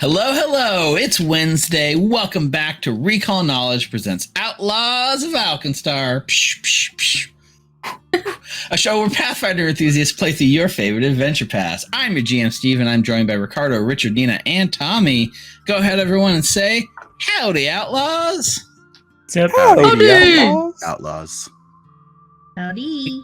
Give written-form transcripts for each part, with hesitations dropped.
Hello, hello. It's Wednesday. Welcome back to Recall Knowledge presents Outlaws of Alkenstar. A show where Pathfinder enthusiasts play through your favorite adventure paths. I'm your GM, Steve, and I'm joined by Ricardo, Richard, Ninna, and Tommy. Go ahead, everyone, and say, howdy, Outlaws. Howdy, Outlaws. Howdy.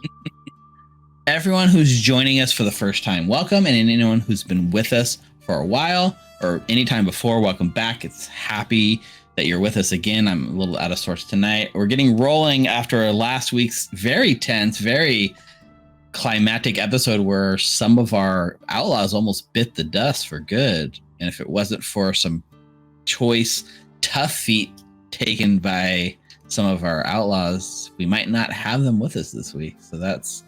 Everyone who's joining us for the first time, welcome. And anyone who's been with us for a while or anytime before, welcome back. It's happy that you're with us again. I'm a little out of sorts tonight. We're getting rolling after last week's very tense, very climactic episode where some of our outlaws almost bit the dust for good. And if it wasn't for some choice, tough feat taken by some of our outlaws, we might not have them with us this week. So that's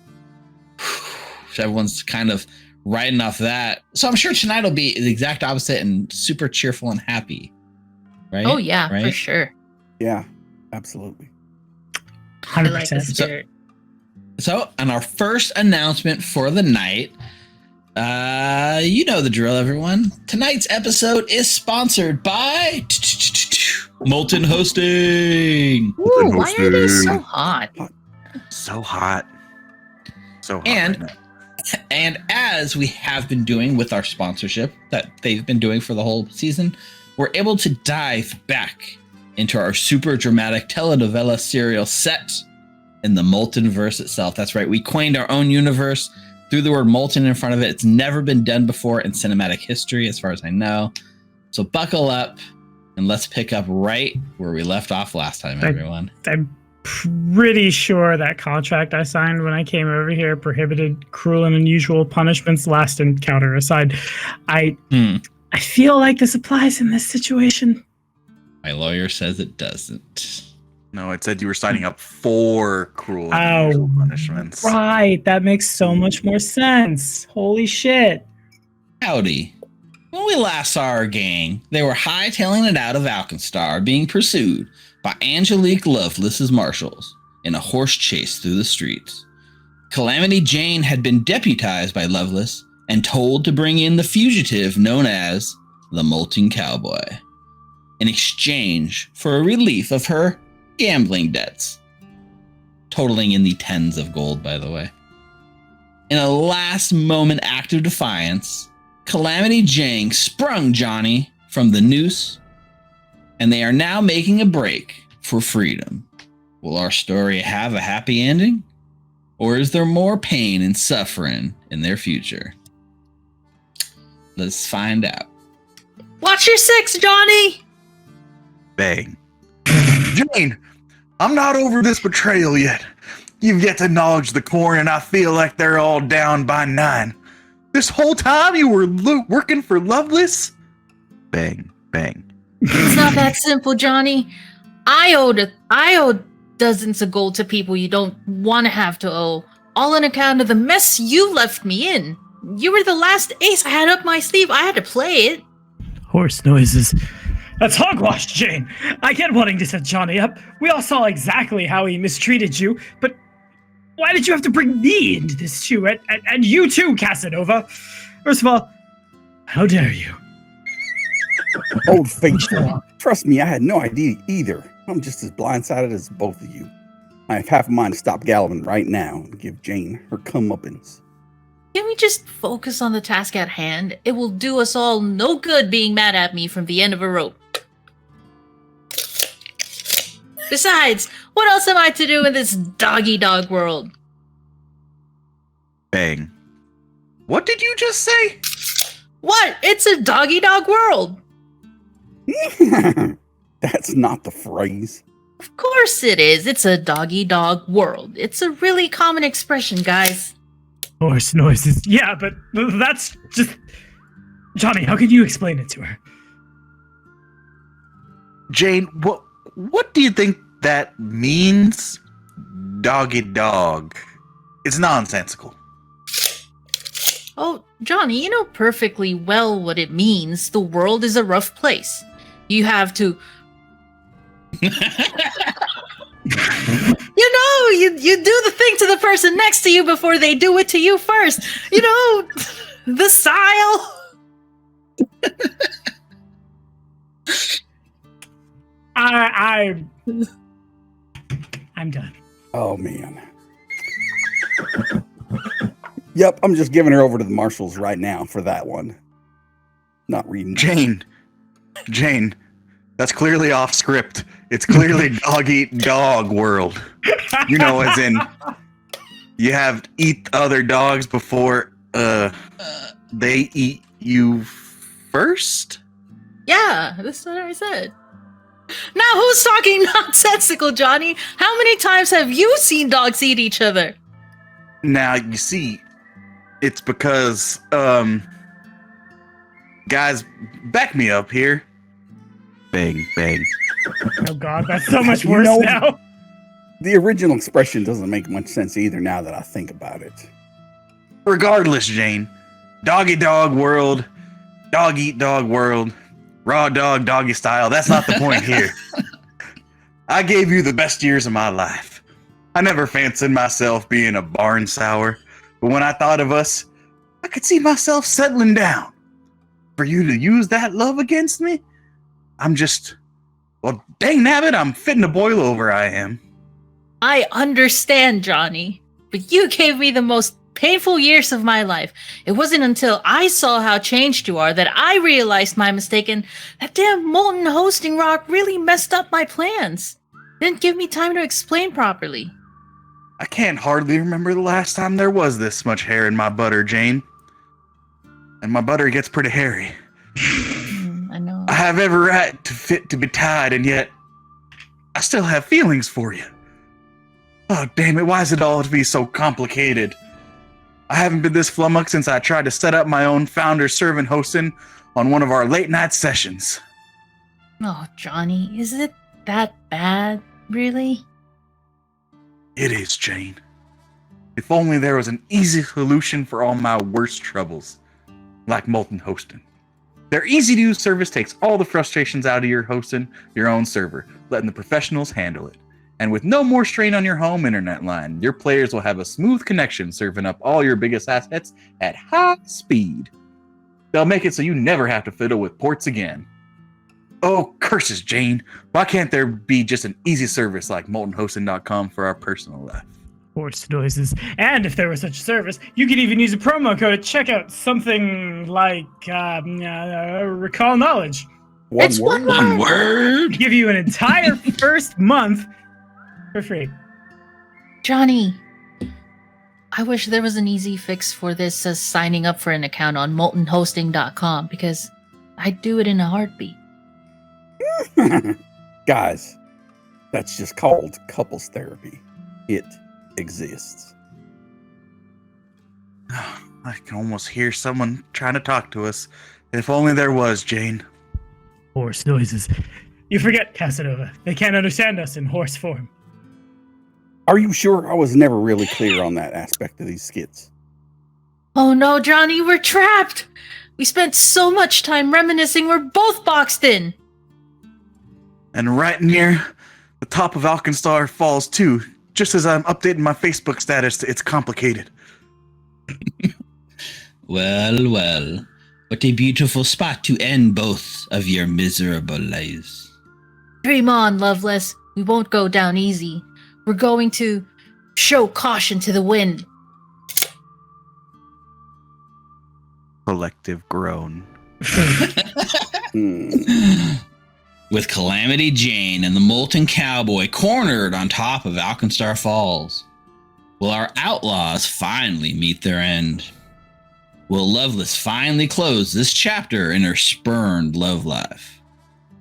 everyone's kind of riding off that. So I'm sure tonight will be the exact opposite and super cheerful and happy. Right? Oh, yeah, right? For sure. Yeah, absolutely. 100%. I like the spirit. So, on our first announcement for the night, you know the drill, everyone. Tonight's episode is sponsored by Molten Hosting. Ooh, why are they so hot? So hot. So hot. And as we have been doing with our sponsorship that they've been doing for the whole season, we're able to dive back into our super dramatic telenovela serial set in the Molten verse itself. That's right. We coined our own universe through the word molten in front of it. It's never been done before in cinematic history, as far as I know. So buckle up and let's pick up right where we left off last time, everyone. I'm pretty sure that contract I signed when I came over here prohibited cruel and unusual punishments. Last encounter aside, I feel like this applies in this situation. My lawyer says it doesn't. No, it said you were signing up for cruel and unusual punishments. Right. That makes so much more sense. Holy shit. Howdy. When we last saw our gang, they were hightailing it out of Alkenstar, being pursued by Angelique Lovelace's marshals in a horse chase through the streets. Calamity Jane had been deputized by Lovelace and told to bring in the fugitive known as the Molten Cowboy in exchange for a relief of her gambling debts, totaling in the tens of gold, by the way. In a last-moment act of defiance, Calamity Jane sprung Johnny from the noose, and they are now making a break for freedom. Will our story have a happy ending? Or is there more pain and suffering in their future? Let's find out. Watch your six, Johnny! Bang. Jane, I'm not over this betrayal yet. You've yet to acknowledge the corn, and I feel like they're all down by 9. This whole time you were working for Lovelace? Bang, bang. It's not that simple, Johnny. I owed dozens of gold to people you don't want to have to owe, all on account of the mess you left me in. You were the last ace I had up my sleeve. I had to play it. Horse noises. That's hogwash, Jane. I get wanting to set Johnny up. We all saw exactly how he mistreated you, but why did you have to bring me into this too? And you too, Casanova. First of all, how dare you? Old faithful. Trust me, I had no idea either. I'm just as blindsided as both of you. I have half a mind to stop Galvin right now and give Jane her comeuppance. Can we just focus on the task at hand? It will do us all no good being mad at me from the end of a rope. Besides, what else am I to do in this dog-eat-dog world? Bang. What did you just say? What? It's a dog-eat-dog world. That's not the phrase. Of course it is. It's a dog-eat-dog world. It's a really common expression, guys. Horse noises. Yeah, but that's just... Johnny, how can you explain it to her? Jane, what do you think that means? Doggy dog. It's nonsensical. Oh, Johnny, you know perfectly well what it means. The world is a rough place. You have to... You do the thing to the person next to you before they do it to you first. You know, the style. I'm done. Oh, man. Yep, I'm just giving her over to the marshals right now for that one. Not reading. Jane, that's clearly off script. It's clearly dog eat dog world. You know, as in you have eat other dogs before they eat you first? Yeah, that's what I said. Now who's talking nonsensical, Johnny? How many times have you seen dogs eat each other? Now, you see, it's because, guys, back me up here. Bang, bang. Oh God, that's so much worse now. The original expression doesn't make much sense either now that I think about it. Regardless, Jane, dog eat dog world, raw dog, doggy style. That's not the point here. I gave you the best years of my life. I never fancied myself being a barn sour, but when I thought of us, I could see myself settling down. For you to use that love against me, well, dang nabbit, I'm fitting to boil over, I am. I understand, Johnny, but you gave me the most painful years of my life. It wasn't until I saw how changed you are that I realized my mistake, and that damn molten hosting rock really messed up my plans. Didn't give me time to explain properly. I can't hardly remember the last time there was this much hair in my butter, Jane. And my butter gets pretty hairy. I know. I have every right to be tied, and yet I still have feelings for you. Oh, damn it, why is it all to be so complicated? I haven't been this flummoxed since I tried to set up my own founder servant hosting on one of our late night sessions. Oh, Johnny, is it that bad, really? It is, Jane. If only there was an easy solution for all my worst troubles, like molten hosting. Their easy-to-use service takes all the frustrations out of your hosting your own server, letting the professionals handle it. And with no more strain on your home internet line, your players will have a smooth connection serving up all your biggest assets at high speed. They'll make it so you never have to fiddle with ports again. Oh, curses, Jane. Why can't there be just an easy service like moltenhosting.com for our personal life? Forced noises. And if there was such a service, you could even use a promo code to check out something like Recall Knowledge. One word. Give you an entire first month for free. Johnny, I wish there was an easy fix for this as signing up for an account on moltenhosting.com, because I'd do it in a heartbeat. Guys, that's just called couples therapy. It exists. I can almost hear someone trying to talk to us. If only there was, Jane. Horse noises. You forget, Casanova. They can't understand us in horse form. Are you sure? I was never really clear on that aspect of these skits. Oh no, Johnny, we're trapped! We spent so much time reminiscing, we're both boxed in! And right near the top of Alkenstar Falls, too. Just as I'm updating my Facebook status, it's complicated. Well, well. What a beautiful spot to end both of your miserable lives. Dream on, Loveless. We won't go down easy. We're going to show caution to the wind. Collective groan. With Calamity Jane and the Molten Cowboy cornered on top of Alkenstar Falls, will our outlaws finally meet their end? Will Loveless finally close this chapter in her spurned love life?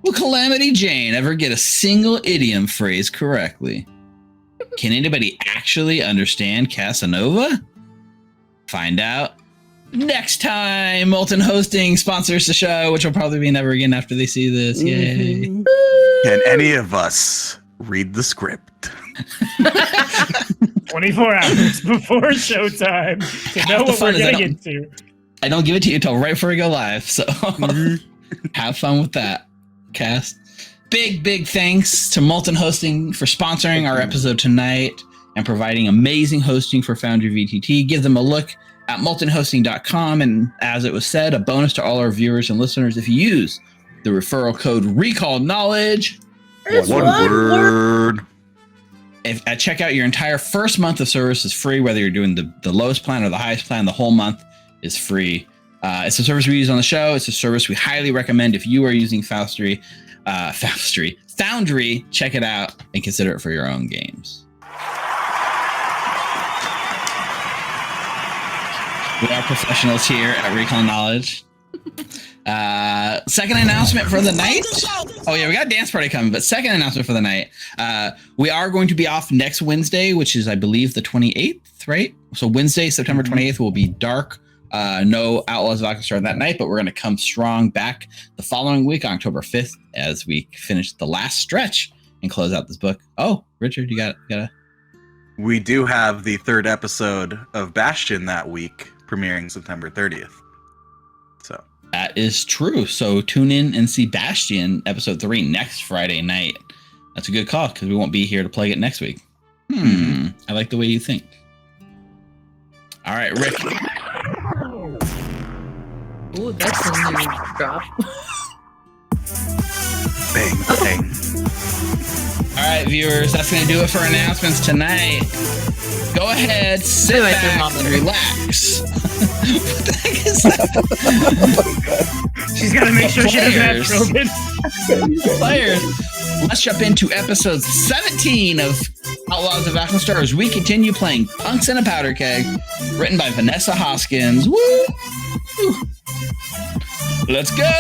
Will Calamity Jane ever get a single idiom phrase correctly? Can anybody actually understand Casanova? Find out next time. Molten Hosting sponsors the show, which will probably be never again after they see this. Yay. Can any of us read the script? 24 hours before showtime to know what we're getting into. I don't give it to you until right before we go live, so have fun with that, cast. Big thanks to Molten Hosting for sponsoring our episode tonight and providing amazing hosting for Foundry VTT. Give them a look at moltenhosting.com, and as it was said, a bonus to all our viewers and listeners: if you use the referral code Recall Knowledge. It's One word. If at checkout, your entire first month of service is free, whether you're doing the lowest plan or the highest plan. The whole month is free. It's a service we use on the show. It's a service we highly recommend if you are using Foundry. Check it out and consider it for your own games. We are professionals here at Recall Knowledge. Second announcement for the night. Oh yeah, we got a dance party coming, but second announcement for the night. We are going to be off next Wednesday, which is I believe the 28th, right? So Wednesday, September 28th will be dark. No Outlaws of Alkenstar that night, but we're going to come strong back the following week, October 5th, as we finish the last stretch and close out this book. Oh, Richard, you got it. We do have the third episode of Bastion that week, premiering September 30th. So that is true. So tune in and see Bastion episode 3 next Friday night. That's a good call because we won't be here to play it next week. I like the way you think. All right, Rick. Ooh, that's a new drop. bang, bang. All right, viewers, that's going to do it for announcements tonight. Go ahead, sit back, and relax. What the heck is that? She's got to make sure she doesn't have COVID. Players, let's jump into episode 17 of Outlaws of Alkenstar as we continue playing Punks in a Powderkeg, written by Vanessa Hoskins. Woo! Let's go!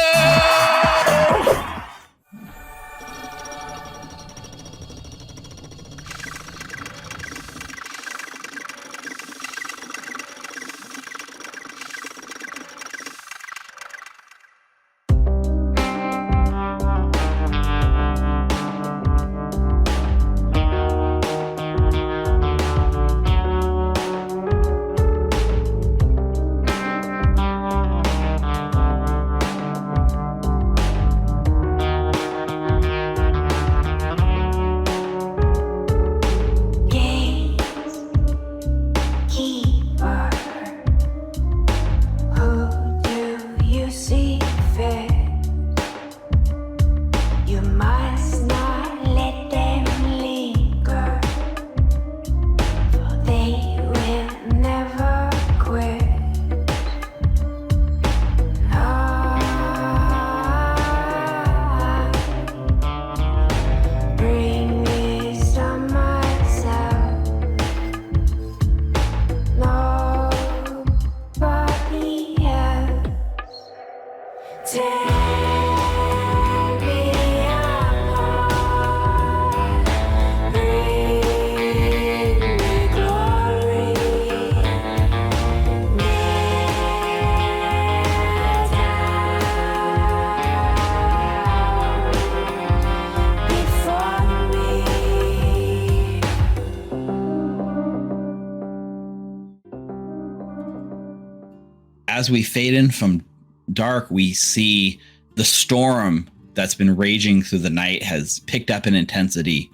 As we fade in from dark, we see the storm that's been raging through the night has picked up in intensity.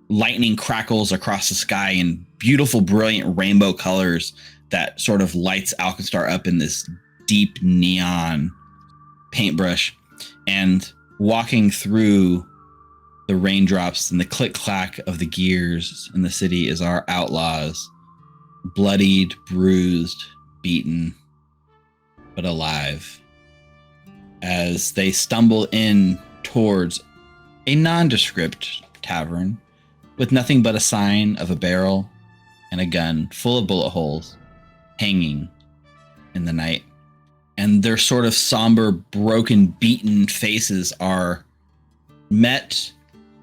Lightning crackles across the sky in beautiful, brilliant rainbow colors that sort of lights Alkenstar up in this deep neon paintbrush. And walking through the raindrops and the click-clack of the gears in the city is our outlaws, bloodied, bruised, beaten, but alive, as they stumble in towards a nondescript tavern with nothing but a sign of a barrel and a gun full of bullet holes hanging in the night. And their sort of somber, broken, beaten faces are met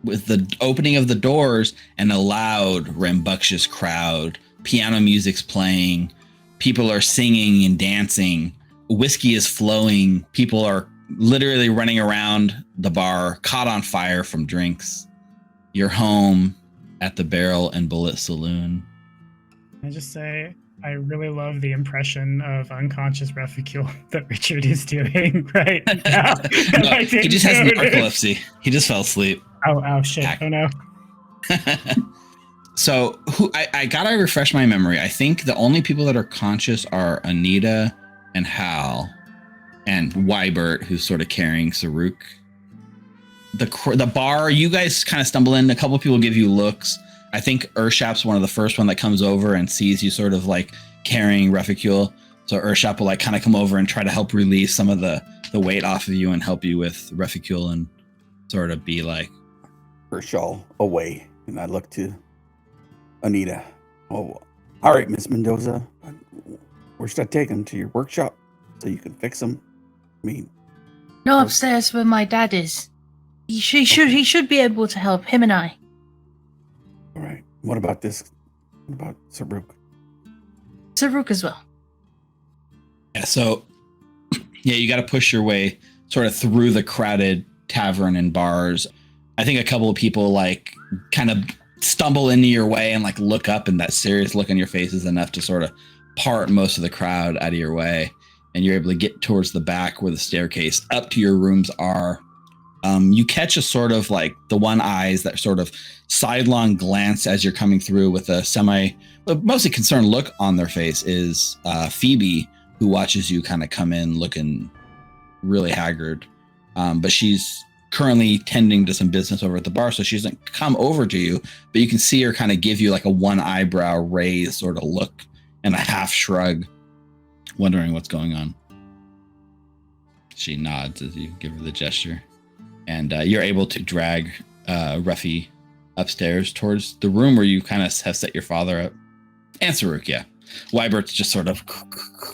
with the opening of the doors and a loud, rambunctious crowd. Piano music's playing. People are singing and dancing. Whiskey is flowing. People are literally running around the bar, caught on fire from drinks. You're home at the Barrel and Bullet Saloon. I just say, I really love the impression of unconscious refuel that Richard is doing right now. No, he just has narcolepsy. He just fell asleep. Oh shit. Oh no. So I gotta refresh my memory. I think the only people that are conscious are Anita and Hal, and Wybert, who's sort of carrying Saruk. The bar, you guys kind of stumble in. A couple of people give you looks. I think Urshap's one of the first one that comes over and sees you sort of like carrying Reficule. So Urshap will like kind of come over and try to help release some of the weight off of you and help you with Reficule and sort of be like, Urshaw away. And I look to Anita. Oh, all right, Miss Mendoza. Where should I take him? To your workshop so you can fix him? I mean, No, upstairs where my dad is. He should be able to help him and I. all right. What about this? What about Saruk? Saruk as well. yeah. So yeah, you got to push your way sort of through the crowded tavern and bars. I think a couple of people like kind of stumble into your way and like look up, and that serious look on your face is enough to sort of part most of the crowd out of your way. And you're able to get towards the back where the staircase up to your rooms are. You catch a sort of like the one eyes that sort of sidelong glance as you're coming through with a mostly concerned look on their face is Phoebe, who watches you kind of come in looking really haggard. But she's currently tending to some business over at the bar, so she doesn't come over to you, but you can see her kind of give you like a one eyebrow raise sort of look and a half shrug, wondering what's going on. She nods as you give her the gesture, and you're able to drag Ruffy upstairs towards the room where you kind of have set your father up. And Saruk, yeah. Wybert's just sort of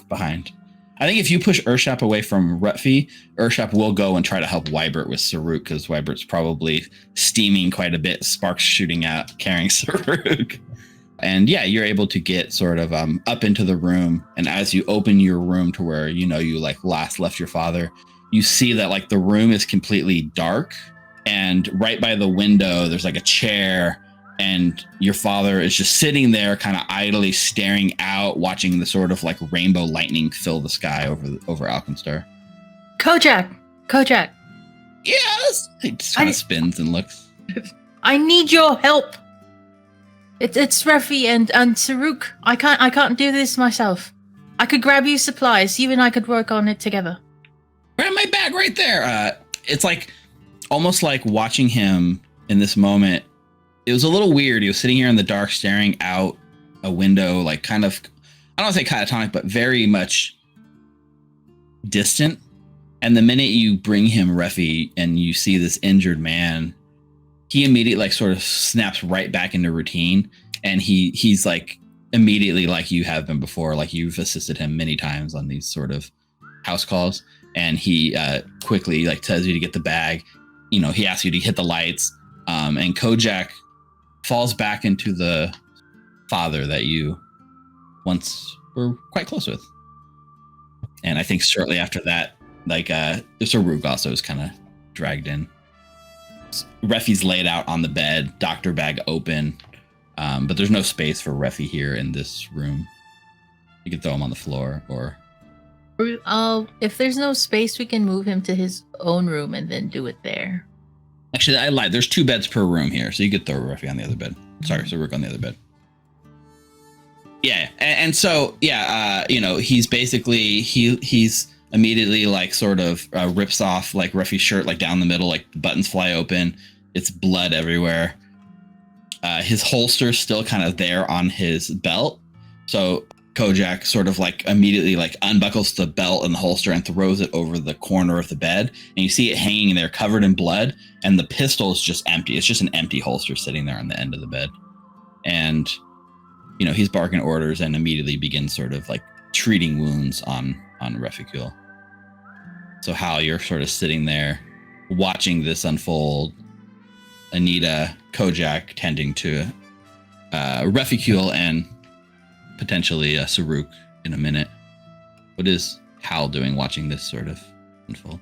behind. I think if you push Urshap away from Ruffy, Urshap will go and try to help Wybert with Saruk, because Wybert's probably steaming quite a bit, sparks shooting out, carrying Saruk. And yeah, you're able to get sort of up into the room. And as you open your room to where, you like last left your father, you see that like the room is completely dark. And right by the window, there's like a chair. And your father is just sitting there kind of idly staring out, watching the sort of like rainbow lightning fill the sky over Alkenstar. Kojak. Yes! He just kind of spins and looks. I need your help. It's Refi and Saruk. I can't do this myself. I could grab you supplies. You and I could work on it together. Right in my bag right there. It's like almost like watching him in this moment. It was a little weird. He was sitting here in the dark, staring out a window, like kind of, I don't want to say catatonic, but very much distant. And the minute you bring him Refi and you see this injured man, he immediately like sort of snaps right back into routine. And he's like immediately like you have been before, like you've assisted him many times on these sort of house calls. And he quickly like tells you to get the bag. He asks you to hit the lights. And Kojak falls back into the father that you once were quite close with. And I think shortly after that, like Saruk also is kind of dragged in. Refi's laid out on the bed, doctor bag open, but there's no space for Refi here in this room. You can throw him on the floor, or if there's no space, we can move him to his own room and then do it there. Actually, I lied. There's 2 beds per room here, so you could throw Refi on the other bed. Sorry, Saruk on the other bed. Yeah, and so yeah, he's basically he's immediately like sort of rips off like Refi's shirt like down the middle, like the buttons fly open. It's blood everywhere. His holster's still kind of there on his belt, so Kojak sort of like immediately like unbuckles the belt and the holster and throws it over the corner of the bed, and you see it hanging there covered in blood, and the pistol is just empty. It's just an empty holster sitting there on the end of the bed. And he's barking orders and immediately begins sort of like treating wounds on Reficule. So Hal, you're sort of sitting there watching this unfold. Anita, Kojak tending to Reficule and potentially Saruk in a minute. What is Hal doing watching this sort of unfold?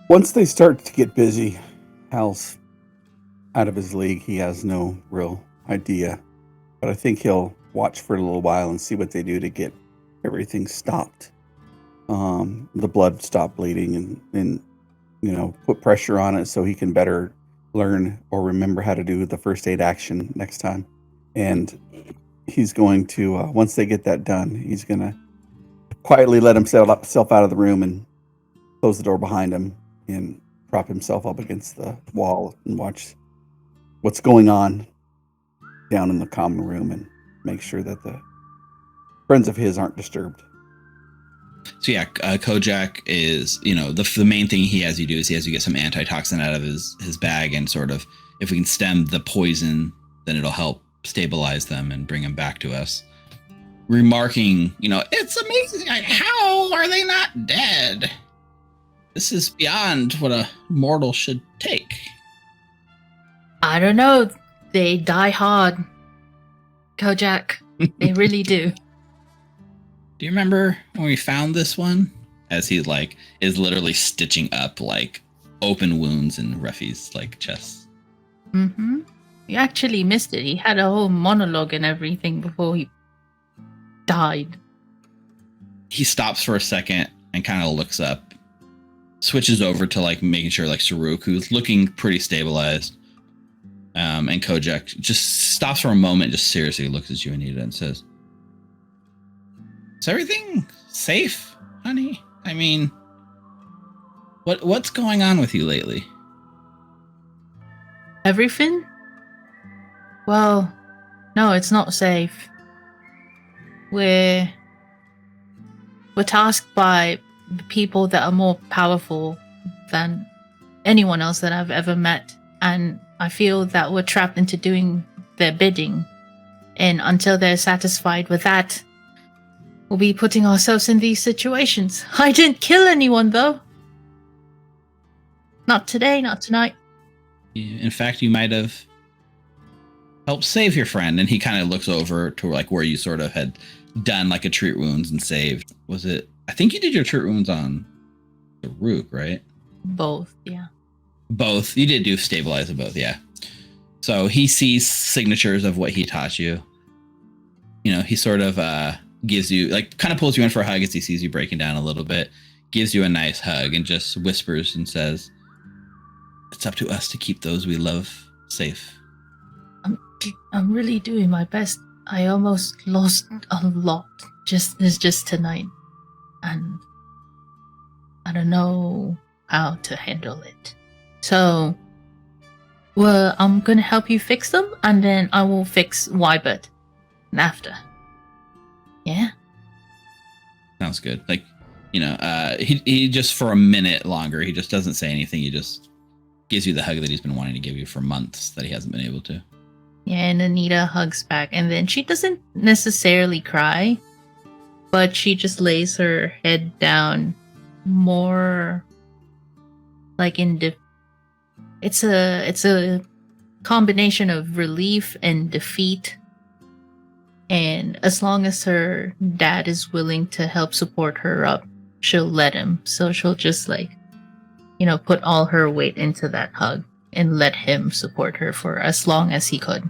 Once they start to get busy, Hal's out of his league. He has no real idea. But I think he'll watch for a little while and see what they do to get everything stopped. The blood stop bleeding and put pressure on it so he can better learn or remember how to do the first aid action next time. And he's going to, once they get that done, he's going to quietly let himself out of the room and close the door behind him and prop himself up against the wall and watch what's going on down in the common room and make sure that the friends of his aren't disturbed. So yeah, Kojak is, the main thing he has you do is he has you get some antitoxin out of his bag, and sort of, if we can stem the poison, then it'll help stabilize them and bring them back to us. Remarking, it's amazing. How are they not dead? This is beyond what a mortal should take. I don't know. They die hard. Kojak. They really do. Do you remember when we found this one? As he is literally stitching up open wounds in Ruffy's chest. Mm-hmm. You actually missed it. He had a whole monologue and everything before he died. He stops for a second and kind of looks up, switches over to making sure Saruk, who's looking pretty stabilized, and Kojak just stops for a moment, just seriously looks at you, Anita, and says, "Is everything safe, honey? I mean, what's going on with you lately?" Everything? Well, no, it's not safe. We're tasked by people that are more powerful than anyone else that I've ever met, and I feel that we're trapped into doing their bidding, and until they're satisfied with that, we'll be putting ourselves in these situations. I didn't kill anyone, though. Not today, not tonight. In fact, you might have helped save your friend. And he kind of looks over to where you sort of had done a treat wounds and saved. Was it? I think you did your treat wounds on the Rook, right? Both, yeah. Both. You did do stabilize of both, yeah. So he sees signatures of what he taught you. He sort of gives you, kind of pulls you in for a hug as he sees you breaking down a little bit, gives you a nice hug and just whispers and says, "It's up to us to keep those we love safe." I'm really doing my best. I almost lost a lot just tonight, and I don't know how to handle it. So, well, I'm gonna help you fix them, and then I will fix Wybert after. Yeah. Sounds good. He just for a minute longer, he just doesn't say anything. He just gives you the hug that he's been wanting to give you for months that he hasn't been able to. Yeah, and Anita hugs back, and then she doesn't necessarily cry, but she just lays her head down more it's a combination of relief and defeat. And as long as her dad is willing to help support her up, she'll let him. So she'll just put all her weight into that hug and let him support her for as long as he could.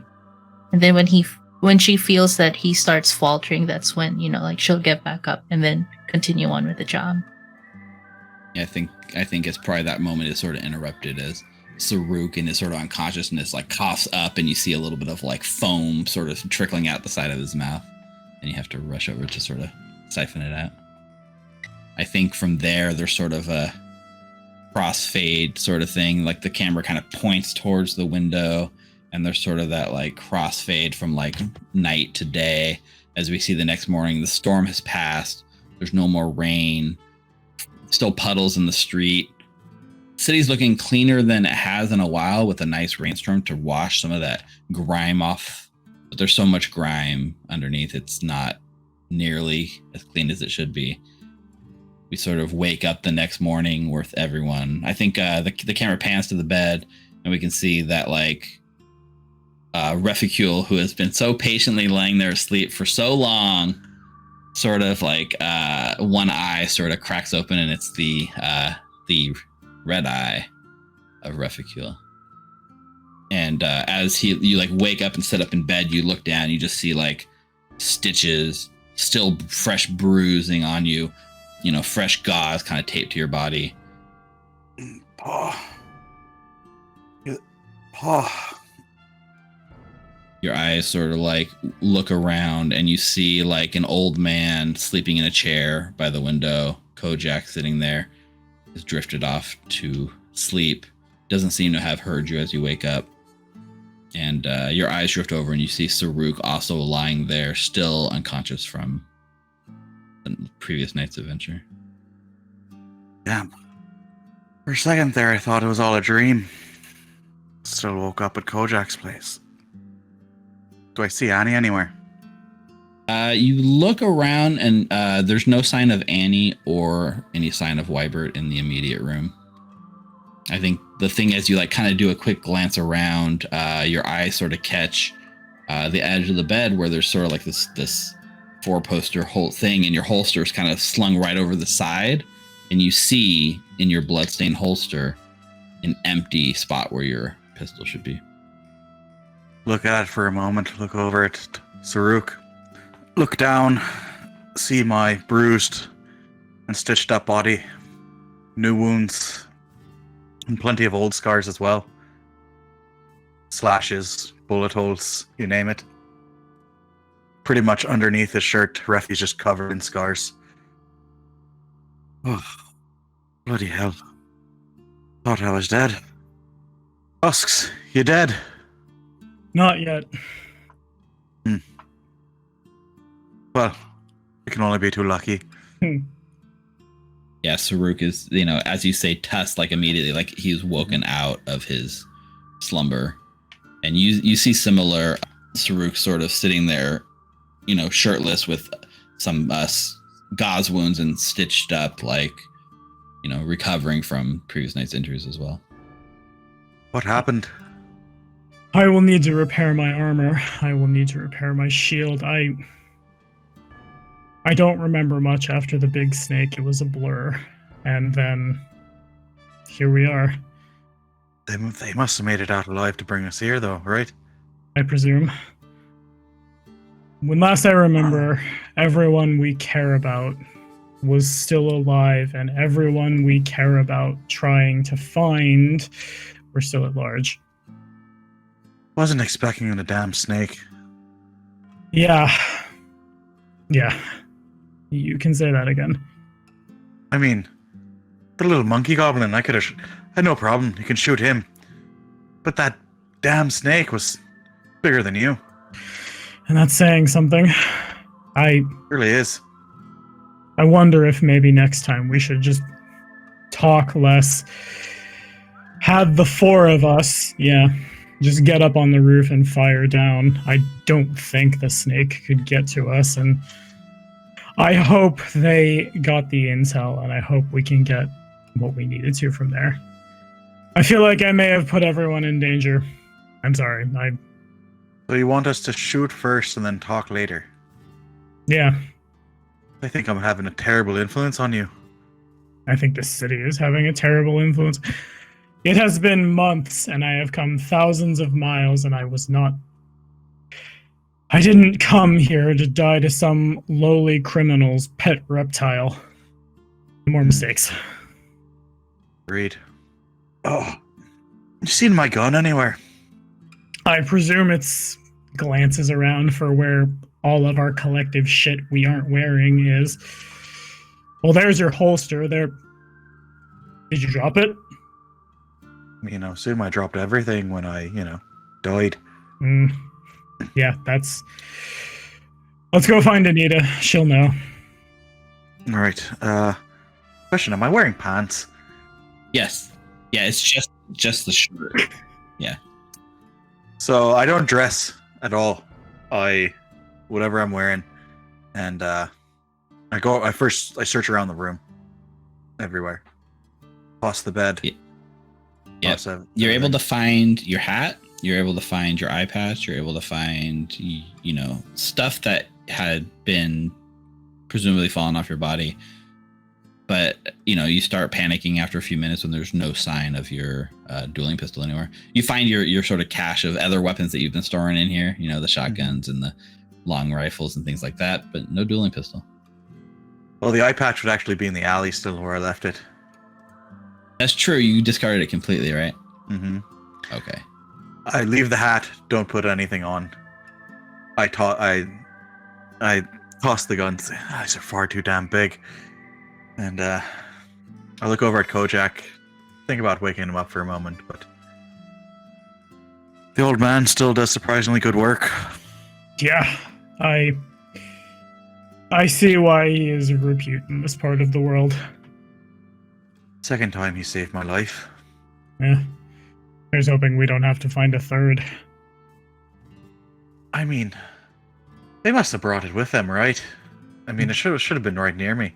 And then when she feels that he starts faltering, that's when, she'll get back up and then continue on with the job. Yeah, I think it's probably that moment is sort of interrupted as Saruk in his sort of unconsciousness coughs up, and you see a little bit of foam sort of trickling out the side of his mouth, and you have to rush over to sort of siphon it out. I think from there's sort of a crossfade sort of thing, the camera kind of points towards the window, and there's sort of that crossfade from night to day as we see the next morning. The storm has passed. There's no more rain. Still puddles in the street. City's looking cleaner than it has in a while, with a nice rainstorm to wash some of that grime off. But there's so much grime underneath, it's not nearly as clean as it should be. We sort of wake up the next morning with everyone. I think the camera pans to the bed, and we can see that Reficule, who has been so patiently laying there asleep for so long, sort of one eye sort of cracks open, and it's the red eye of Reficule. And as you wake up and sit up in bed, you look down, you just see stitches, still fresh bruising on you, fresh gauze kind of taped to your body. Pa. Your eyes sort of look around, and you see an old man sleeping in a chair by the window, Kojak sitting there. has drifted off to sleep. Doesn't seem to have heard you as you wake up. And your eyes drift over and you see Saruk also lying there, still unconscious from the previous night's adventure. Damn. For a second there, I thought it was all a dream. Still woke up at Kojak's place. Do I see Annie anywhere? You look around and there's no sign of Annie or any sign of Wybert in the immediate room. I think the thing is you like kind of do a quick glance around, your eyes sort of catch the edge of the bed where there's sort of like this 4-poster whole thing, and your holster is kind of slung right over the side, and you see in your bloodstained holster an empty spot where your pistol should be. Look at it for a moment, look over at Saruk. Look down, see my bruised and stitched up body, new wounds, and plenty of old scars as well. Slashes, bullet holes, you name it. Pretty much underneath his shirt, Refi's just covered in scars. Oh, bloody hell. Thought I was dead. Husks, you dead? Not yet. Well, we can only be too lucky. Yeah, Saruk is, as you say, Tuss, like immediately, like he's woken out of his slumber. And you see similar Saruk sort of sitting there, shirtless with some gauze wounds and stitched up, like, recovering from previous night's injuries as well. What happened? I will need to repair my armor. I will need to repair my shield. I don't remember much after the big snake. It was a blur. And then here we are. They must have made it out alive to bring us here, though, right? I presume. When last I remember, everyone we care about was still alive, and everyone we care about trying to find were still at large. Wasn't expecting a damn snake. Yeah. You can say that again. I mean, the little monkey goblin, I had no problem. You can shoot him. But that damn snake was bigger than you. And that's saying something. It really is. I wonder if maybe next time we should just talk less. Had the 4 of us, just get up on the roof and fire down. I don't think the snake could get to us, and I hope they got the intel, and I hope we can get what we needed to from there. I feel like I may have put everyone in danger. I'm sorry. So you want us to shoot first and then talk later? Yeah. I think I'm having a terrible influence on you. I think this city is having a terrible influence. It has been months, and I have come thousands of miles, and I didn't come here to die to some lowly criminal's pet reptile. More mistakes. Agreed. Oh, you seen my gun anywhere? I presume it's glances around for where all of our collective shit we aren't wearing is. Well, there's your holster. There. Did you drop it? Assume I dropped everything when I, died. Yeah, let's go find Anita. She'll know. All right. Question, am I wearing pants? Yes. Yeah, it's just the shirt. Yeah. So I don't dress at all. Whatever I'm wearing. And I search around the room. Everywhere. Plus the bed. Yeah. You're able to find your hat. You're able to find your eye patch. You're able to find, stuff that had been presumably fallen off your body. But, you start panicking after a few minutes when there's no sign of your dueling pistol anywhere. You find your sort of cache of other weapons that you've been storing in here, the shotguns and the long rifles and things like that, but no dueling pistol. Well, the eye patch would actually be in the alley still where I left it. That's true. You discarded it completely, right? Mm-hmm. Okay. I leave the hat, don't put anything on. I toss the guns. These are far too damn big. And I I look over at Kojak, think about waking him up for a moment, but the old man still does surprisingly good work. Yeah, I see why he is of repute in this part of the world. Second time he saved my life. Yeah. Here's hoping we don't have to find a third. I mean, they must have brought it with them, right? I mean, it should have been right near me.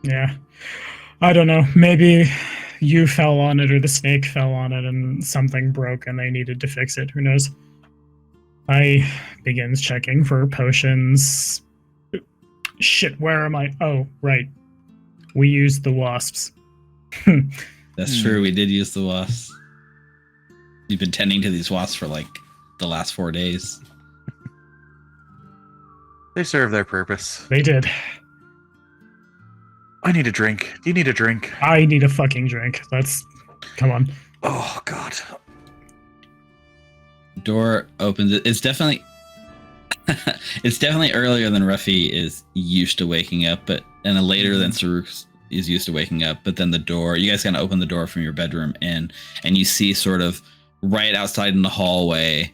Yeah. I don't know. Maybe you fell on it or the snake fell on it and something broke and they needed to fix it. Who knows? I begins checking for potions. Shit, where am I? Oh, right. We used the wasps. That's true. We did use the wasps. You've been tending to these wasps for like the last 4 days. They serve their purpose. They did. I need a drink. Do you need a drink? I need a fucking drink. Come on. Oh, God. Door opens. It's definitely earlier than Ruffy is used to waking up, and later than Saruk is used to waking up. But then the door, you guys kind of open the door from your bedroom in, and you see sort of right outside in the hallway,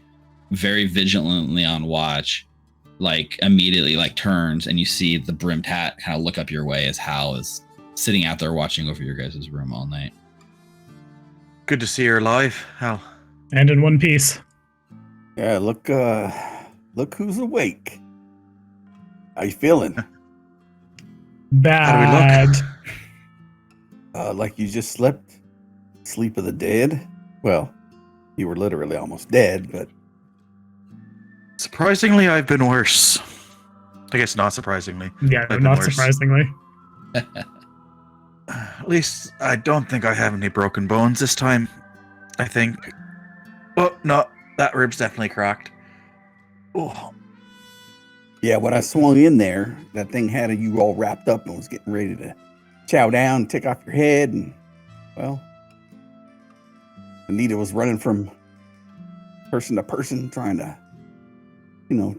very vigilantly on watch, like immediately like turns, and you see the brimmed hat kind of look up your way as Hal is sitting out there watching over your guys' room all night. Good to see you're alive, Hal. And in one piece. Yeah, look who's awake. How you feeling? Bad. How do we look? Like you just slept? Sleep of the dead? Well, you were literally almost dead, but Surprisingly, I've been worse. I guess not surprisingly. Yeah, I've been not worse. surprisingly. At least I don't think I have any broken bones this time. I think. Oh, no. That rib's definitely cracked. Oh. yeah, when I swung in there, that thing had you all wrapped up and was getting ready to chow down, take off your head, and well, Anita was running from person to person trying to,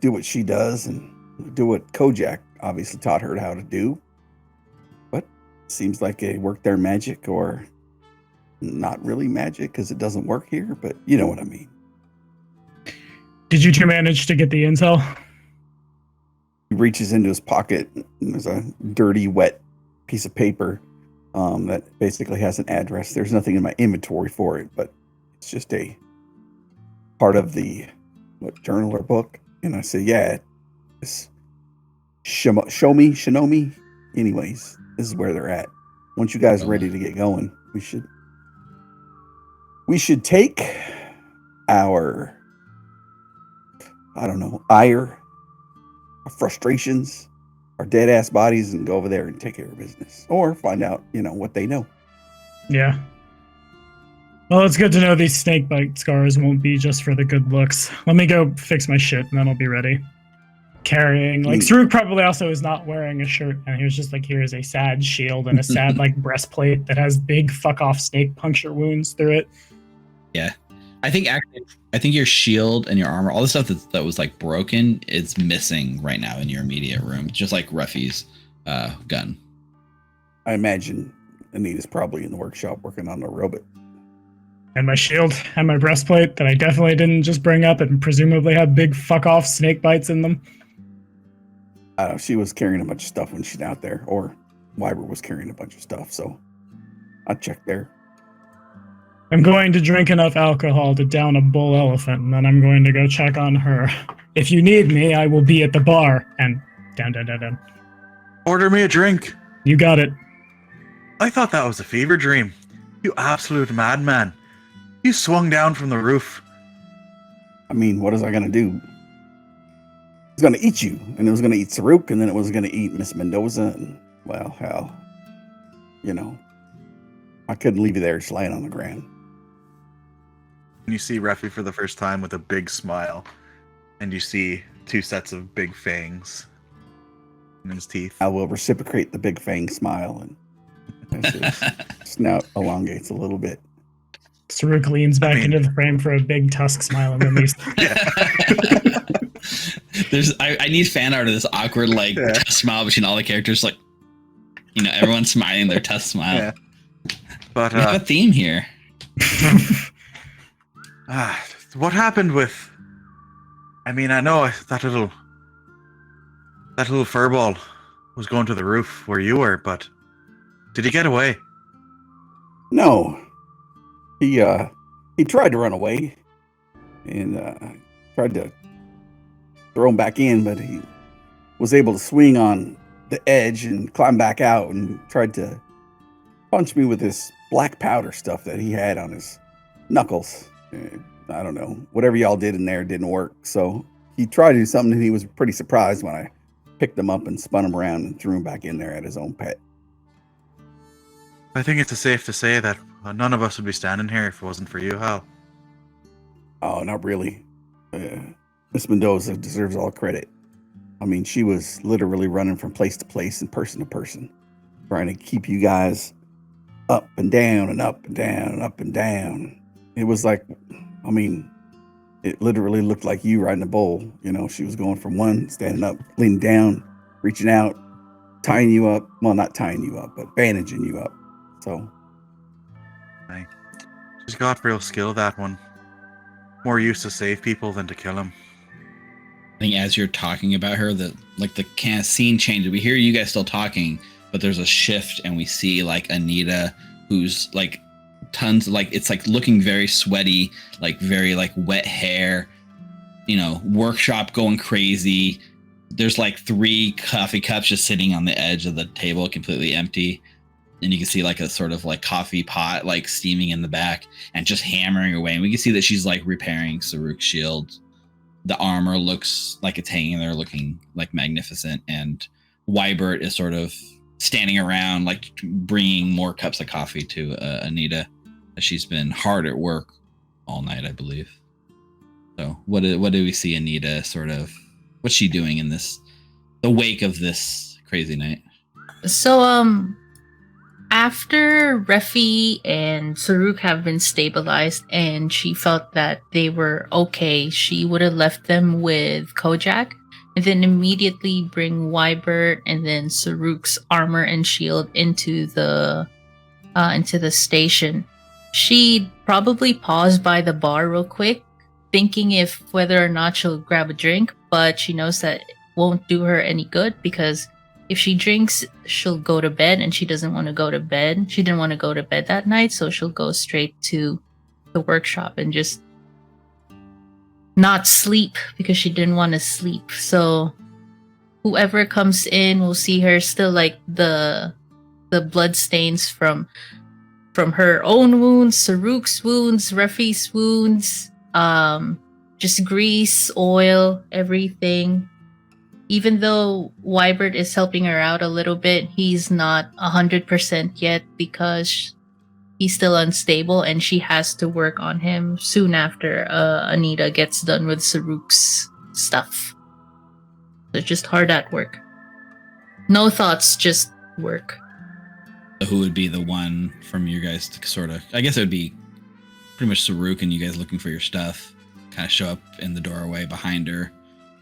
do what she does and do what Kojak obviously taught her how to do. But it seems like it worked their magic, or not really magic because it doesn't work here, but you know what I mean. Did you two manage to get the intel? He reaches into his pocket and there's a dirty, wet piece of paper that basically has an address. There's nothing in my inventory for it, but it's just a part of the journal or book. And I say, yeah, it's Shinomi. Anyways, this is where they're at. Once you guys are ready to get going, we should take our, ire, our frustrations, our dead ass bodies, and go over there and take care of business, or find out, what they know. Yeah. Well, it's good to know these snake bite scars won't be just for the good looks. Let me go fix my shit, and then I'll be ready. Carrying, Saruk probably also is not wearing a shirt, and he was just like, here's a sad shield and a sad, breastplate that has big fuck-off snake puncture wounds through it. Yeah. I think your shield and your armor, all the stuff that was broken, is missing right now in your immediate room, just like Ruffy's gun. I imagine Anita's probably in the workshop working on a robot. And my shield and my breastplate that I definitely didn't just bring up and presumably have big fuck-off snake bites in them. She was carrying a bunch of stuff when she's out there, or Wyber was carrying a bunch of stuff, so I'll check there. I'm going to drink enough alcohol to down a bull elephant, and then I'm going to go check on her. If you need me, I will be at the bar. And down. Order me a drink. You got it. I thought that was a fever dream. You absolute madman. You swung down from the roof. I mean, what is I going to do? It's going to eat you, and it was going to eat Saruk, and then it was going to eat Miss Mendoza, and, well, hell, I couldn't leave you there just laying on the ground. And you see Ruffy for the first time with a big smile, and you see 2 sets of big fangs in his teeth. I will reciprocate the big fang smile, and his snout elongates a little bit. Saruk leans back into the frame for a big tusk smile and release. I need fan art of this awkward tusk smile between all the characters, everyone's smiling their tusk smile. But We have a theme here. what happened with? I mean, I know that little furball was going to the roof where you were, but did he get away? No, he tried to run away and tried to throw him back in, but he was able to swing on the edge and climb back out and tried to punch me with this black powder stuff that he had on his knuckles. I don't know, whatever y'all did in there didn't work. So he tried to do something, and he was pretty surprised when I picked him up and spun him around and threw him back in there at his own pet. I think it's safe to say that none of us would be standing here if it wasn't for you, Hal. Oh, not really. Miss Mendoza deserves all credit. I mean, she was literally running from place to place and person to person, trying to keep you guys up and down and up and down and up and down. It was like, I mean, it literally looked like you riding a bull. You know, she was going from one, standing up, leaning down, reaching out, tying you up. Well, not tying you up, but bandaging you up. So. She's got real skill, that one. More used to save people than to kill them. I think as you're talking about her, the scene changes. We hear you guys still talking, but there's a shift, and we see like Anita, who's like tons, like it's like looking very sweaty, like very like wet hair, you know, workshop going crazy. There's like 3 coffee cups just sitting on the edge of the table, completely empty. And you can see like a sort of like coffee pot like steaming in the back and just hammering away. And we can see that she's like repairing Saruk's shield. The armor looks like it's hanging there looking like magnificent. And Wybert is sort of standing around like bringing more cups of coffee to Anita. She's been hard at work all night, I believe. So what do we see Anita sort of, what's she doing in the wake of this crazy night? So, after Refi and Saruk have been stabilized and she felt that they were okay, she would have left them with Kojak and then immediately bring Wybert and then Saruk's armor and shield into the station. She'd probably pause by the bar real quick, thinking if whether or not she'll grab a drink, but she knows that it won't do her any good because if she drinks, she'll go to bed, and she doesn't want to go to bed. She didn't want to go to bed that night, so she'll go straight to the workshop and just not sleep because she didn't want to sleep. So whoever comes in will see her still like the blood stains from her own wounds, Saruk's wounds, Refi's wounds, just grease, oil, everything. Even though Wybert is helping her out a little bit, he's not 100% yet because he's still unstable and she has to work on him soon after Anita gets done with Saruk's stuff. So just hard at work. No thoughts, just work. So who would be the one from you guys to sort of, I guess it would be pretty much Saruk and you guys looking for your stuff, kind of show up in the doorway behind her.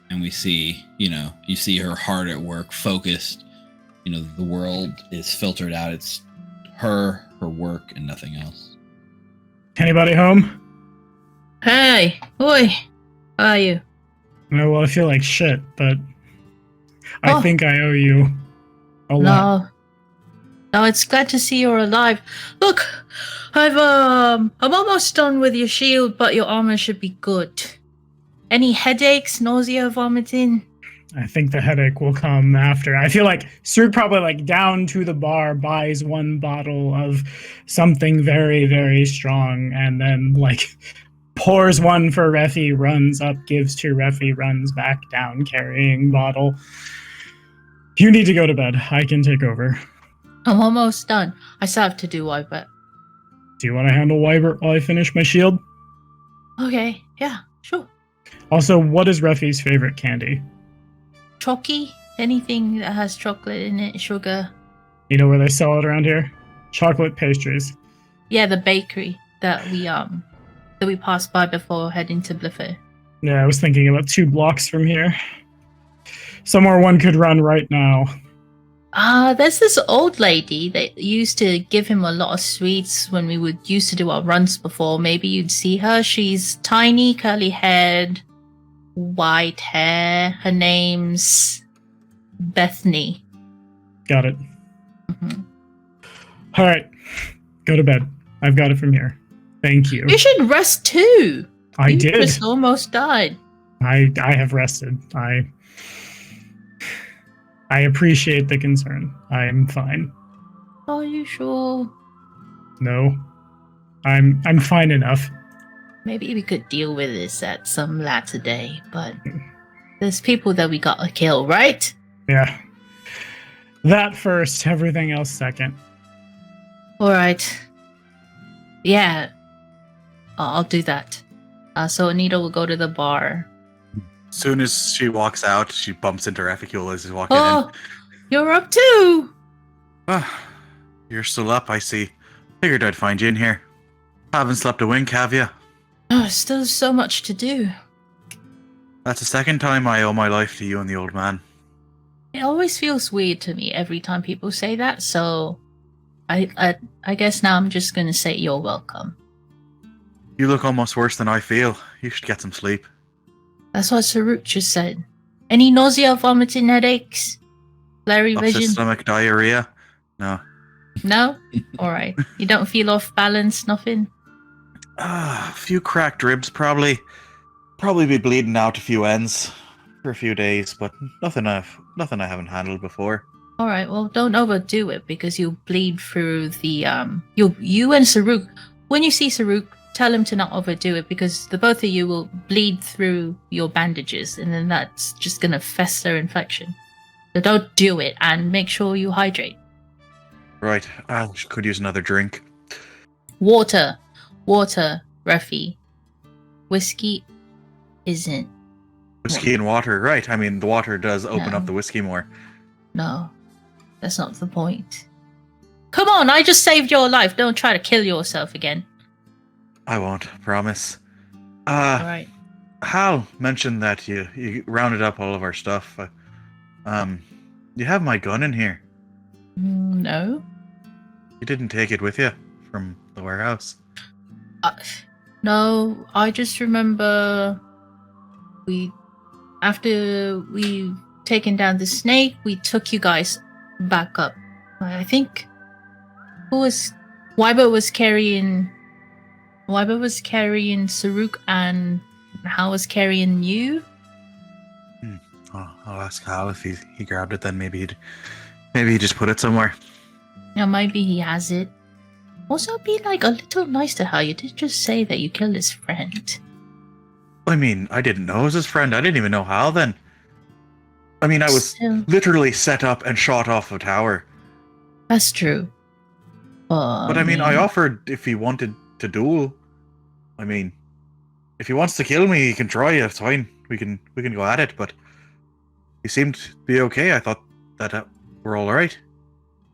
And we see, you see her hard at work, focused. The world is filtered out. It's her work, and nothing else. Anybody home? Hey, oi, how are you? No, well, I feel like shit, but I think I owe you a lot. No, it's glad to see you're alive. Look, I'm almost done with your shield, but your armor should be good. Any headaches, nausea, vomiting? I think the headache will come after. I feel like Sir probably down to the bar buys 1 bottle of something very, very strong and then pours one for Refi, runs up, gives to Refi, runs back down carrying bottle. You need to go to bed. I can take over. I'm almost done. I still have to do Wybert. Do you want to handle Wybert while I finish my shield? Okay, yeah, sure. Also, what is Refi's favorite candy? Chalky? Anything that has chocolate in it, sugar. You know where they sell it around here? Chocolate pastries. Yeah, the bakery that we passed by before heading to Bliffer. Yeah, I was thinking about 2 blocks from here. Somewhere one could run right now. There's this old lady that used to give him a lot of sweets when we used to do our runs before. Maybe you'd see her. She's tiny, curly haired, white hair. Her name's Bethany. Got it. Mhm. All right. Go to bed. I've got it from here. Thank you. You should rest too. I You did. just almost died. I have rested. I appreciate the concern. I'm fine. Are you sure? No. I'm fine enough. Maybe we could deal with this at some later day, but there's people that we gotta kill, right? Yeah. That first, everything else second. Alright. Yeah. I'll do that. So Anita will go to the bar. As soon as she walks out, she bumps into Reficule as he's walking Oh, in. you're up too! Ah, you're still up, I see. Figured I'd find you in here. Haven't slept a wink, have you? Oh, still so much to do. That's the second time I owe my life to you and the old man. It always feels weird to me every time people say that, so I guess now I'm just gonna say you're welcome. You look almost worse than I feel. You should get some sleep. That's what Saruk just said. Any nausea, vomiting, headaches? Blurry Upset vision? stomach, diarrhea? No. No? Alright. You don't feel off balance, nothing? A few cracked ribs, probably. Probably be bleeding out a few ends for a few days, but nothing I haven't handled before. Alright, well don't overdo it because you'll bleed through the you and Saruk. When you see Saruk, tell him to not overdo it because the both of you will bleed through your bandages and then that's just gonna fester infection. So don't do it and make sure you hydrate. Right, I could use another drink. Water, Ruffy. Whiskey isn't. Whiskey and water, right. I mean, the water does open No. up the whiskey more. No, that's not the point. Come on, I just saved your life. Don't try to kill yourself again. I won't, promise. Alright. Hal mentioned that you rounded up all of our stuff. You have my gun in here. No. You didn't take it with you from the warehouse. No, I just remember after we taken down the snake, we took you guys back up. I think Weiber was carrying Saruk and Hal was carrying you. I'll ask Hal if he grabbed it. Then maybe he just put it somewhere. Yeah, maybe he has it. Also, be like a little nice to Hal. You did just say that you killed his friend. I mean, I didn't know it was his friend. I didn't even know Hal then. I mean, I was Still, literally set up and shot off a tower. that's true. But I mean, I offered if he wanted to duel. I mean, if he wants to kill me, he can try. It's fine. We can go at it. But he seemed to be okay. I thought that we're all right.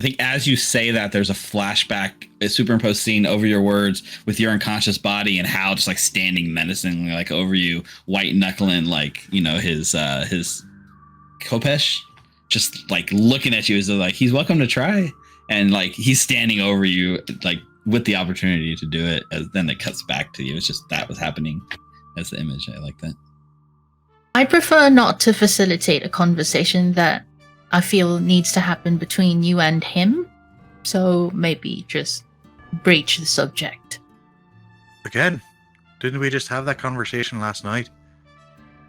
I think as you say that, there's a flashback, a superimposed scene over your words with your unconscious body and Hal just like standing menacingly like over you, white knuckling like, you know, his Kopesh, just like looking at you as though like he's welcome to try. And like he's standing over you like with the opportunity to do it. As then it cuts back to you. It's just that was happening as the image. I like that. I prefer not to facilitate a conversation that I feel needs to happen between you and him. So maybe just breach the subject. Again, didn't we just have that conversation last night?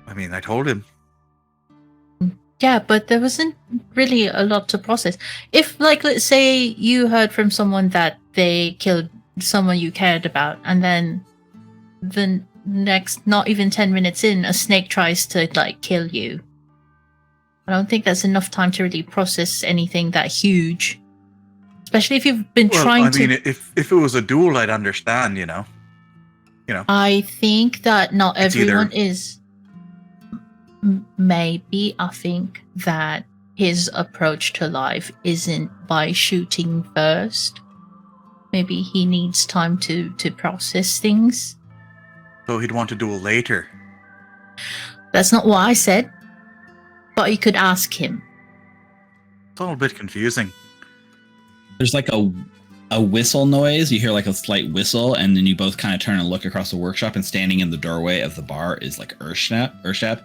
I mean, I told him. Yeah, but there wasn't really a lot to process. If, like, let's say you heard from someone that they killed someone you cared about, and then the next, not even 10 minutes in, a snake tries to, like, kill you. I don't think that's enough time to really process anything that huge. Especially if you've been trying to... I mean, if it was a duel, I'd understand, you know. I think that not It's everyone either- is... Maybe I think that his approach to life isn't by shooting first. Maybe he needs time to process things. So he'd want to duel later. That's not what I said. But you could ask him. It's all a bit confusing. There's like a whistle noise. You hear like a slight whistle, and then you both kind of turn and look across the workshop, and standing in the doorway of the bar is like Urshap,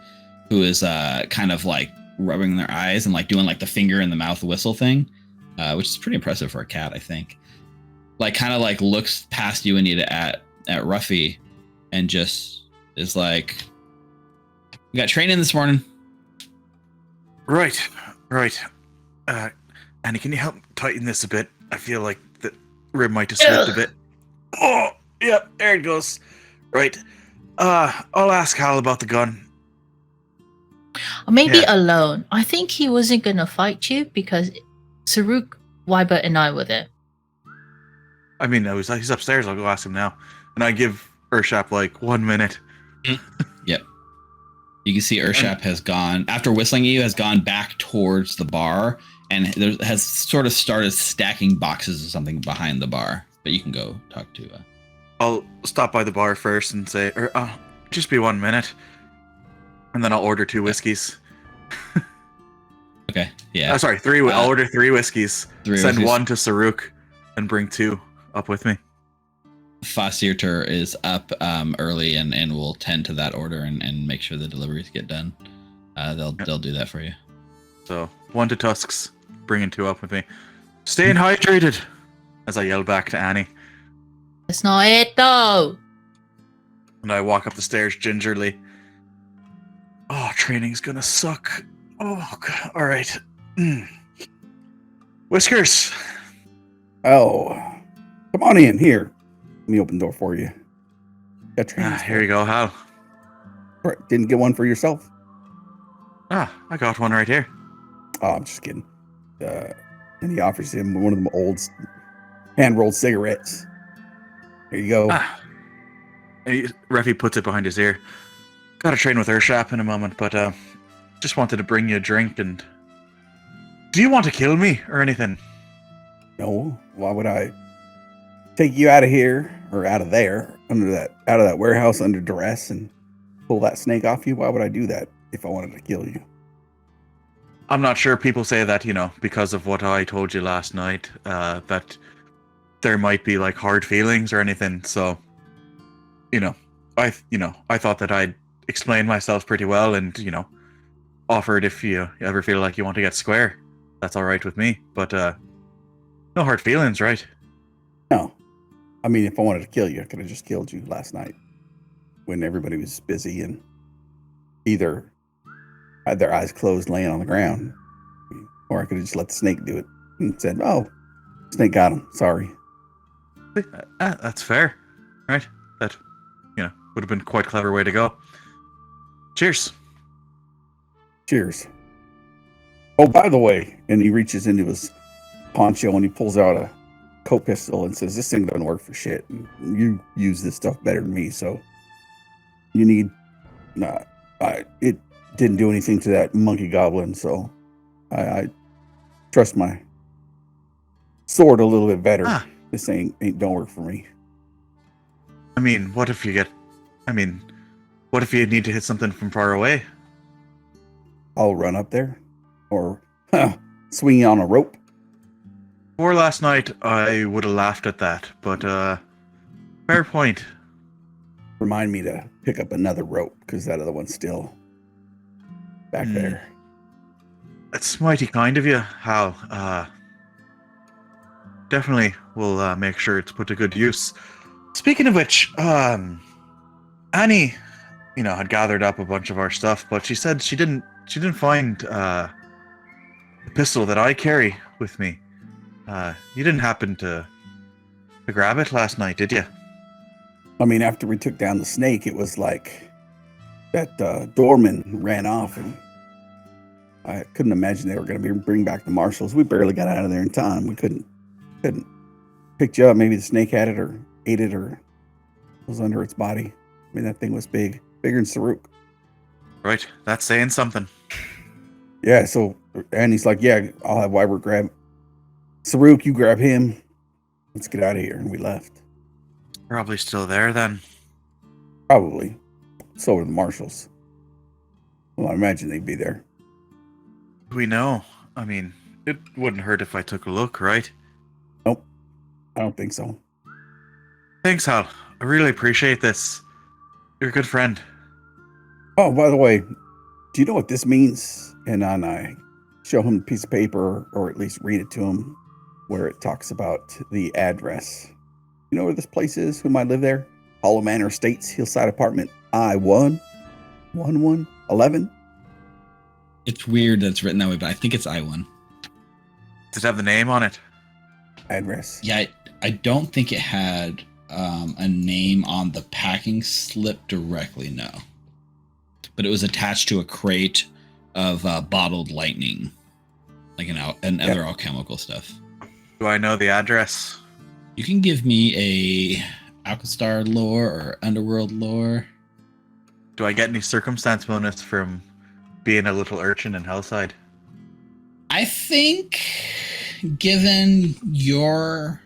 who is kind of like rubbing their eyes and like doing like the finger in the mouth whistle thing, which is pretty impressive for a cat, I think. Like kind of like looks past you, Anita, at Ruffy, and just is like, "We got training this morning." Right. Annie, can you help tighten this a bit? I feel like the rib might have slipped a bit. Oh, yep, there it goes. Right. I'll ask Hal about the gun. Maybe Yeah. alone. I think he wasn't gonna fight you because Saruk, Wybert, and I were there. I mean, he's upstairs. I'll go ask him now. And I give Urshap like 1 minute. Yep. You can see Urshap has gone, after whistling at you, has gone back towards the bar and has sort of started stacking boxes or something behind the bar. But you can go talk to. I'll stop by the bar first and say, just be 1 minute. And then I'll order 2 whiskeys. Okay. Yeah. Sorry, 3. I'll order 3 whiskeys. Send whiskeys. 1 to Saruk and bring 2 up with me. Fasirtur is up early and will tend to that order and make sure the deliveries get done. They'll do that for you. So 1 to Tusks, bringing 2 up with me. Staying hydrated, as I yell back to Annie. That's not it though. And I walk up the stairs gingerly. Oh, training's gonna suck. Oh, God. All right. Whiskers. Oh, come on in here. Let me open the door for you. Got training. Here you go, Hal. Right, didn't get one for yourself? I got one right here. Oh, I'm just kidding. And he offers him one of them old hand-rolled cigarettes. Here you go. Reffy puts it behind his ear. Got to train with Urshap in a moment, but just wanted to bring you a drink. And do you want to kill me or anything? No, why would I take you out of here or out of there, out of that warehouse under duress and pull that snake off you? Why would I do that if I wanted to kill you? I'm not sure. People say that, because of what I told you last night, that there might be like hard feelings or anything. So, I thought that I'd explain myself pretty well and, offered if you ever feel like you want to get square. That's all right with me. But no hard feelings, right? No. I mean, if I wanted to kill you, I could have just killed you last night when everybody was busy and either had their eyes closed laying on the ground, or I could have just let the snake do it and said, "Oh, snake got him. Sorry." That's fair, right? That, would have been quite a clever way to go. Cheers. Cheers. Oh, by the way, and he reaches into his poncho and he pulls out a Coke pistol and says, "This thing doesn't work for shit. You use this stuff better than me, so you need." It didn't do anything to that monkey goblin, so I trust my sword a little bit better. This ain't don't work for me. I mean, what if you need to hit something from far away? I'll run up there or swing on a rope. Or last night, I would have laughed at that, but fair point. Remind me to pick up another rope because that other one's still back there. That's mighty kind of you, Hal. Definitely will make sure it's put to good use. Speaking of which, Annie, had gathered up a bunch of our stuff, but she said she didn't find the pistol that I carry with me. You didn't happen to grab it last night, did you? I mean, after we took down the snake, it was like that doorman ran off, and I couldn't imagine they were going to bring back the marshals. We barely got out of there in time. We couldn't pick you up. Maybe the snake had it or ate it or was under its body. I mean, that thing was bigger than Saruk. Right, that's saying something. Yeah, so Andy's like, "Yeah, I'll have Wybert grab Saruk, you grab him. Let's get out of here." And we left. Probably still there then. Probably. So were the marshals. Well, I imagine they'd be there. We know. I mean, It wouldn't hurt if I took a look, right? Nope. I don't think so. Thanks, Hal. I really appreciate this. You're a good friend. Oh, by the way, do you know what this means? And then I show him a piece of paper, or at least read it to him, where it talks about the address. You know where this place is? Who might live there? Hollow Manor Estates, Hillside Apartment, I-1, 11. It's weird that it's written that way, but I think it's I1. Does it have the name on it? Address. Yeah, I don't think it had a name on the packing slip directly, no. But it was attached to a crate of bottled lightning, like other alchemical stuff. Do I know the address? You can give me a Alkenstar lore or Underworld lore. Do I get any circumstance bonus from being a little urchin in Hellside? I think, given your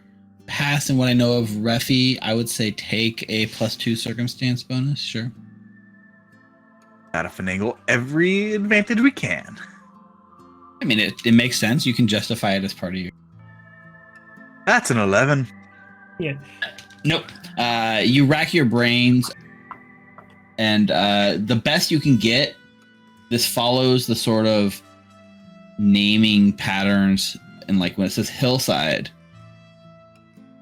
past and what I know of Refi, I would say take a +2 circumstance bonus, sure. Gotta finagle every advantage we can. I mean, it makes sense. You can justify it as part of your... That's an 11. Yeah. Nope. You rack your brains, and the best you can get, this follows the sort of naming patterns, and like when it says Hillside,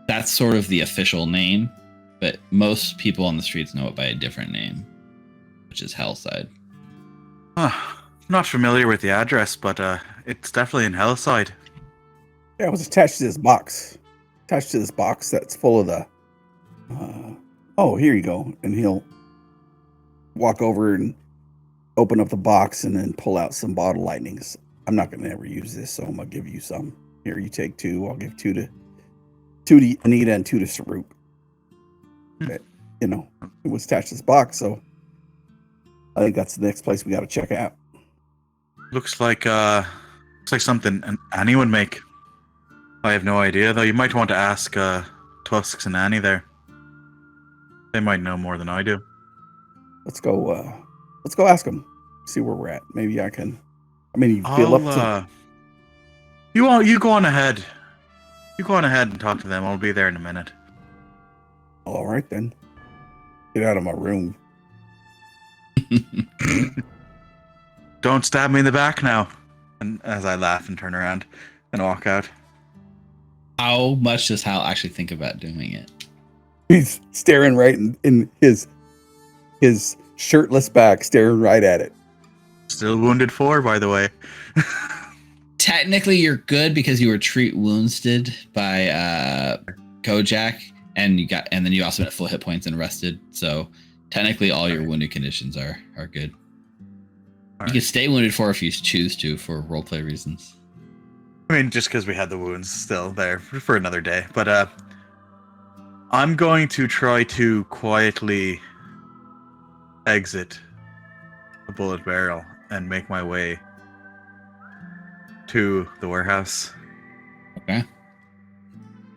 that's sort of the official name, but most people on the streets know it by a different name, which is Hellside. Not familiar with the address, but it's definitely in Hellside. Yeah, it was attached to this box. Attached to this box that's full of the... oh, here you go. And he'll walk over and open up the box and then pull out some bottle lightnings. I'm not going to ever use this, so I'm going to give you some. Here, you take 2. I'll give 2 to Anita and 2 to Saruk. But, you know, it was attached to this box, so I think that's the next place we got to check out. Looks like something Annie would make. I have no idea, though. You might want to ask Tusks and Annie there. They might know more than I do. Let's go ask them. See where we're at. Maybe I can. I mean, you feel up to. You go on ahead. You go on ahead and talk to them. I'll be there in a minute. All right then. Get out of my room. Don't stab me in the back now. And as I laugh and turn around and walk out. How much does Hal actually think about doing it? He's staring right in his shirtless back, staring right at it. Still wounded 4, by the way. Technically, you're good because you were treat wounded by Kojak, and then you also had full hit points and rested. So technically, all your wounded conditions are good. You can stay wounded 4 if you choose to for roleplay reasons. I mean, just because we had the wounds still there for another day. But I'm going to try to quietly exit the bullet barrel and make my way to the warehouse. Okay.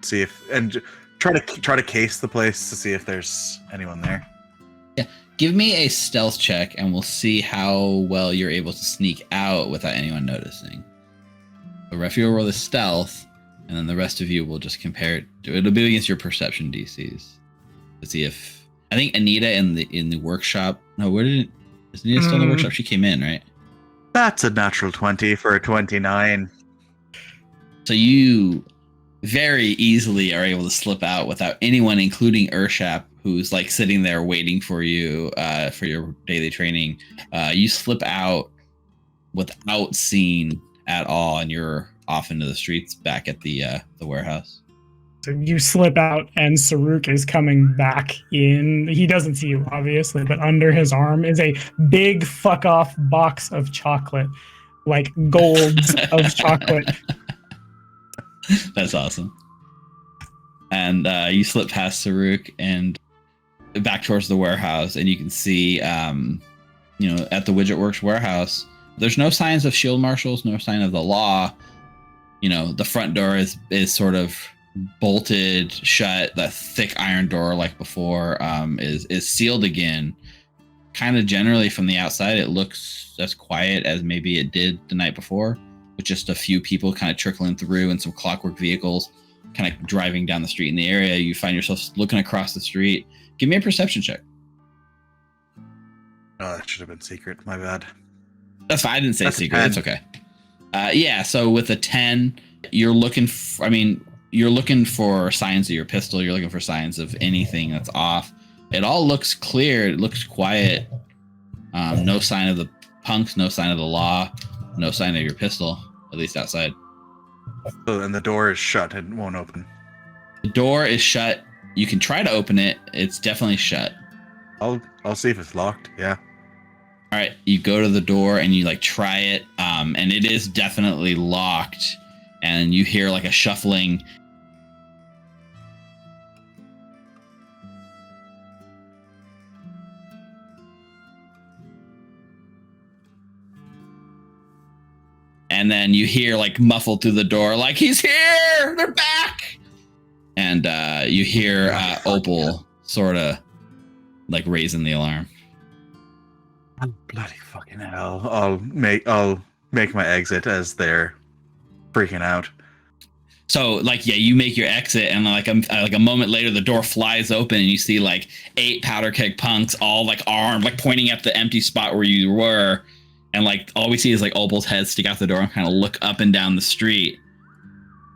See if try to case the place to see if there's anyone there. Yeah. Give me a stealth check, and we'll see how well you're able to sneak out without anyone noticing. So Refi will roll the stealth, and then the rest of you will just compare it. It'll be against your perception DCs to see if. I think Anita in the workshop. No, is Anita still in the workshop? She came in, right? That's a natural 20 for a 29. So you very easily are able to slip out without anyone, including Urshap, who's like sitting there waiting for you for your daily training. You slip out without seeing at all, and you're off into the streets back at the warehouse. So you slip out, and Saruk is coming back in. He doesn't see you, obviously, but under his arm is a big fuck-off box of chocolate, like golds of chocolate. That's awesome. And you slip past Saruk and back towards the warehouse, and you can see, at the Widget Works warehouse, there's no signs of shield marshals, no sign of the law. The front door is sort of bolted shut. The thick iron door, like before, is sealed again. Kind of generally from the outside, it looks as quiet as maybe it did the night before. with just a few people kind of trickling through and some clockwork vehicles kind of driving down the street in the area. You find yourself looking across the street. Give me a perception check. Oh, that should have been secret. My bad. That's fine. I didn't say That's a secret. 10. It's okay. Yeah. So with a 10, you're looking. You're looking for signs of your pistol. You're looking for signs of anything that's off. It all looks clear. It looks quiet. No sign of the punks. No sign of the law. No sign of your pistol. At least outside. Oh, and the door is shut and won't open. The door is shut. You can try to open it. It's definitely shut. I'll see if it's locked. Yeah. All right, you go to the door and you like try it, and it is definitely locked. And you hear like a shuffling. And then you hear like muffled through the door, like, he's here, they're back. And you hear Opal sort of like raising the alarm. Oh, bloody fucking hell! I'll make my exit as they're freaking out. So like, yeah, you make your exit, and like a moment later, the door flies open, and you see like 8 Powderkeg punks, all like armed, like pointing at the empty spot where you were, and like all we see is like Opal's head stick out the door and kind of look up and down the street.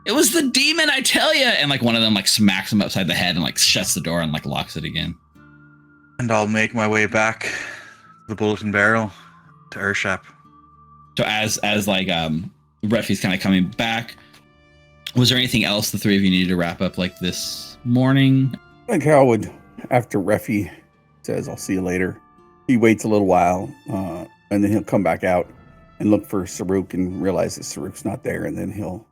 It was the demon, I tell you! And like one of them like smacks him upside the head and like shuts the door and like locks it again. And I'll make my way back to the Bulletin Barrel to Urshap. So as like Refi's kind of coming back, was there anything else the three of you needed to wrap up like this morning? I think Hal would, after Refi says, I'll see you later, he waits a little while, and then he'll come back out and look for Saruk and realize that Saruk's not there, and then he'll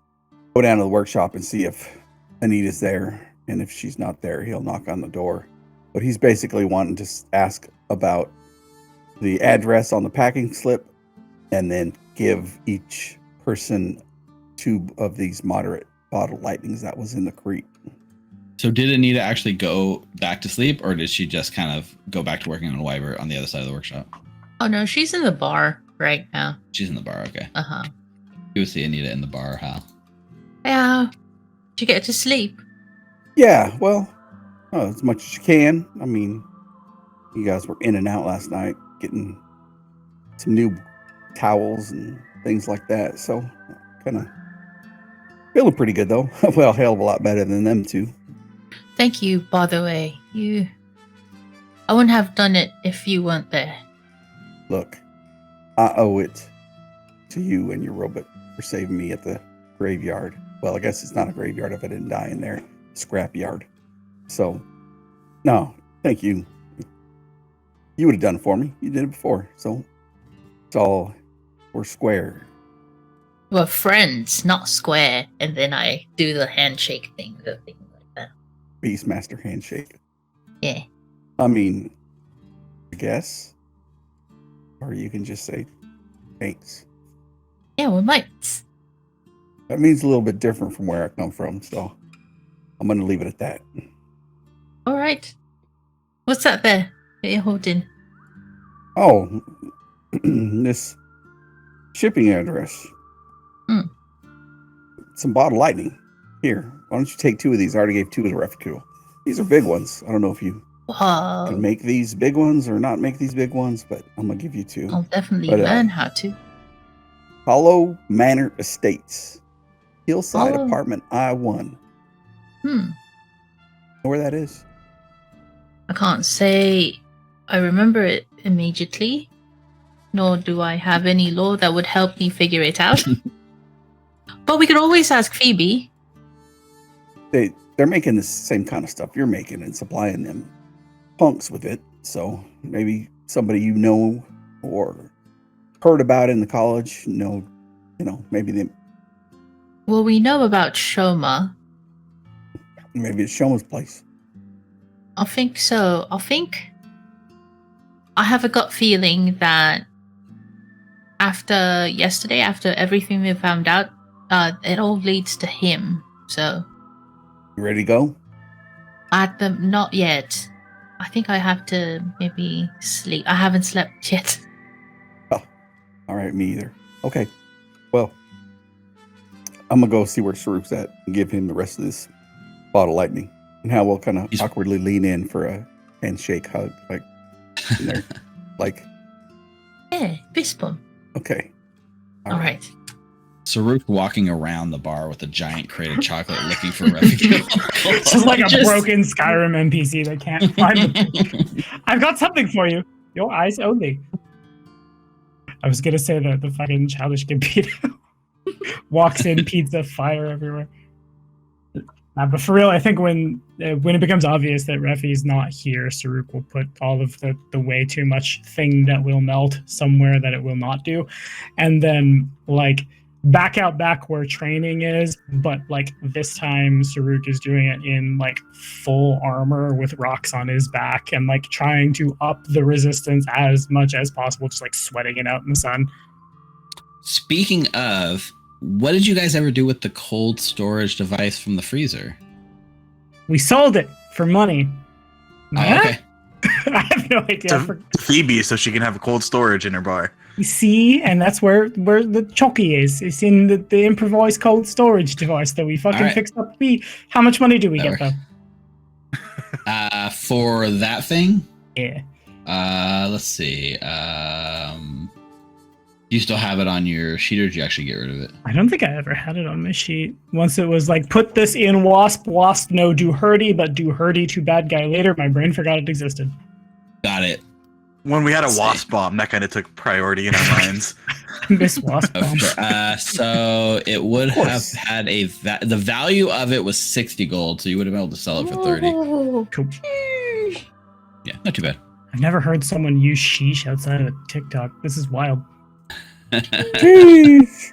go down to the workshop and see if Anita's there, and if she's not there, he'll knock on the door. But he's basically wanting to ask about the address on the packing slip, and then give each person 2 of these moderate bottle lightnings that was in the crate. So did Anita actually go back to sleep, or did she just kind of go back to working on Wyvern on the other side of the workshop? Oh no, she's in the bar right now. She's in the bar, okay. Uh-huh. You would see Anita in the bar, Hal. Yeah. Did you get to sleep? Yeah, well, as much as you can. I mean, you guys were in and out last night, getting some new towels and things like that. So, kind of feeling pretty good, though. Well, hell of a lot better than them two. Thank you, by the way. I wouldn't have done it if you weren't there. Look, I owe it to you and your robot for saving me at the graveyard. Well, I guess it's not a graveyard if I didn't die in there. Scrap yard. So, no, thank you. You would have done it for me. You did it before. So, it's all, we're square. We're friends, not square. And then I do the handshake thing, the thing like that. Beastmaster handshake. Yeah. I mean, I guess. Or you can just say thanks. Yeah, we're mates. That means a little bit different from where I come from, so I'm going to leave it at that. All right. What's that there that you're holding? Oh, this shipping address. Some bottle lightning. Here, why don't you take 2 of these? I already gave 2 as a refuel. These are big ones. I don't know if you can make these big ones or not make these big ones, but I'm going to give you 2. I'll definitely learn how to. Hollow Manor Estates. Hillside Apartment I-1. Know where that is? I can't say I remember it immediately, nor do I have any law that would help me figure it out. But we could always ask Phoebe. They're making the same kind of stuff you're making and supplying them punks with it. So maybe somebody you know or heard about in the college, maybe they. Well, we know about Shoma. Maybe it's Shoma's place. I think so. I have a gut feeling that after yesterday, after everything we found out, it all leads to him. So. You ready to go? Not yet. I think I have to maybe sleep. I haven't slept yet. Oh, all right, me either. Okay. Well, I'm gonna go see where Saruk's at and give him the rest of this bottle of lightning. And how we'll kind of awkwardly lean in for a handshake hug, like in there. Like, Yeah, fist bump. okay. All right. Saruk walking around the bar with a giant crate of chocolate looking for refuge. It's just like a broken Skyrim NPC that can't find the I've got something for you. Your eyes only. I was gonna say the fucking childish Gambito walks in, pizza, fire everywhere. But for real, I think when it becomes obvious that Refi's not here, Saruk will put all of the way too much thing that will melt somewhere that it will not do, and then like back where training is, but like this time Saruk is doing it in like full armor with rocks on his back and like trying to up the resistance as much as possible, just like sweating it out in the sun. Speaking of, what did you guys ever do with the cold storage device from the freezer? We sold it for money. Oh, okay. I have no idea. To Phoebe, so she can have a cold storage in her bar. You see, and that's where the chocky is. It's in the improvised cold storage device that we fucking fixed up. How much money do we get though? For that thing? Yeah. Let's see. Do you still have it on your sheet, or did you actually get rid of it? I don't think I ever had it on my sheet. Once it was like, put this in wasp, no do hurdy, but do hurdy to bad guy later. My brain forgot it existed. Got it. When we had a wasp bomb, that kind of took priority in our minds. Miss wasp bomb. So it would have had the value of it was 60 gold, so you would have been able to sell it for 30. Oh. Cool. Yeah, not too bad. I've never heard someone use sheesh outside of a TikTok. This is wild. Sheesh.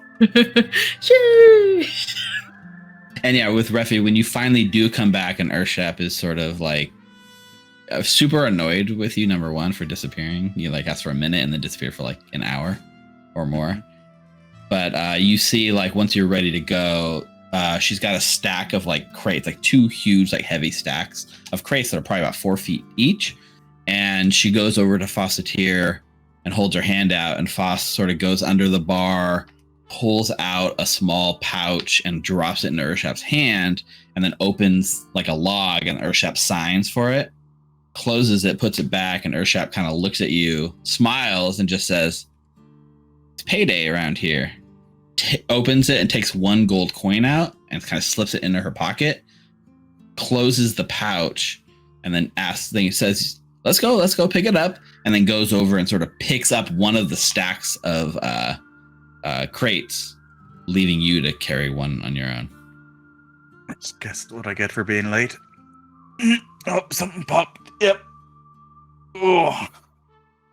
And yeah, with Refi, when you finally do come back, and Urshap is sort of like super annoyed with you, number one, for disappearing. You like ask for a minute and then disappear for like an hour or more. But you see, like, once you're ready to go, she's got a stack of like crates, like two huge, like heavy stacks of crates that are probably about 4 feet each. And she goes over to Fawceteer and holds her hand out, and Foss sort of goes under the bar, pulls out a small pouch and drops it in Urshap's hand, and then opens like a log, and Urshap signs for it, closes it, puts it back, and Urshap kind of looks at you, smiles, and just says, "It's payday around here." Opens it and takes 1 gold coin out and kind of slips it into her pocket, closes the pouch, and then he says, let's go pick it up, and then goes over and sort of picks up one of the stacks of crates, leaving you to carry one on your own. I just guessed what I get for being late. Oh, something popped. Yep. Oh.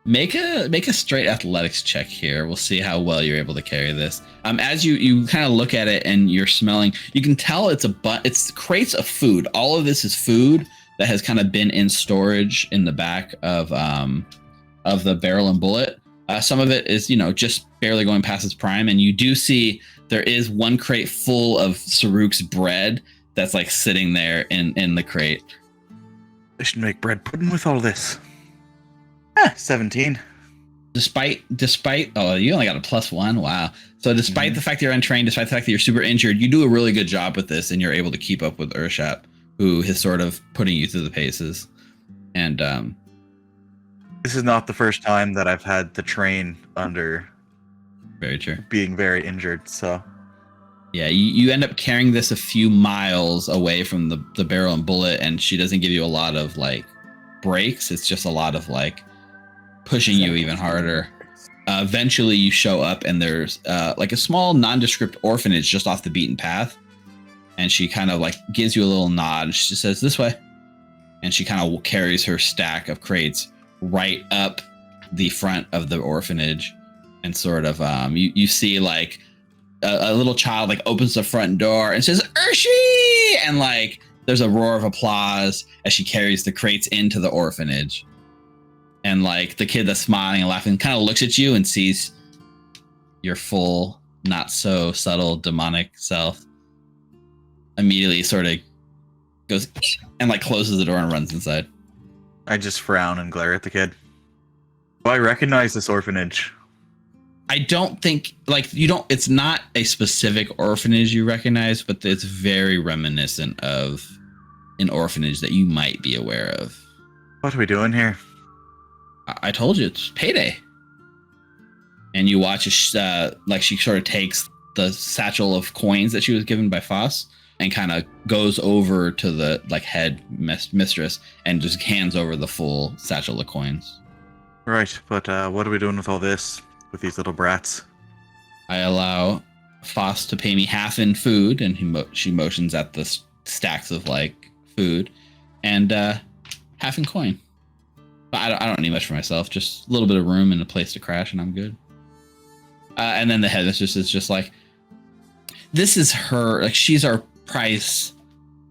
Make a straight athletics check here. We'll see how well you're able to carry this. As you kind of look at it and you're smelling, you can tell it's crates of food. All of this is food that has kind of been in storage in the back of the barrel and bullet. Some of it is, just barely going past its prime, and you do see there is 1 crate full of Saruk's bread that's like sitting there in the crate. I should make bread pudding with all this. 17. Despite you only got a +1. Wow. So despite the fact that you're untrained, despite the fact that you're super injured, you do a really good job with this, and you're able to keep up with Urshap, who is sort of putting you through the paces. And this is not the first time that I've had to train under very true being very injured, so yeah, you end up carrying this a few miles away from the barrel and bullet, and she doesn't give you a lot of like breaks. It's just a lot of like pushing you even harder. Eventually you show up, and there's like a small nondescript orphanage just off the beaten path. And she kind of like gives you a little nod. She says, "This way." And she kind of carries her stack of crates right up the front of the orphanage. And sort of, you see like a little child like opens the front door and says, "Urshi!" And like, there's a roar of applause as she carries the crates into the orphanage. And like the kid that's smiling and laughing kind of looks at you and sees your full, not so subtle demonic self. Immediately sort of goes and like closes the door and runs inside. I just frown and glare at the kid. Oh, I recognize this orphanage. I don't think it's not a specific orphanage you recognize, but it's very reminiscent of an orphanage that you might be aware of. What are we doing here? I told you, it's payday. And you watch she sort of takes the satchel of coins that she was given by Foss and kind of goes over to the head mistress and just hands over the full satchel of coins. Right, but what are we doing with all this, with these little brats? I allow Foss to pay me half in food, and she motions at the stacks of food, and half in coin. But I don't need much for myself, just a little bit of room and a place to crash, and I'm good. And then the headmistress is just like, this is her, she's our prize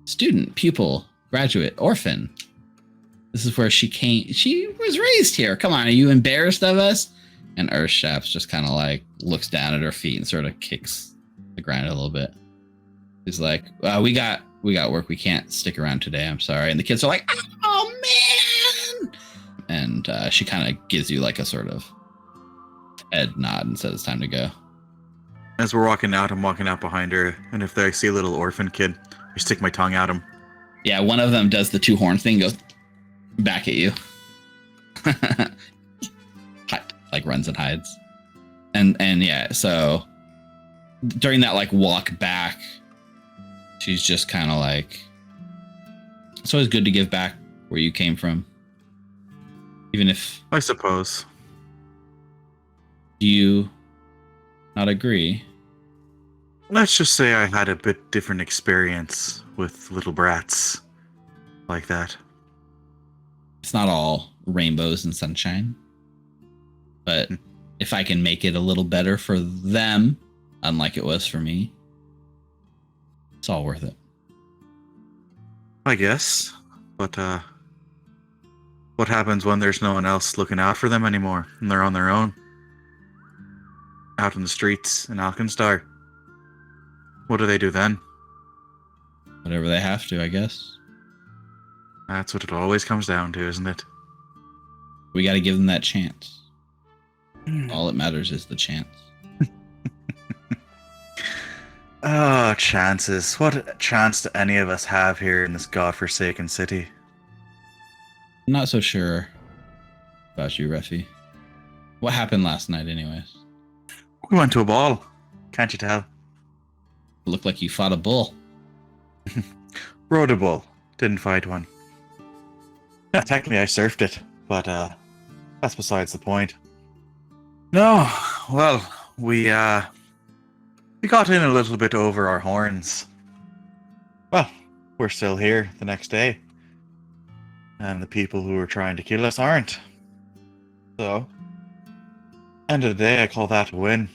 student, pupil, graduate, orphan. This is where she came. She was raised here. Come on, are you embarrassed of us? And Earthshaps just kind of looks down at her feet and sort of kicks the ground a little bit. He's like, we got work. We can't stick around today. I'm sorry. And the kids are like, oh man. And she kind of gives you a sort of head nod and says it's time to go. As we're walking out, I'm walking out behind her, and if I see a little orphan kid, I stick my tongue at him. Yeah, one of them does the two horn thing, goes back at you. Runs and hides. And yeah, so during that walk back, she's just kind of it's always good to give back where you came from. Even if... I suppose. Do you not agree? Let's just say I had a bit different experience with little brats like that. It's not all rainbows and sunshine. But if I can make it a little better for them, unlike it was for me, it's all worth it. I guess. But what happens when there's no one else looking out for them anymore and they're on their own? Out in the streets in Alkenstar. What do they do then? Whatever they have to, I guess. That's what it always comes down to, isn't it? We got to give them that chance. All that matters is the chance. Oh, chances. What chance do any of us have here in this godforsaken city? I'm not so sure about you, Refi. What happened last night, anyways? We went to a ball. Can't you tell? It looked like you fought a bull. Rode a bull. Didn't fight one. Yeah, technically I surfed it, but that's besides the point. No, well, we got in a little bit over our horns. Well, we're still here the next day. And the people who were trying to kill us aren't. So, end of the day, I call that a win.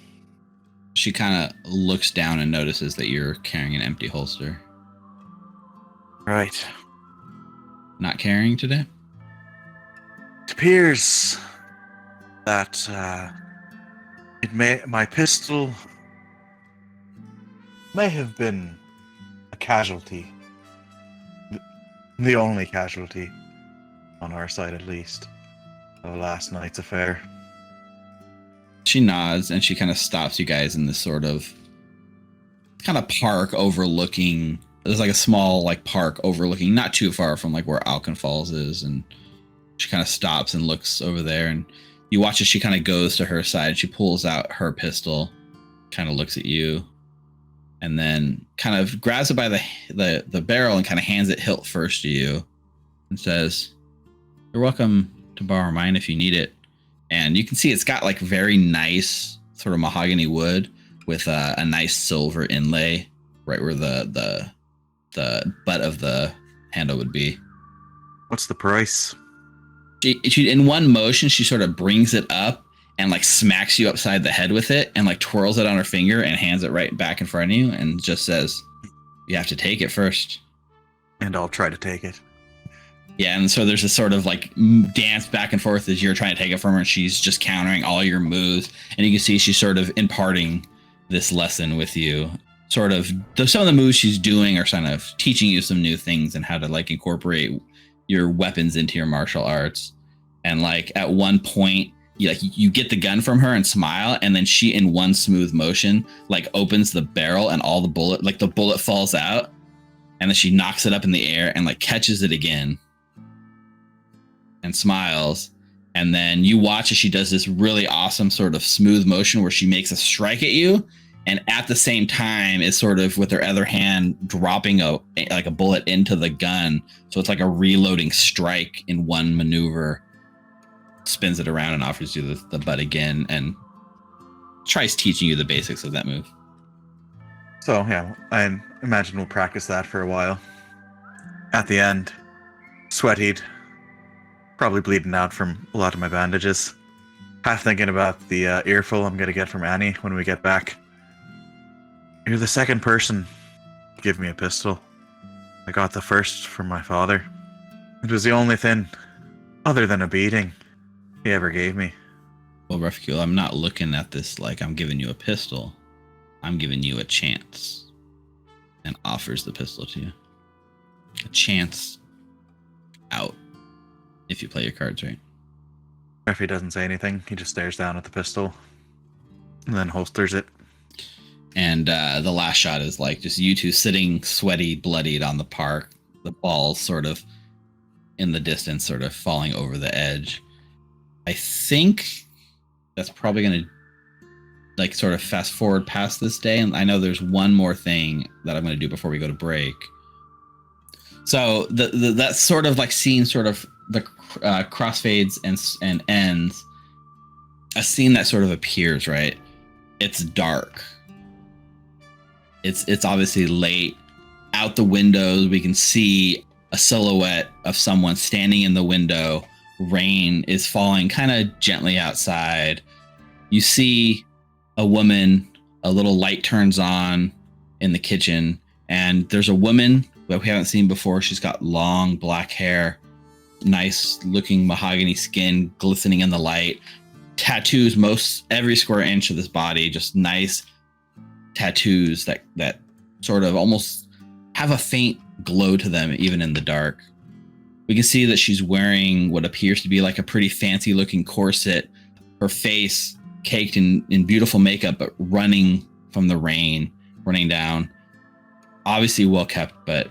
She kind of looks down and notices that you're carrying an empty holster. Right. Not carrying today? It appears that my pistol may have been a casualty. The only casualty, on our side at least, of last night's affair. She nods and she kind of stops you guys in this sort of kind of park overlooking. There's a small park overlooking, not too far from where Alken Falls is, and she kind of stops and looks over there, and you watch as she kind of goes to her side. She pulls out her pistol, kind of looks at you, and then kind of grabs it by the barrel and kind of hands it hilt first to you and says, "You're welcome to borrow mine if you need it." And you can see it's got very nice sort of mahogany wood with a nice silver inlay right where the butt of the handle would be. What's the price? She in one motion, she sort of brings it up and smacks you upside the head with it and twirls it on her finger and hands it right back in front of you and just says, "You have to take it first." And I'll try to take it. Yeah, and so there's this sort of dance back and forth as you're trying to take it from her, and she's just countering all your moves. And you can see she's sort of imparting this lesson with you. Sort of some of the moves she's doing are kind of teaching you some new things and how to incorporate your weapons into your martial arts. And at one point, you get the gun from her and smile, and then she, in one smooth motion, like opens the barrel and all the bullet falls out, and then she knocks it up in the air and like catches it again and smiles. And then you watch as she does this really awesome sort of smooth motion where she makes a strike at you, and at the same time is sort of with her other hand dropping a bullet into the gun. So it's like a reloading strike in one maneuver. Spins it around and offers you the butt again, and tries teaching you the basics of that move. So yeah, I imagine we'll practice that for a while. At the end, sweated, probably bleeding out from a lot of my bandages. Half thinking about the earful I'm gonna get from Annie when we get back. You're the second person to give me a pistol. I got the first from my father. It was the only thing, other than a beating, he ever gave me. Well, Refugee, I'm not looking at this like I'm giving you a pistol. I'm giving you a chance. And offers the pistol to you. A chance out. If you play your cards right. If he doesn't say anything, he just stares down at the pistol. And then holsters it. And the last shot is like just you two sitting sweaty, bloodied on the park. The balls sort of in the distance, sort of falling over the edge. I think that's probably going to like sort of fast forward past this day. And I know there's one more thing that I'm going to do before we go to break. So that sort of like scene, sort of the crossfades and ends. A scene that sort of appears, right? It's dark. It's obviously late. Out the windows, we can see a silhouette of someone standing in the window. Rain is falling kind of gently outside. You see a woman, a little light turns on in the kitchen, and there's a woman that we haven't seen before. She's got long black hair, nice looking mahogany skin glistening in the light, tattoos most every square inch of this body, just nice tattoos that sort of almost have a faint glow to them even in the dark. We can see that she's wearing what appears to be like a pretty fancy looking corset, her face caked in beautiful makeup, but running from the rain, running down. Obviously well kept, but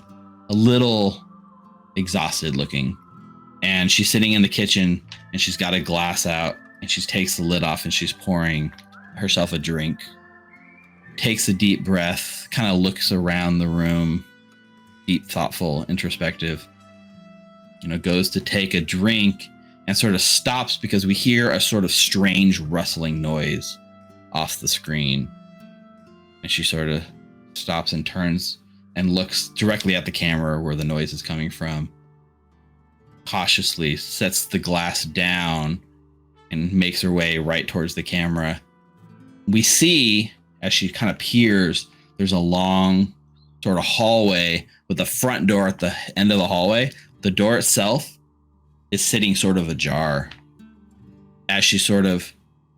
a little exhausted looking. And she's sitting in the kitchen, and she's got a glass out, and she takes the lid off, and she's pouring herself a drink. Takes a deep breath, kind of looks around the room, deep, thoughtful, introspective. Goes to take a drink and sort of stops because we hear a sort of strange rustling noise off the screen. And she sort of stops and turns and looks directly at the camera where the noise is coming from. Cautiously sets the glass down and makes her way right towards the camera. We see, as she kind of peers, there's a long sort of hallway with a front door at the end of the hallway. The door itself is sitting sort of ajar. As she sort of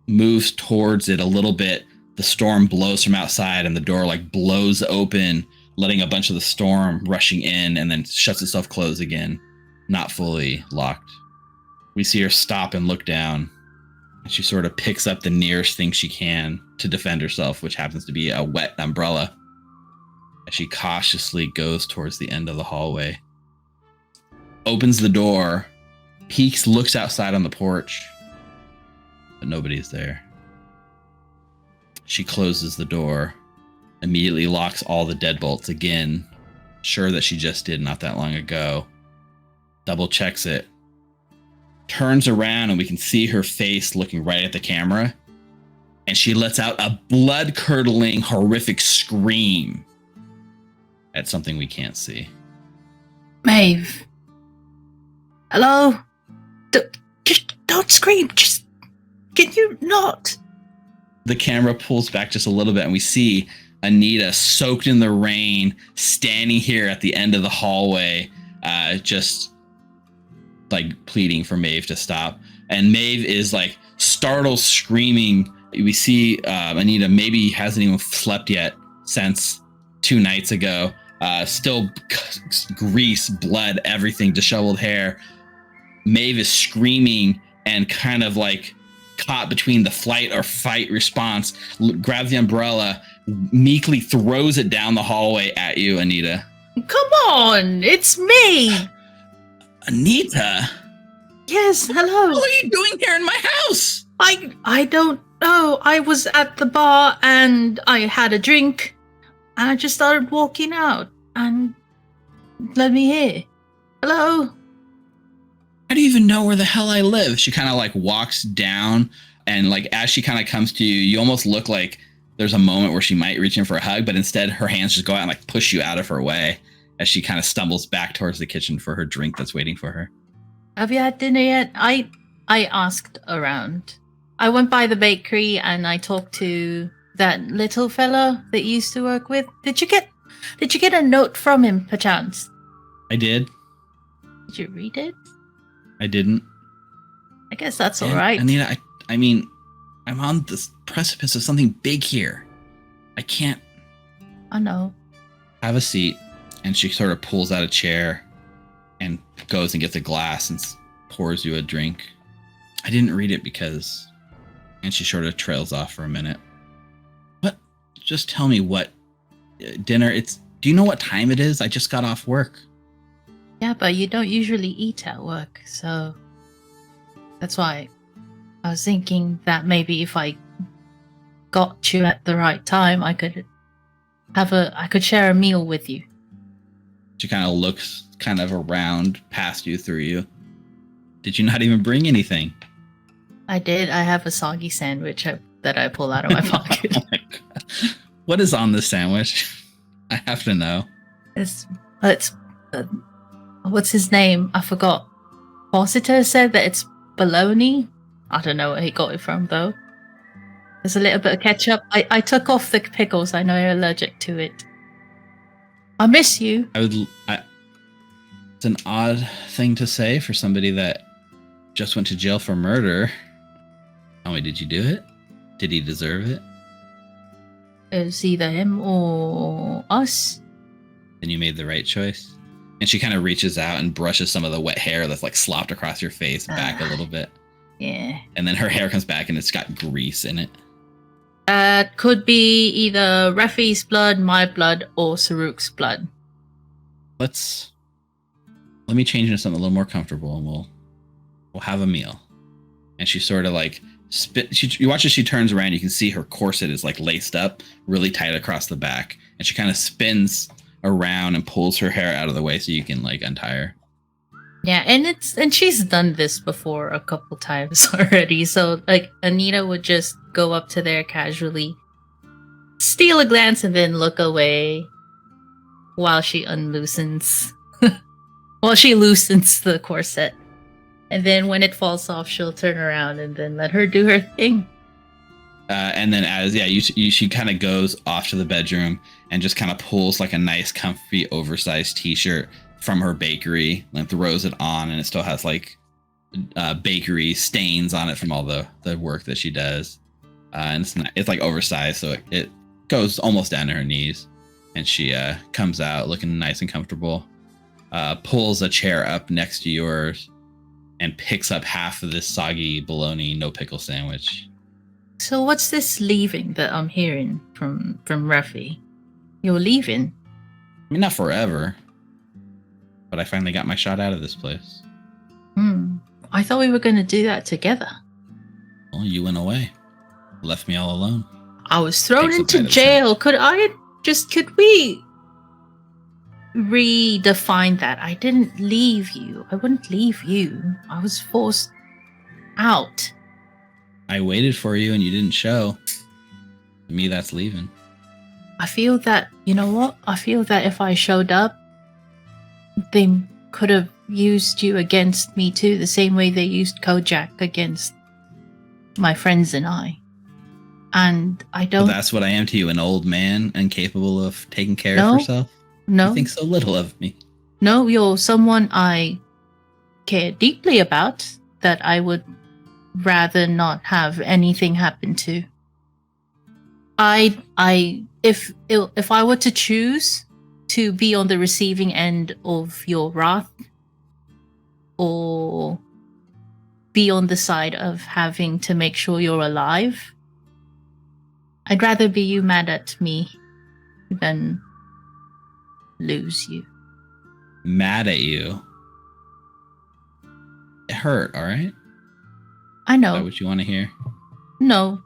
moves towards it a little bit, the storm blows from outside and the door like blows open, letting a bunch of the storm rushing in, and then shuts itself closed again, not fully locked. We see her stop and look down, and she sort of picks up the nearest thing she can to defend herself, which happens to be a wet umbrella, as she cautiously goes towards the end of the hallway. Opens the door, peeks, looks outside on the porch, but nobody's there. She closes the door, immediately locks all the deadbolts again, sure that she just did not that long ago. Double checks it, turns around, and we can see her face looking right at the camera, and she lets out a blood-curdling, horrific scream at something we can't see. Maeve. Hello? Just don't scream. Just, can you not? The camera pulls back just a little bit, and we see Anita soaked in the rain, standing here at the end of the hallway, just like pleading for Maeve to stop. And Maeve is like startled, screaming. We see Anita maybe hasn't even slept yet since 2 nights ago. Still grease, blood, everything, disheveled hair. Maeve is screaming and kind of like caught between the flight or fight response, grabs the umbrella, meekly throws it down the hallway at you, Anita. Come on, it's me. Anita? Yes, hello. What are you doing here in my house? I don't know. I was at the bar and I had a drink and I just started walking out and let me here. Hello? How do you even know where the hell I live? She kind of like walks down, and like as she kind of comes to you, you almost look like there's a moment where she might reach in for a hug, but instead her hands just go out and like push you out of her way as she kind of stumbles back towards the kitchen for her drink that's waiting for her. Have you had dinner yet? I asked around. I went by the bakery and I talked to that little fella that you used to work with. Did you get a note from him, perchance? I did. Did you read it? I didn't. I guess that's all right. Anita, I mean, I'm on this precipice of something big here. I can't. I know. Have a seat. And she sort of pulls out a chair and goes and gets a glass and pours you a drink. I didn't read it because... And she sort of trails off for a minute. What? Just tell me what dinner it's... Do you know what time it is? I just got off work. Yeah, but you don't usually eat at work, so... That's why I was thinking that maybe if I got you at the right time, I could share a meal with you. She kind of looks kind of around past you, through you. Did you not even bring anything? I did. I have a soggy sandwich that I pull out of my pocket. Oh my God. What is on this sandwich? I have to know. It's what's his name? I forgot. Fossiter said that it's bologna. I don't know where he got it from though. There's a little bit of ketchup. I took off the pickles. I know you're allergic to it. I miss you. It's an odd thing to say for somebody that just went to jail for murder. Tell me, did you do it? Did he deserve it? It's either him or us. Then you made the right choice. And she kind of reaches out and brushes some of the wet hair that's like slopped across your face back a little bit. Yeah. And then her hair comes back and it's got grease in it. Could be either Refi's blood, my blood, or Saruk's blood. Let me change into something a little more comfortable, and we'll have a meal. And she sort of like you watch as she turns around, you can see her corset is like laced up really tight across the back, and she kind of spins around and pulls her hair out of the way so you can like untie her. Yeah, and she's done this before a couple times already. So like Anita would just go up to there casually, steal a glance, and then look away while she loosens the corset. And then when it falls off, she'll turn around and then let her do her thing. And then she kind of goes off to the bedroom and just kind of pulls like a nice, comfy, oversized t-shirt from her bakery and throws it on, and it still has like bakery stains on it from all the work that she does. And it's like oversized, so it goes almost down to her knees. And she comes out looking nice and comfortable, pulls a chair up next to yours, and picks up half of this soggy bologna no pickle sandwich. So what's this leaving that I'm hearing from Refi? You're leaving? I mean, not forever, but I finally got my shot out of this place. I thought we were going to do that together. Well, you went away, left me all alone. I was thrown Takes a into bite of jail. Could we redefine that? I didn't leave you. I wouldn't leave you. I was forced out. I waited for you and you didn't show. To me, that's leaving. I feel that, you know what? I feel that if I showed up, they could have used you against me too, the same way they used Kojak against my friends and I. And I don't... Well, that's what I am to you, an old man, incapable of taking care of herself? No. You think so little of me. No, you're someone I care deeply about, that I would rather not have anything happen to. If I were to choose to be on the receiving end of your wrath or be on the side of having to make sure you're alive. I'd rather be you mad at me than lose you. Mad at you? It hurt, all right? I Is know. that what you want to hear? No,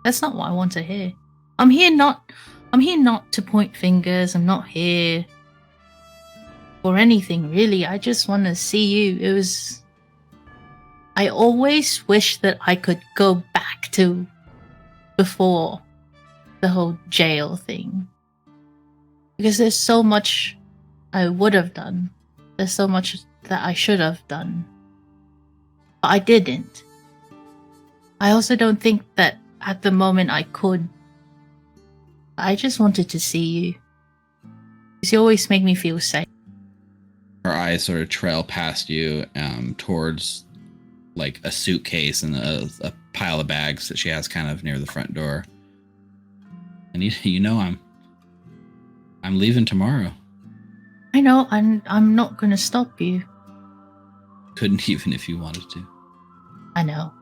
that's not what I want to hear. I'm here not to point fingers. I'm not here for anything, really. I just want to see you. I always wish that I could go back to before the whole jail thing. Because there's so much I would have done. There's so much that I should have done. But I didn't. I also don't think that at the moment I could. I just wanted to see you. Because you always make me feel safe. Her eyes sort of trail past you towards like a suitcase and a pile of bags that she has kind of near the front door. And you know I'm leaving tomorrow. I know, I'm not going to stop you. Couldn't even if you wanted to. I know.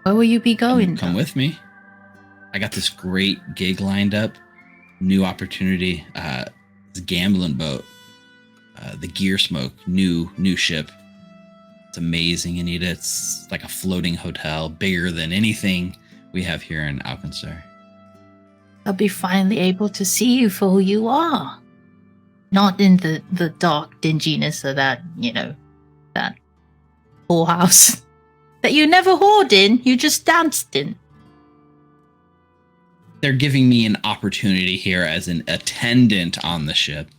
Where will you be going? Come with me. I got this great gig lined up. New opportunity. This gambling boat. The Gear Smoke. New ship. It's amazing, Anita. It's like a floating hotel. Bigger than anything we have here in Alkenstar. I'll be finally able to see you for who you are. Not in the dark dinginess of that, that whorehouse that you never whored in, you just danced in. They're giving me an opportunity here as an attendant on the ship.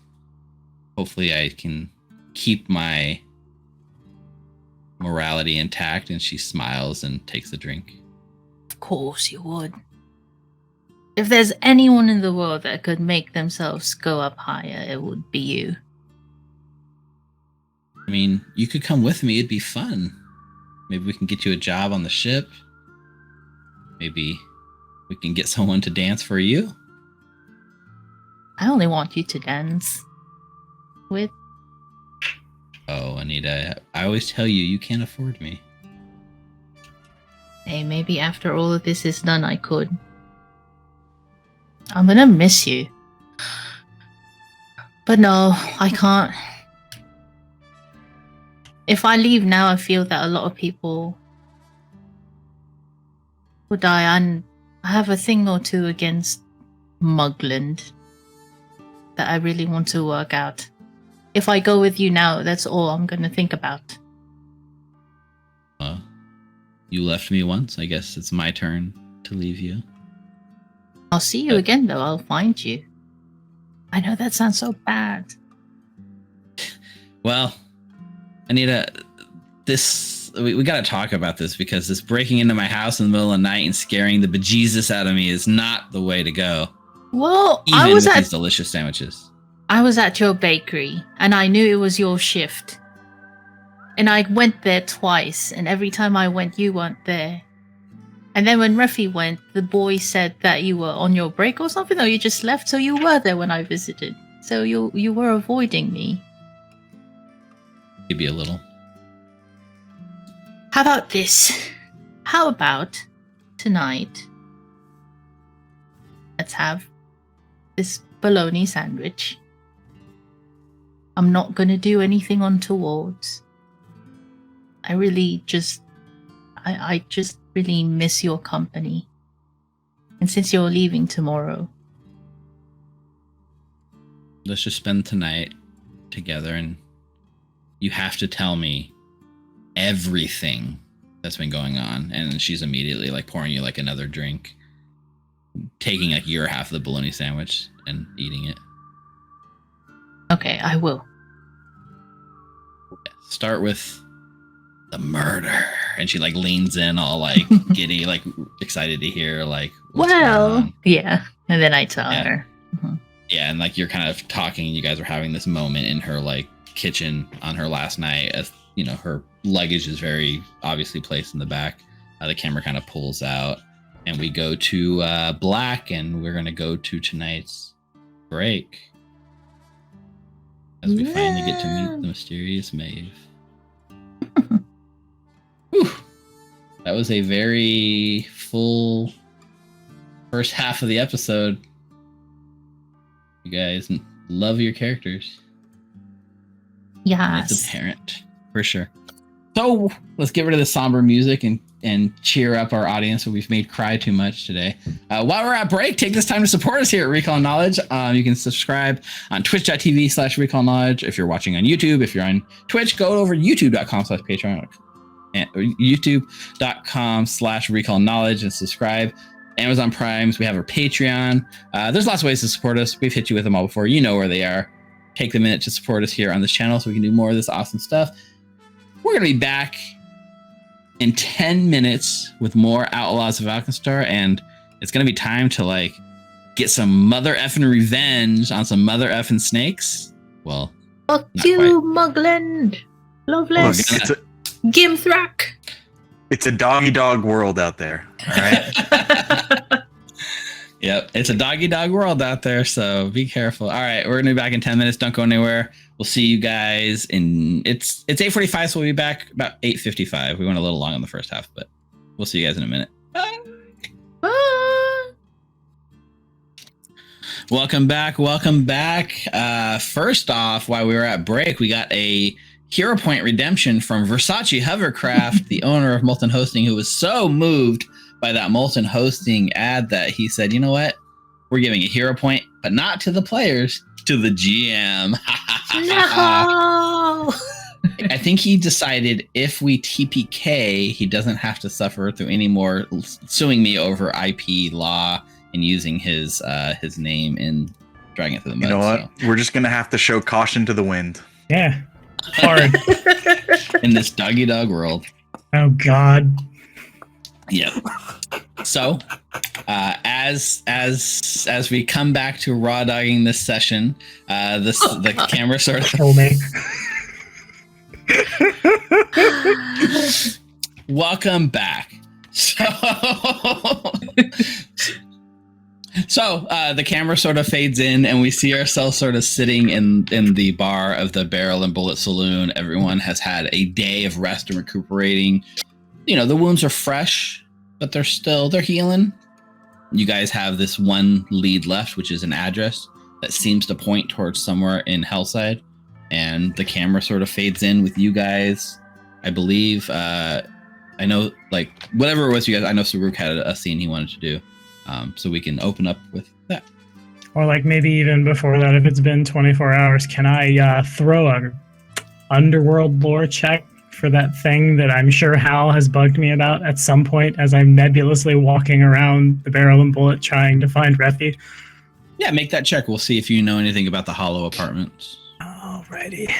Hopefully I can keep my morality intact. And she smiles and takes a drink. Of course you would. If there's anyone in the world that could make themselves go up higher, it would be you. I mean, you could come with me. It'd be fun. Maybe we can get you a job on the ship. Maybe we can get someone to dance for you. I only want you to dance with. Oh, Anita, I always tell you, you can't afford me. Hey, maybe after all of this is done, I could. I'm gonna miss you. But no, I can't. If I leave now, I feel that a lot of people will die, and I have a thing or two against Mugland that I really want to work out. If I go with you now, that's all I'm gonna think about. You left me once. I guess it's my turn to leave you. I'll see you again, though. I'll find you. I know that sounds so bad. Well, Anita, we got to talk about this because this breaking into my house in the middle of the night and scaring the bejesus out of me is not the way to go. Well, Even I was with at these delicious sandwiches. I was at your bakery, and I knew it was your shift. And I went there twice, and every time I went, you weren't there. And then when Ruffy went, the boy said that you were on your break or something, or you just left, so you were there when I visited. So you were avoiding me. Maybe a little. How about this? How about tonight? Let's have this bologna sandwich. I'm not going to do anything untowards. I really just really miss your company. And since you're leaving tomorrow, Let's just spend tonight together, and you have to tell me everything that's been going on. And she's immediately like pouring you like another drink, taking like your half of the bologna sandwich and eating it. okay, I will. Start with the murder. And she like leans in all like giddy, like excited to hear like what's going on. Yeah. And then I tell Yeah. her. Yeah, and like you're kind of talking, you guys are having this moment in her like kitchen on her last night, as you know, her luggage is very obviously placed in the back. The camera kind of pulls out, and we go to black, and we're gonna go to tonight's break as we finally get to meet the mysterious Maeve. That was a very full first half of the episode. You guys love your characters. Yes. It's apparent, for sure. So let's get rid of the somber music and cheer up our audience who we've made cry too much today. While we're at break, take this time to support us here at Recall Knowledge. You can subscribe on twitch.tv/Recall Knowledge. If you're watching on YouTube, if you're on Twitch, go over youtube.com/Patreon and youtube.com/Recall Knowledge and subscribe. Amazon Primes, we have our Patreon. There's lots of ways to support us. We've hit you with them all before. You know where they are. Take the minute to support us here on this channel so we can do more of this awesome stuff. We're going to be back in 10 minutes with more Outlaws of Alkenstar, and it's going to be time to like get some mother effing revenge on some mother effing snakes. Well, fuck you, Mugland. Loveless. Gimthrak. It's a doggy dog world out there. All right. Yep, it's a doggy dog world out there, so be careful. All right, we're going to be back in 10 minutes. Don't go anywhere. We'll see you guys in it's 8:45, so we'll be back about 8:55. We went a little long on the first half, but we'll see you guys in a minute. Bye. Bye. Welcome back. First off, while we were at break, we got a hero point redemption from Versace Hovercraft, the owner of Molten Hosting, who was so moved by that Molten Hosting ad that he said, you know what? We're giving a hero point, but not to the players, to the GM. No. I think he decided if we TPK, he doesn't have to suffer through any more suing me over IP law and using his name and dragging it through the mud. You know what? So. We're just going to have to show caution to the wind. Yeah. Hard. In this doggy dog world. Oh, God. Yep. So, as we come back to raw dogging this session, the camera sort of kill me. Welcome back. So the camera sort of fades in, and we see ourselves sort of sitting in the bar of the Barrel and Bullet Saloon. Everyone has had a day of rest and recuperating. You know, the wounds are fresh, but they're healing. You guys have this one lead left, which is an address that seems to point towards somewhere in Hellside. And the camera sort of fades in with you guys. I believe, I know, like, whatever it was you guys, I know Saruk had a scene he wanted to do. So we can open up with that. Or like maybe even before that, if it's been 24 hours, can I throw a Underworld lore check for that thing that I'm sure Hal has bugged me about at some point as I'm nebulously walking around the Barrel and Bullet trying to find refuge? Yeah, make that check. We'll see if you know anything about the Hollow Apartments. Alrighty.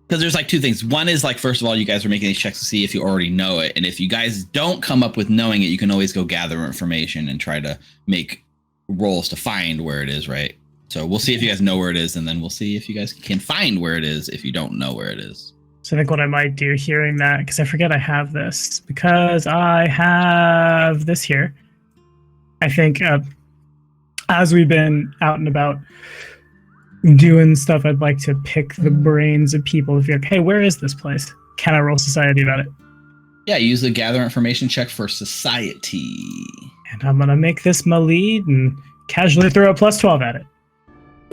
Because there's like two things. One is like, first of all, you guys are making these checks to see if you already know it. And if you guys don't come up with knowing it, you can always go gather information and try to make rolls to find where it is, right? So we'll see if you guys know where it is, and then we'll see if you guys can find where it is if you don't know where it is. So I think what I might do hearing that, because I forget I have this, because I have this here. I think as we've been out and about doing stuff, I'd like to pick the brains of people. If you're like, hey, where is this place? Can I roll society about it? Yeah, use the gather information check for society. And I'm going to make this my lead and casually throw a +12 at it.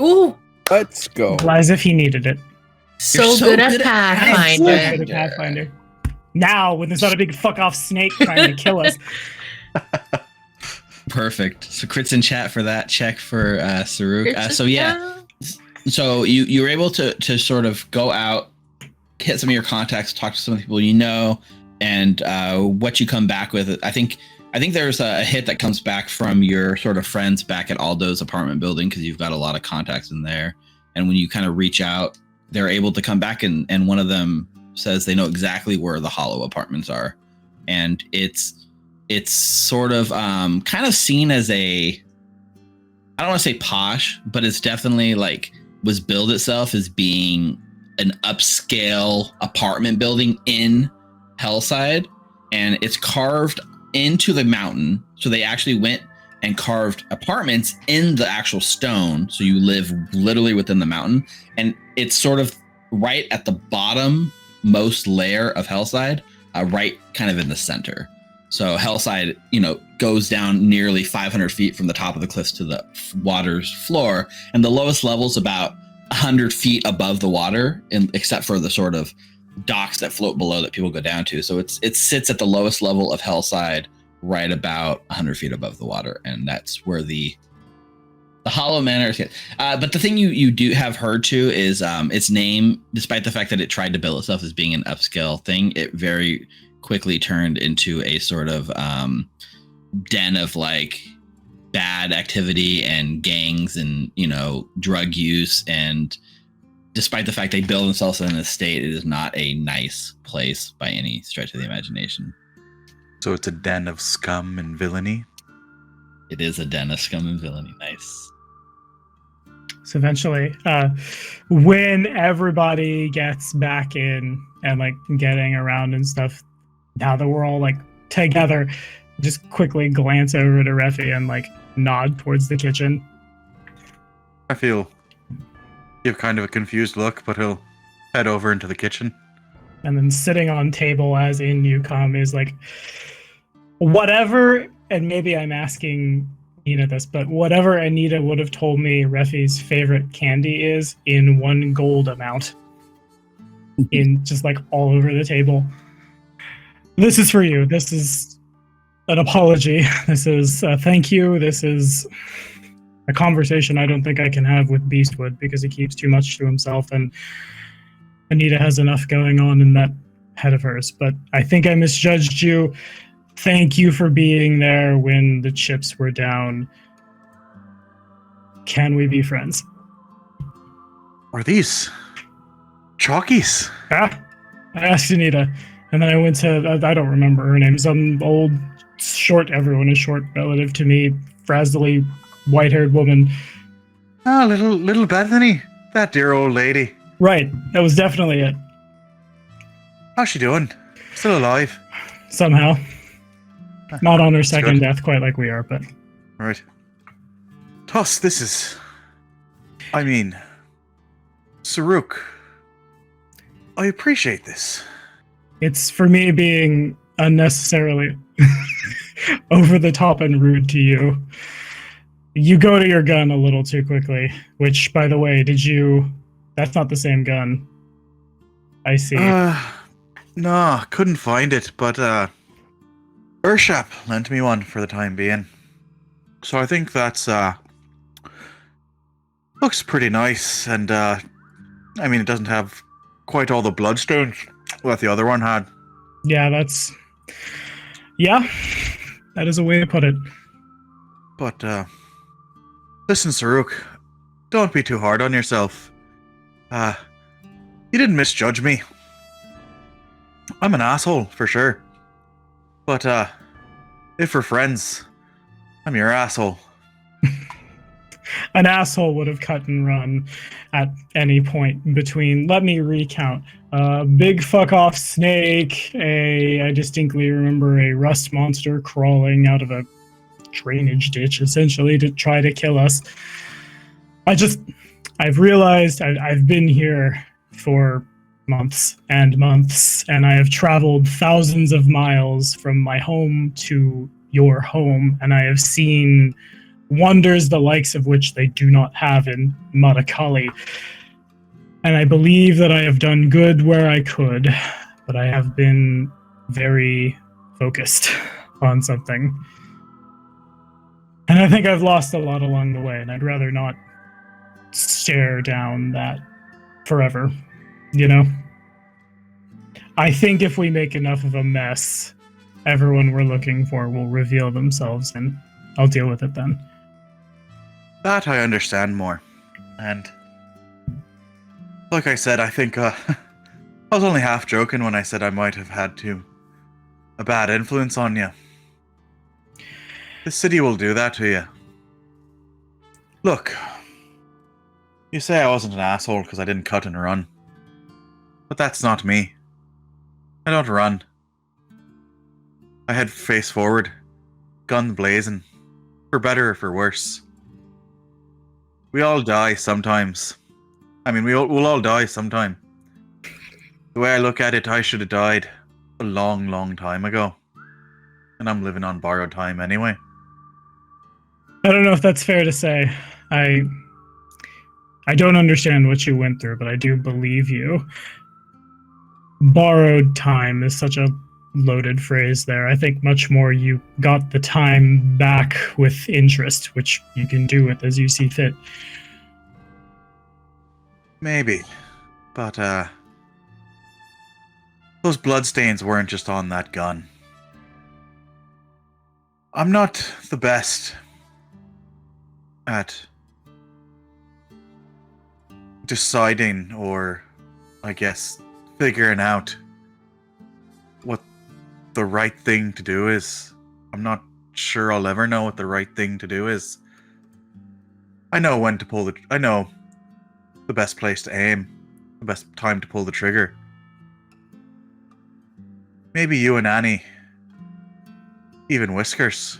Ooh. Let's go. As if he needed it. So good at Pathfinder. Pathfinder. Now, when there's not a big fuck off snake trying to kill us. Perfect. So crits in chat for that check for Saruk. So yeah. So you were able to sort of go out, hit some of your contacts, talk to some of the people you know, and what you come back with. I think there's a hit that comes back from your sort of friends back at Aldo's apartment building, because you've got a lot of contacts in there. And when you kind of reach out, they're able to come back, and one of them says they know exactly where the Hollow Apartments are. And it's sort of kind of seen as I don't want to say posh, but it's definitely like was billed itself as being an upscale apartment building in Hellside, and it's carved into the mountain. So they actually went and carved apartments in the actual stone. So you live literally within the mountain, and it's sort of right at the bottom most layer of Hellside, right kind of in the center. So Hellside, goes down nearly 500 feet from the top of the cliffs to the water's floor, and the lowest level's about 100 feet above the water, except for the sort of docks that float below that people go down to. So it sits at the lowest level of Hellside, right about 100 feet above the water, and that's where the Hollow Manor is. But the thing you do have heard too is its name, despite the fact that it tried to bill itself as being an upscale thing, it very quickly turned into a sort of den of like bad activity and gangs and drug use. And despite the fact they bill themselves in this state, it is not a nice place by any stretch of the imagination. So it's a den of scum and villainy. It is a den of scum and villainy. Nice. So eventually, when everybody gets back in and like getting around and stuff, now that we're all like together, just quickly glance over to Refi and like nod towards the kitchen. I feel give kind of a confused look, but he'll head over into the kitchen. And then sitting on table as in you come is like whatever, and maybe I'm asking Anita this, but whatever Anita would have told me Refi's favorite candy is in 1 gold amount. In just like all over the table. This is for you. This is an apology. This is a thank you. This is a conversation I don't think I can have with Beastwood because he keeps too much to himself, and Anita has enough going on in that head of hers. But I think I misjudged you. Thank you for being there when the chips were down. Can we be friends? Are these chalkies? Ah, I asked Anita, and then I went to, I don't remember her name, some old, short, everyone is short, relative to me, frazzly, white-haired woman. Ah, little Bethany, that dear old lady. Right, that was definitely it. How's she doing? Still alive? Somehow. Not on her second good. death quite like we are, but... Right. Tuss, this is... I mean... Saruk. I appreciate this. It's for me being unnecessarily over the top and rude to you. You go to your gun a little too quickly, which, by the way, that's not the same gun. I see. No, couldn't find it, but, Urshap lent me one for the time being. So I think that's, looks pretty nice, and, I mean, it doesn't have quite all the bloodstones that the other one had. Yeah, that is a way to put it. But, listen, Saruk, don't be too hard on yourself. You didn't misjudge me. I'm an asshole, for sure. But, if we're friends, I'm your asshole. An asshole would have cut and run at any point between, let me recount, a big fuck off snake, I distinctly remember a rust monster crawling out of a drainage ditch, essentially, to try to kill us. I've realized I've been here for months, and I have traveled thousands of miles from my home to your home, and I have seen wonders the likes of which they do not have in Madakali. And I believe that I have done good where I could, but I have been very focused on something. And I think I've lost a lot along the way, and I'd rather not stare down that forever, I think if we make enough of a mess, everyone we're looking for will reveal themselves, and I'll deal with it then. That I understand more. And like I said, I think I was only half joking when I said I might have had a bad influence on you. This city will do that to you. Look, you say I wasn't an asshole because I didn't cut and run. But that's not me. I don't run. I head face forward, gun blazing, for better or for worse. We all die sometimes. I mean, we'll all die sometime. The way I look at it, I should have died a long, long time ago. And I'm living on borrowed time anyway. I don't know if that's fair to say. I don't understand what you went through, but I do believe you. Borrowed time is such a loaded phrase there. I think much more you got the time back with interest, which you can do with as you see fit. Maybe. But, those bloodstains weren't just on that gun. I'm not the best at deciding or, I guess, figuring out what the right thing to do is. I'm not sure I'll ever know what the right thing to do is. I know when to pull I know the best place to aim, the best time to pull the trigger. Maybe you and Annie, even Whiskers,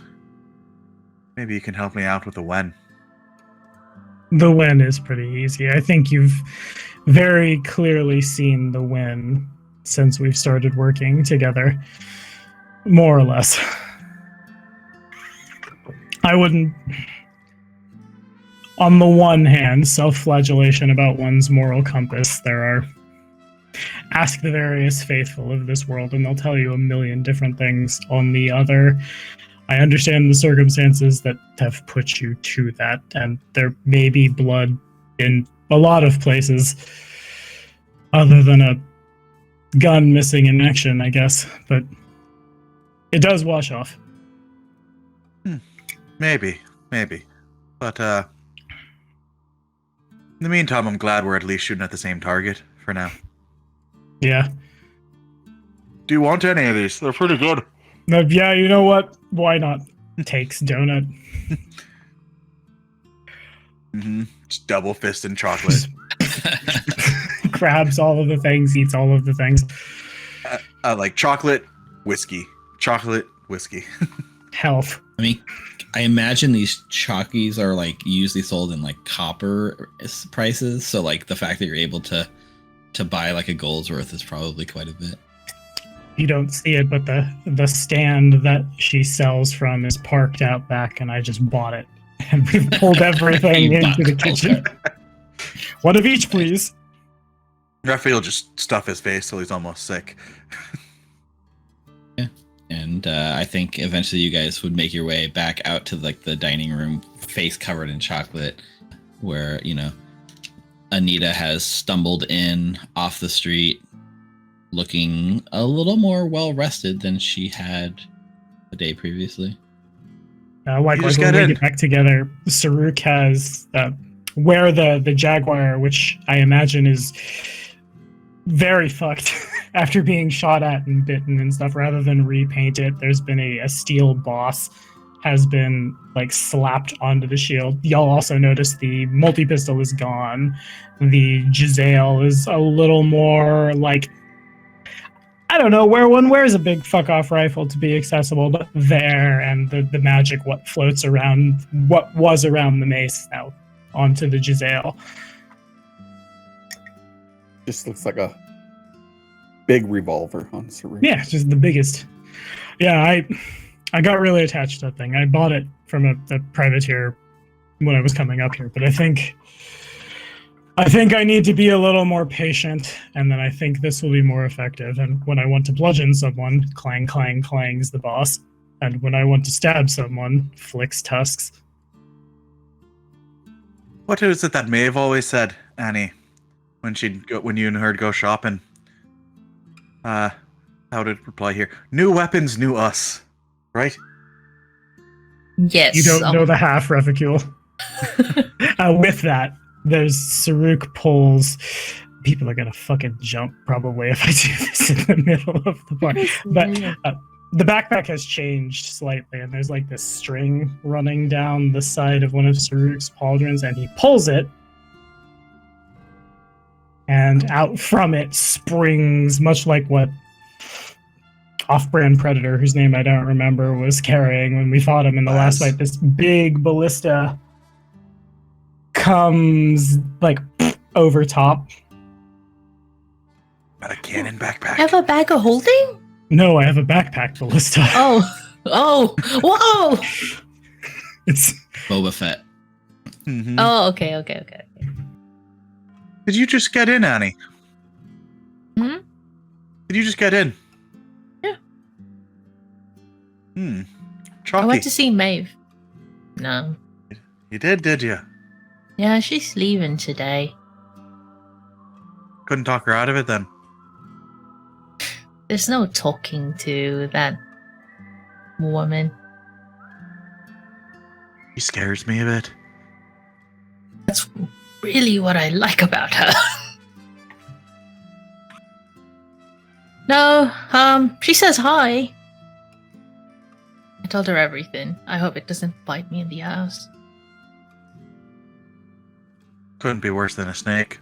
maybe you can help me out with the when. The when is pretty easy. I think you've very clearly seen the when since we've started working together, more or less. I wouldn't, on the one hand, self-flagellation about one's moral compass. There are, ask the various faithful of this world and they'll tell you a million different things. On the other, I understand the circumstances that have put you to that, and there may be blood in a lot of places other than a gun missing in action, I guess, but it does wash off. Maybe. But, in the meantime, I'm glad we're at least shooting at the same target for now. Yeah. Do you want any of these? They're pretty good. Yeah, you know what? Why not? Takes donut. Just double fist and chocolate. Grabs all of the things, eats all of the things. I like chocolate, whiskey. Chocolate, whiskey. Health. I mean, I imagine these chockies are like usually sold in like copper prices. So like the fact that you're able to buy like a gold's worth is probably quite a bit. You don't see it, but the stand that she sells from is parked out back, and I just bought it. And we've pulled everything into the kitchen. One of each, please. Raphael will just stuff his face till he's almost sick. Yeah. And I think eventually you guys would make your way back out to like the dining room, face covered in chocolate, where, you know, Anita has stumbled in off the street, looking a little more well rested than she had the day previously. Likewise, when we get back together, Saruk has where the Jaguar, which I imagine is very fucked after being shot at and bitten and stuff, rather than repaint it, there's been a steel boss has been like slapped onto the shield. Y'all also notice the multi-pistol is gone. The Giselle is a little more like, I don't know where one wears a big fuck-off rifle to be accessible, but there, and the magic what floats around, what was around the mace now onto the Giselle. Just looks like a big revolver on Saruk. Yeah, just the biggest. Yeah, I got really attached to that thing. I bought it from a privateer when I was coming up here, but I think I need to be a little more patient, and then I think this will be more effective. And when I want to bludgeon someone, clang, clang, clangs the boss. And when I want to stab someone, flicks tusks. What is it that Maeve always said, Annie, when you and her go shopping? How did it reply here? New weapons, new us. Right? Yes. You don't know the half, Reficule. With that, there's Saruk pulls. People are gonna fucking jump probably if I do this in the middle of the bar. But the backpack has changed slightly, and there's like this string running down the side of one of Saruk's pauldrons, and he pulls it, and out from it springs, much like what off-brand predator, whose name I don't remember, was carrying when we fought him in the last fight. This big ballista comes like over top. Got a cannon backpack. Have a bag of holding? No, I have a backpack ballista. Oh. Oh, whoa! It's Boba Fett. Mhm. Oh, okay. Did you just get in, Annie? Hmm? Did you just get in? Yeah. Hmm. I Chalky. went to see Maeve. No. You did you? Yeah, she's leaving today. Couldn't talk her out of it then. There's no talking to that woman. She scares me a bit. That's really what I like about her. No, she says hi. I told her everything. I hope it doesn't bite me in the ass. Couldn't be worse than a snake.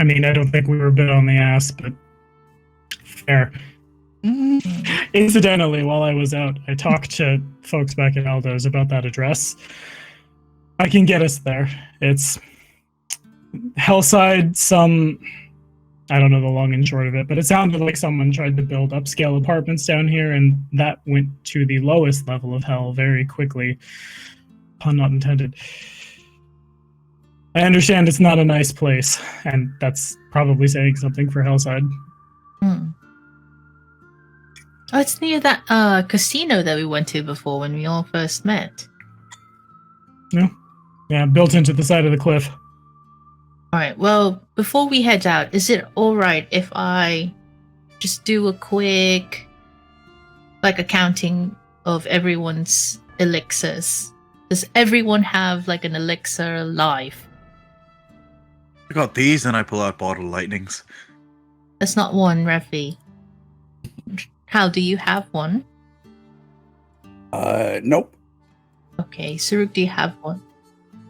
I mean, I don't think we were bit on the ass, but fair. Incidentally, while I was out, I talked to folks back at Aldo's about that address. I can get us there. It's Hellside, I don't know the long and short of it, but it sounded like someone tried to build upscale apartments down here, and that went to the lowest level of hell very quickly. Pun not intended. I understand it's not a nice place, and that's probably saying something for Hellside. Hmm. Oh, it's near that casino that we went to before when we all first met. Yeah, built into the side of the cliff. Alright, well, before we head out, is it alright if I just do a quick, accounting of everyone's elixirs? Does everyone have, an elixir life? I got these and I pull out bottle lightnings. That's not one, Refi. How do you have one? Nope. Okay, Saruk, do you have one?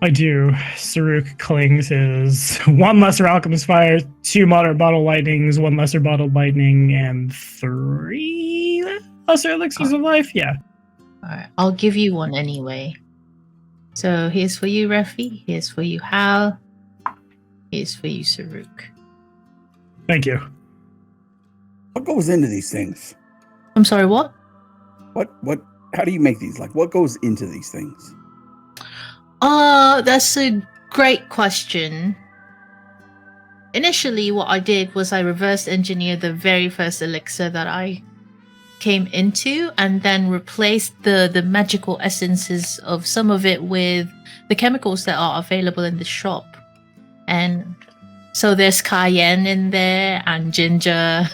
I do. Saruk clings his 1 lesser alchemist fire, 2 moderate bottle lightnings, 1 lesser bottle lightning, and 3 lesser elixirs of life. Yeah. Alright, I'll give you one anyway. So here's for you, Refi. Here's for you, Hal. Here's for you, Saruk. Thank you. What goes into these things? I'm sorry, what? How do you make these? What goes into these things? That's a great question. Initially, what I did was I reverse engineered the very first elixir that I came into and then replaced the magical essences of some of it with the chemicals that are available in the shop. And so there's cayenne in there and ginger,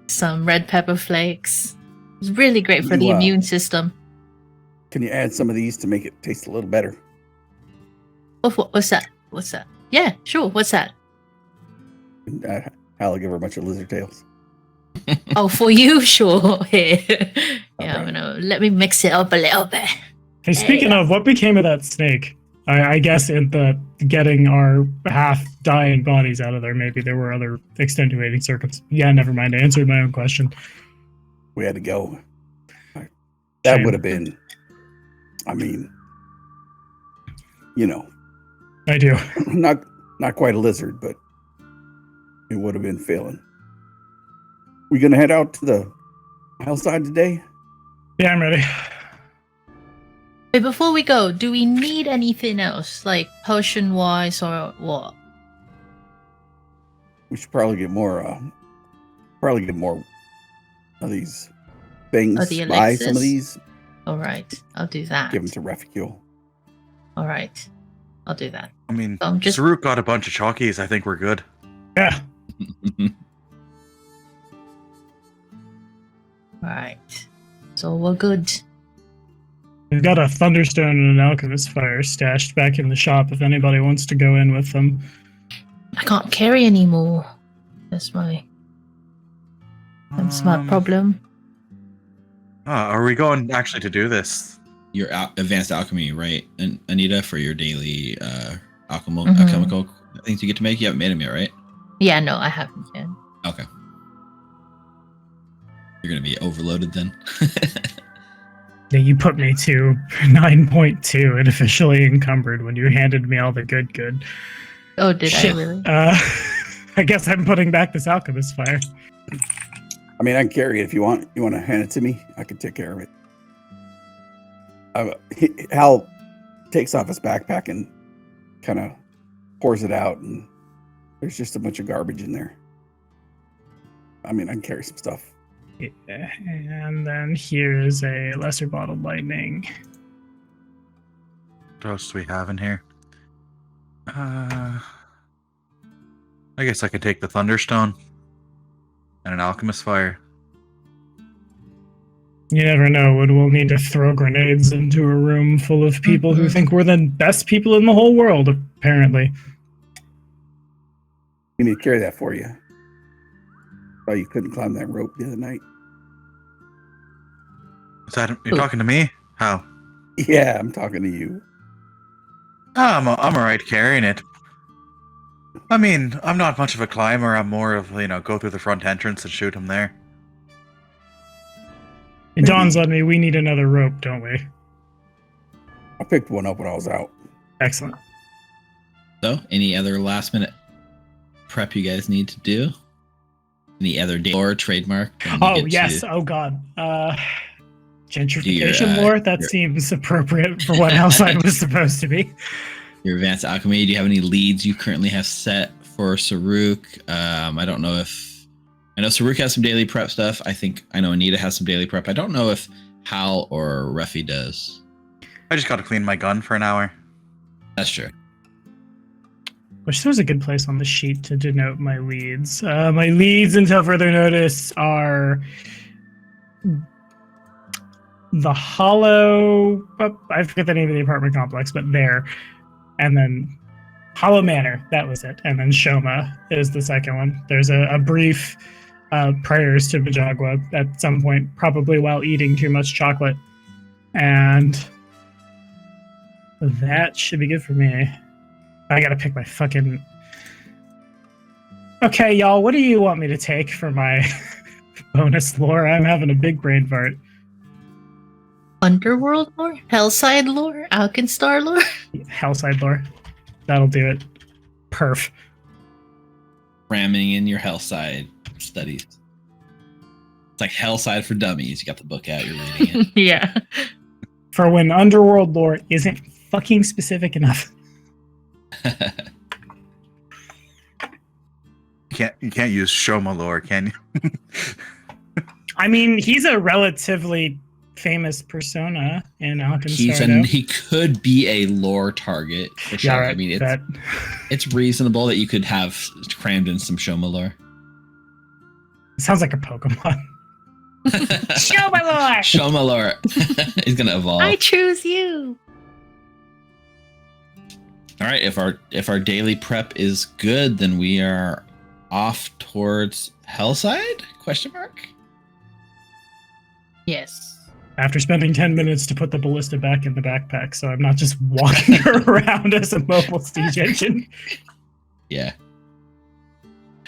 some red pepper flakes. It's really great for the immune system. Can you add some of these to make it taste a little better? What's that? What's that? Yeah, sure. What's that? I'll give her a bunch of lizard tails. Oh, for you? Sure. Here. Yeah, Alright. let me mix it up a little bit. Hey, speaking of, what became of that snake? I guess in the getting our half-dying bodies out of there, maybe there were other extenuating circumstances. Yeah, never mind. I answered my own question. We had to go. That Shame. would have been, I mean, I do. not quite a lizard, but it would have been failing. We gonna head out to the hillside today? Yeah, I'm ready. Wait, before we go, do we need anything else, potion-wise or what? We should probably get more. Of these things. Oh, the Buy some of elixirs? these. All right, I'll do that. Give them to Refuel. All right, I'll do that. I mean, Just Saruk got a bunch of chalkies. I think we're good. Yeah. all right. So we're good. We've got a thunderstone and an alchemist fire stashed back in the shop if anybody wants to go in with them. I can't carry anymore. That's my problem. Are we going actually to do this? Your advanced alchemy, right, and Anita, for your daily alchemical things you get to make? You haven't made them yet, right? Yeah, no, I haven't yet. Okay. You're gonna be overloaded then. Yeah, you put me to 9.2 and officially encumbered when you handed me all the good. Oh, did Shit. I really? I guess I'm putting back this alchemist fire. I mean, I can carry it if you want. You want to hand it to me? I can take care of it. Hal takes off his backpack and kind of pours it out, and there's just a bunch of garbage in there. I mean, I can carry some stuff. Yeah, and then here's a lesser bottled lightning. What else do we have in here? I guess I could take the Thunderstone and an Alchemist Fire. You never know when we'll need to throw grenades into a room full of people who think we're the best people in the whole world, apparently. You need to carry that for you. Oh, you couldn't climb that rope the other night. Is that you're talking to me? How? Yeah, I'm talking to you. I'm alright carrying it. I mean, I'm not much of a climber. I'm more of, go through the front entrance and shoot him there. It dawns on me we need another rope, don't we? I picked one up when I was out. Excellent. So, any other last minute prep you guys need to do? Any other lore trademark? Oh, yes. Oh, God. Gentrification lore? That seems appropriate for what Hellside was supposed to be. Your advanced alchemy. Do you have any leads you currently have set for Saruk? I don't know if... I know Saruk has some daily prep stuff. I know Anita has some daily prep. I don't know if Hal or Ruffy does. I just got to clean my gun for an hour. That's true. Wish there was a good place on the sheet to denote my leads. My leads, until further notice, are the Hollow... I forget the name of the apartment complex, but there. And then Hollow Manor, that was it. And then Shoma is the second one. There's a brief prayers to Bajagwa at some point, probably while eating too much chocolate. And that should be good for me. I gotta pick my fucking... Okay, y'all, what do you want me to take for my bonus lore? I'm having a big brain fart. Underworld lore? Hellside lore? Alkenstar lore? Hellside lore. That'll do it. Perf. Ramming in your Hellside studies. It's like Hellside for Dummies. You got the book out, you're reading it. Yeah. For when Underworld lore isn't fucking specific enough. You can't use Shoma lore, can you? I mean, he's a relatively famous persona in Alkenstar. He could be a lore target for sure. Yeah, right, I mean, it's reasonable that you could have crammed in some Shoma lore. It sounds like a Pokemon. Shoma lore. Shoma lore is gonna evolve. I choose you. All right, if our daily prep is good, then we are off towards Hellside? Question mark? Yes. After spending 10 minutes to put the ballista back in the backpack, so I'm not just walking around as a mobile siege engine. Yeah.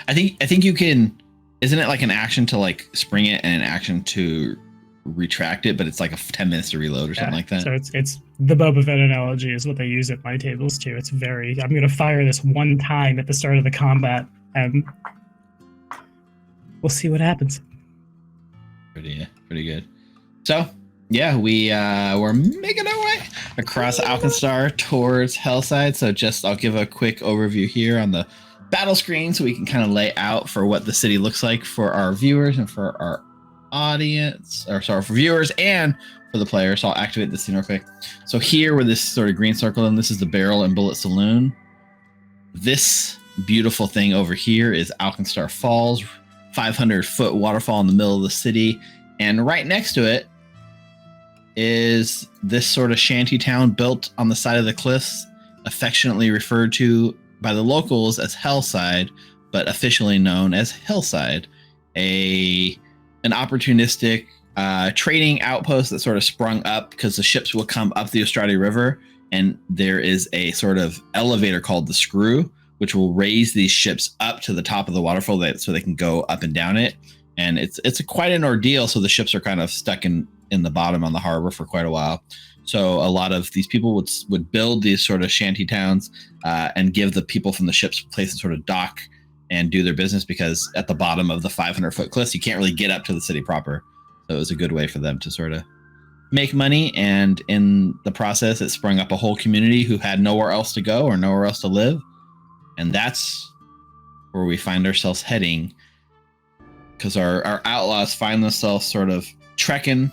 I think you can... Isn't it like an action to like spring it and an action to retract it, but it's like 10 minutes to reload or something like that? So it's the Boba Fett analogy is what they use at my tables too. It's very... I'm going to fire this one time at the start of the combat, and we'll see what happens. Pretty good. So, yeah, we're making our way across Alkenstar towards Hellside. So I'll give a quick overview here on the battle screen so we can kind of lay out for what the city looks like for our viewers and for our audience, for viewers and for the players. So I'll activate this scene real quick. So here where this sort of green circle, and this is the Barrel and Bullet Saloon. This beautiful thing over here is Alkenstar Falls, 500-foot waterfall in the middle of the city. And right next to it is this sort of shanty town built on the side of the cliffs, affectionately referred to by the locals as Hellside, but officially known as Hillside, an opportunistic trading outpost that sort of sprung up because the ships will come up the Ostrati River, and there is a sort of elevator called the Screw, which will raise these ships up to the top of the waterfall so they can go up and down it. And it's quite an ordeal. So the ships are kind of stuck in the bottom on the harbor for quite a while. So a lot of these people would build these sort of shanty towns and give the people from the ships a place to sort of dock and do their business, because at the bottom of the 500-foot cliffs, you can't really get up to the city proper. So it was a good way for them to sort of make money. And in the process, it sprung up a whole community who had nowhere else to go or nowhere else to live. And that's where we find ourselves heading, because our outlaws find themselves sort of trekking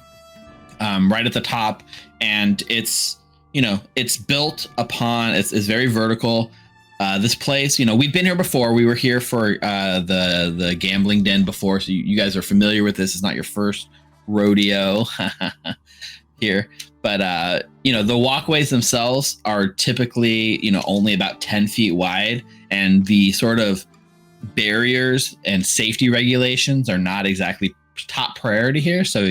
right at the top. And it's, it's built upon, it's very vertical. This place, we've been here before. We were here for the gambling den before, so you guys are familiar with this. It's not your first rodeo here, but the walkways themselves are typically only about 10 feet wide, and the sort of barriers and safety regulations are not exactly top priority here. So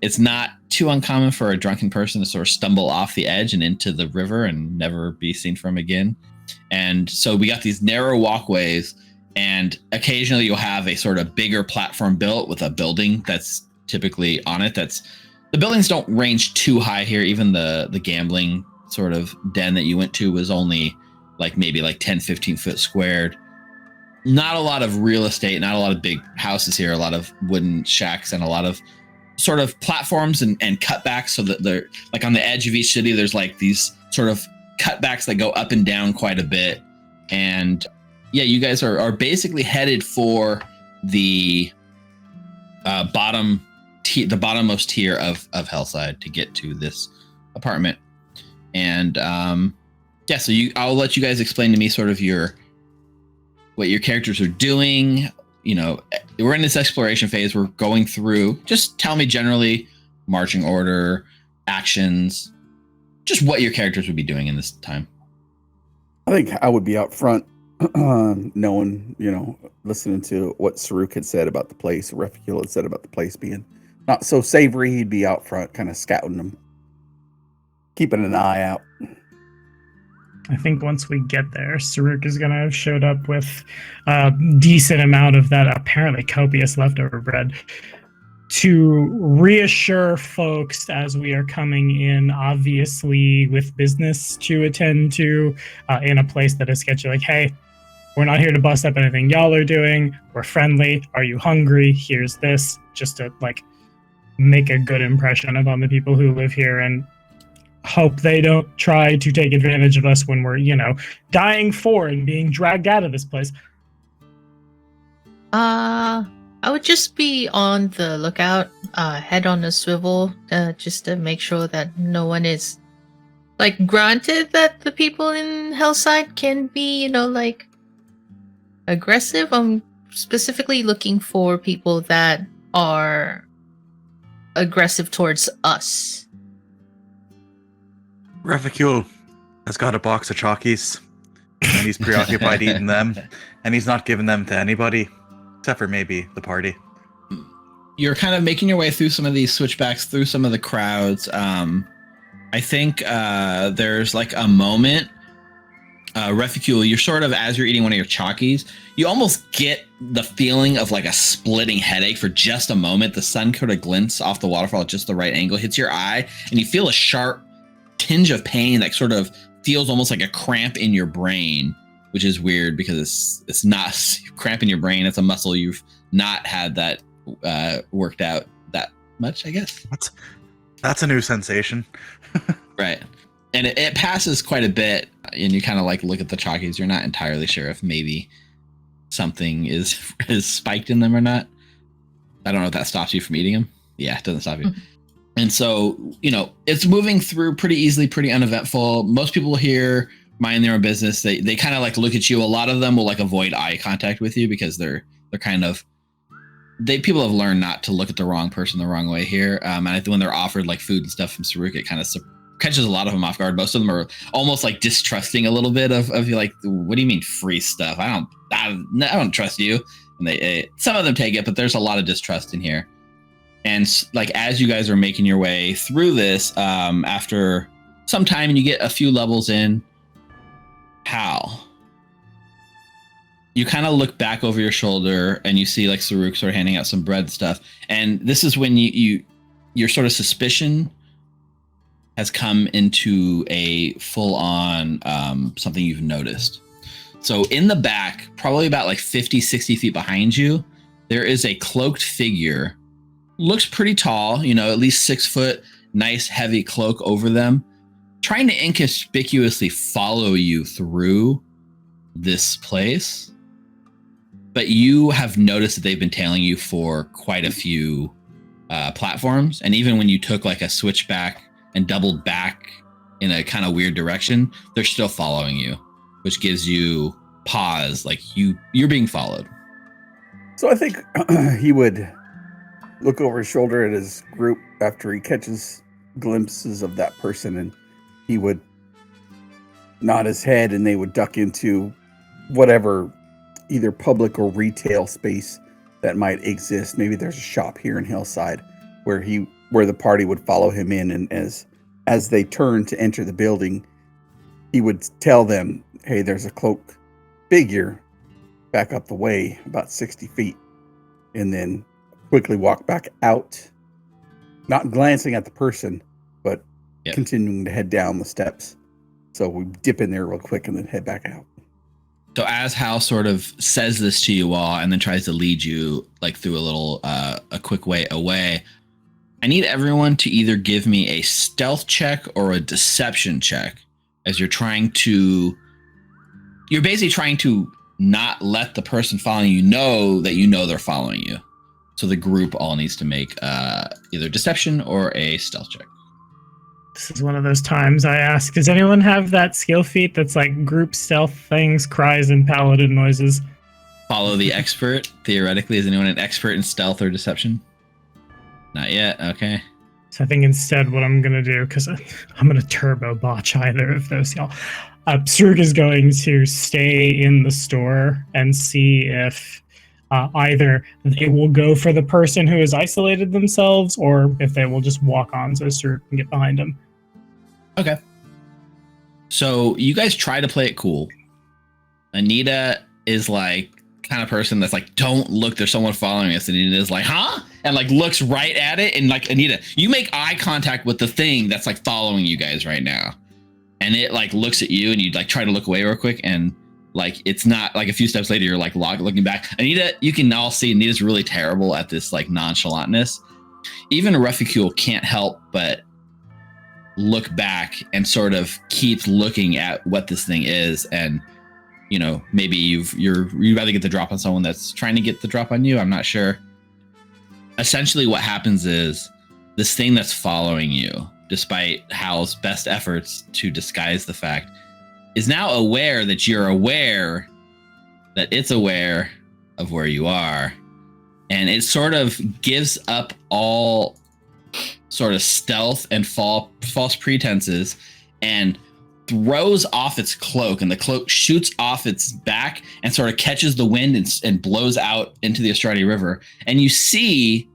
it's not too uncommon for a drunken person to sort of stumble off the edge and into the river and never be seen from again. And so we got these narrow walkways, and occasionally you'll have a sort of bigger platform built with a building that's typically on it. The buildings don't range too high here. Even the gambling sort of den that you went to was only maybe 10, 15 foot squared. Not a lot of real estate, not a lot of big houses here, a lot of wooden shacks and a lot of sort of platforms and cutbacks, so that they're on the edge of each city. There's these sort of cutbacks that go up and down quite a bit. And yeah, you guys are basically headed for the bottommost tier of Hellside to get to this apartment. And so I'll let you guys explain to me sort of what your characters are doing. We're in this exploration phase. We're going through. Just tell me generally marching order, actions, just what your characters would be doing in this time. I think I would be out front, knowing, listening to what Saruk had said about the place, Refugil had said about the place being not so savory. He'd be out front, kind of scouting them, keeping an eye out. I think once we get there, Saruk is going to have showed up with a decent amount of that apparently copious leftover bread to reassure folks as we are coming in, obviously with business to attend to, in a place that is sketchy. Hey, we're not here to bust up anything y'all are doing. We're friendly. Are you hungry? Here's this, just to make a good impression upon the people who live here, and hope they don't try to take advantage of us when we're, dying for and being dragged out of this place. I would just be on the lookout, head on a swivel, just to make sure that no one is, granted that the people in Hellside can be, aggressive. I'm specifically looking for people that are aggressive towards us. Refugil has got a box of Chalkies, and he's preoccupied eating them, and he's not giving them to anybody, except for maybe the party. You're kind of making your way through some of these switchbacks, through some of the crowds. I think there's a moment, Refugil, you're sort of, as you're eating one of your Chalkies, you almost get the feeling of a splitting headache for just a moment. The sun sort of glints off the waterfall at just the right angle, hits your eye, and you feel a sharp tinge of pain that sort of feels almost like a cramp in your brain, which is weird because it's not cramp in your brain. It's a muscle you've not had that worked out that much, I guess. That's a new sensation. Right. And it passes quite a bit, and you kind of look at the Chalkies. You're not entirely sure if maybe something is spiked in them or not. I don't know if that stops you from eating them. Yeah, it doesn't stop you. Mm-hmm. And so, it's moving through pretty easily, pretty uneventful. Most people here mind their own business. They kind of look at you. A lot of them will avoid eye contact with you because they're kind of, people have learned not to look at the wrong person the wrong way here. And I think when they're offered food and stuff from Saruk, it kind of catches a lot of them off guard. Most of them are almost distrusting a little bit of you. What do you mean free stuff? I don't trust you. And some of them take it, but there's a lot of distrust in here. And as you guys are making your way through this, after some time and you get a few levels in, Hal, you kind of look back over your shoulder and you see Saruk sort of handing out some bread stuff. And this is when your sort of suspicion has come into a full on something you've noticed. So in the back, probably about like 50, 60 feet behind you, there is a cloaked figure. Looks pretty tall, at least 6 foot, nice heavy cloak over them, trying to inconspicuously follow you through this place. But you have noticed that they've been tailing you for quite a few platforms. And even when you took like a switchback and doubled back in a kind of weird direction, they're still following you, which gives you pause, like you're being followed. So I think he would look over his shoulder at his group after he catches glimpses of that person, and he would nod his head and they would duck into whatever either public or retail space that might exist. Maybe there's a shop here in Hillside where the party would follow him in, and as they turn to enter the building, he would tell them, hey, there's a cloaked figure back up the way about 60 feet, and then quickly walk back out, not glancing at the person, but continuing to head down the steps. So we dip in there real quick and then head back out. So as Hal sort of says this to you all and then tries to lead you like through a quick way away, I need everyone to either give me a stealth check or a deception check as you're basically trying to not let the person following you know that they're following you. So the group all needs to make either deception or a stealth check. This is one of those times I ask, does anyone have that skill feat that's like group stealth things, cries, and paladin noises? Follow the expert. Theoretically, is anyone an expert in stealth or deception? Not yet. Okay. So I think instead what I'm going to do, because I'm going to turbo botch either of those, y'all. Srug is going to stay in the store and see if either they will go for the person who has isolated themselves, or if they will just walk on so Srug can get behind him. Okay. So you guys try to play it cool. Anita is like kind of person that's like, don't look, there's someone following us. And Anita's like, huh? And like looks right at it. And like, Anita, you make eye contact with the thing that's like following you guys right now. And it like looks at you and you like try to look away real quick. And like, it's not like a few steps later, you're like looking back. Anita, you can all see Anita's really terrible at this like nonchalantness. Even Reficule can't help but look back and sort of keeps looking at what this thing is. And, maybe you'd rather get the drop on someone that's trying to get the drop on you. I'm not sure. Essentially what happens is this thing that's following you, despite Hal's best efforts to disguise the fact, is now aware that you're aware that it's aware of where you are. And it sort of gives up all sort of stealth and false pretenses and throws off its cloak, and the cloak shoots off its back and sort of catches the wind and blows out into the Estradi River. And you see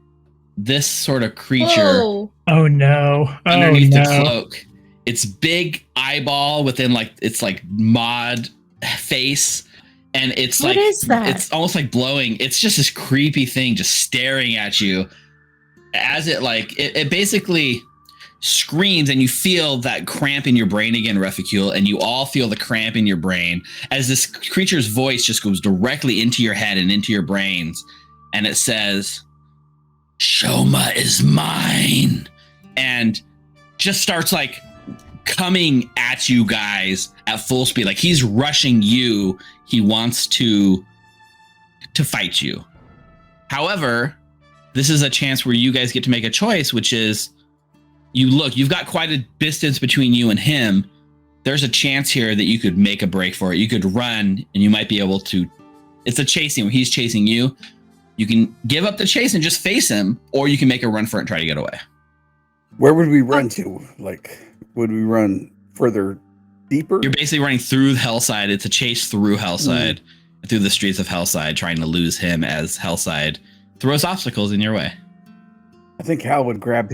this sort of creature underneath the cloak. Its big eyeball within like its like mod face, and it's what like is that? It's almost like blowing. It's just this creepy thing just staring at you as it like it basically screams, and you feel that cramp in your brain again, Reficule, and you all feel the cramp in your brain as this creature's voice just goes directly into your head and into your brains, and it says, "Shoma is mine," and just starts like coming at you guys at full speed. Like he's rushing you. He wants to fight you. However, this is a chance where you guys get to make a choice, which is you've got quite a distance between you and him. There's a chance here that you could make a break for it. You could run and you might be able to. It's a chasing where he's chasing you. You can give up the chase and just face him, or you can make a run for it and try to get away. Where would we run to? Like, would we run further deeper? You're basically running through Hellside. It's a chase through Hellside, through the streets of Hellside, trying to lose him as Hellside throws obstacles in your way. I think Hal would grab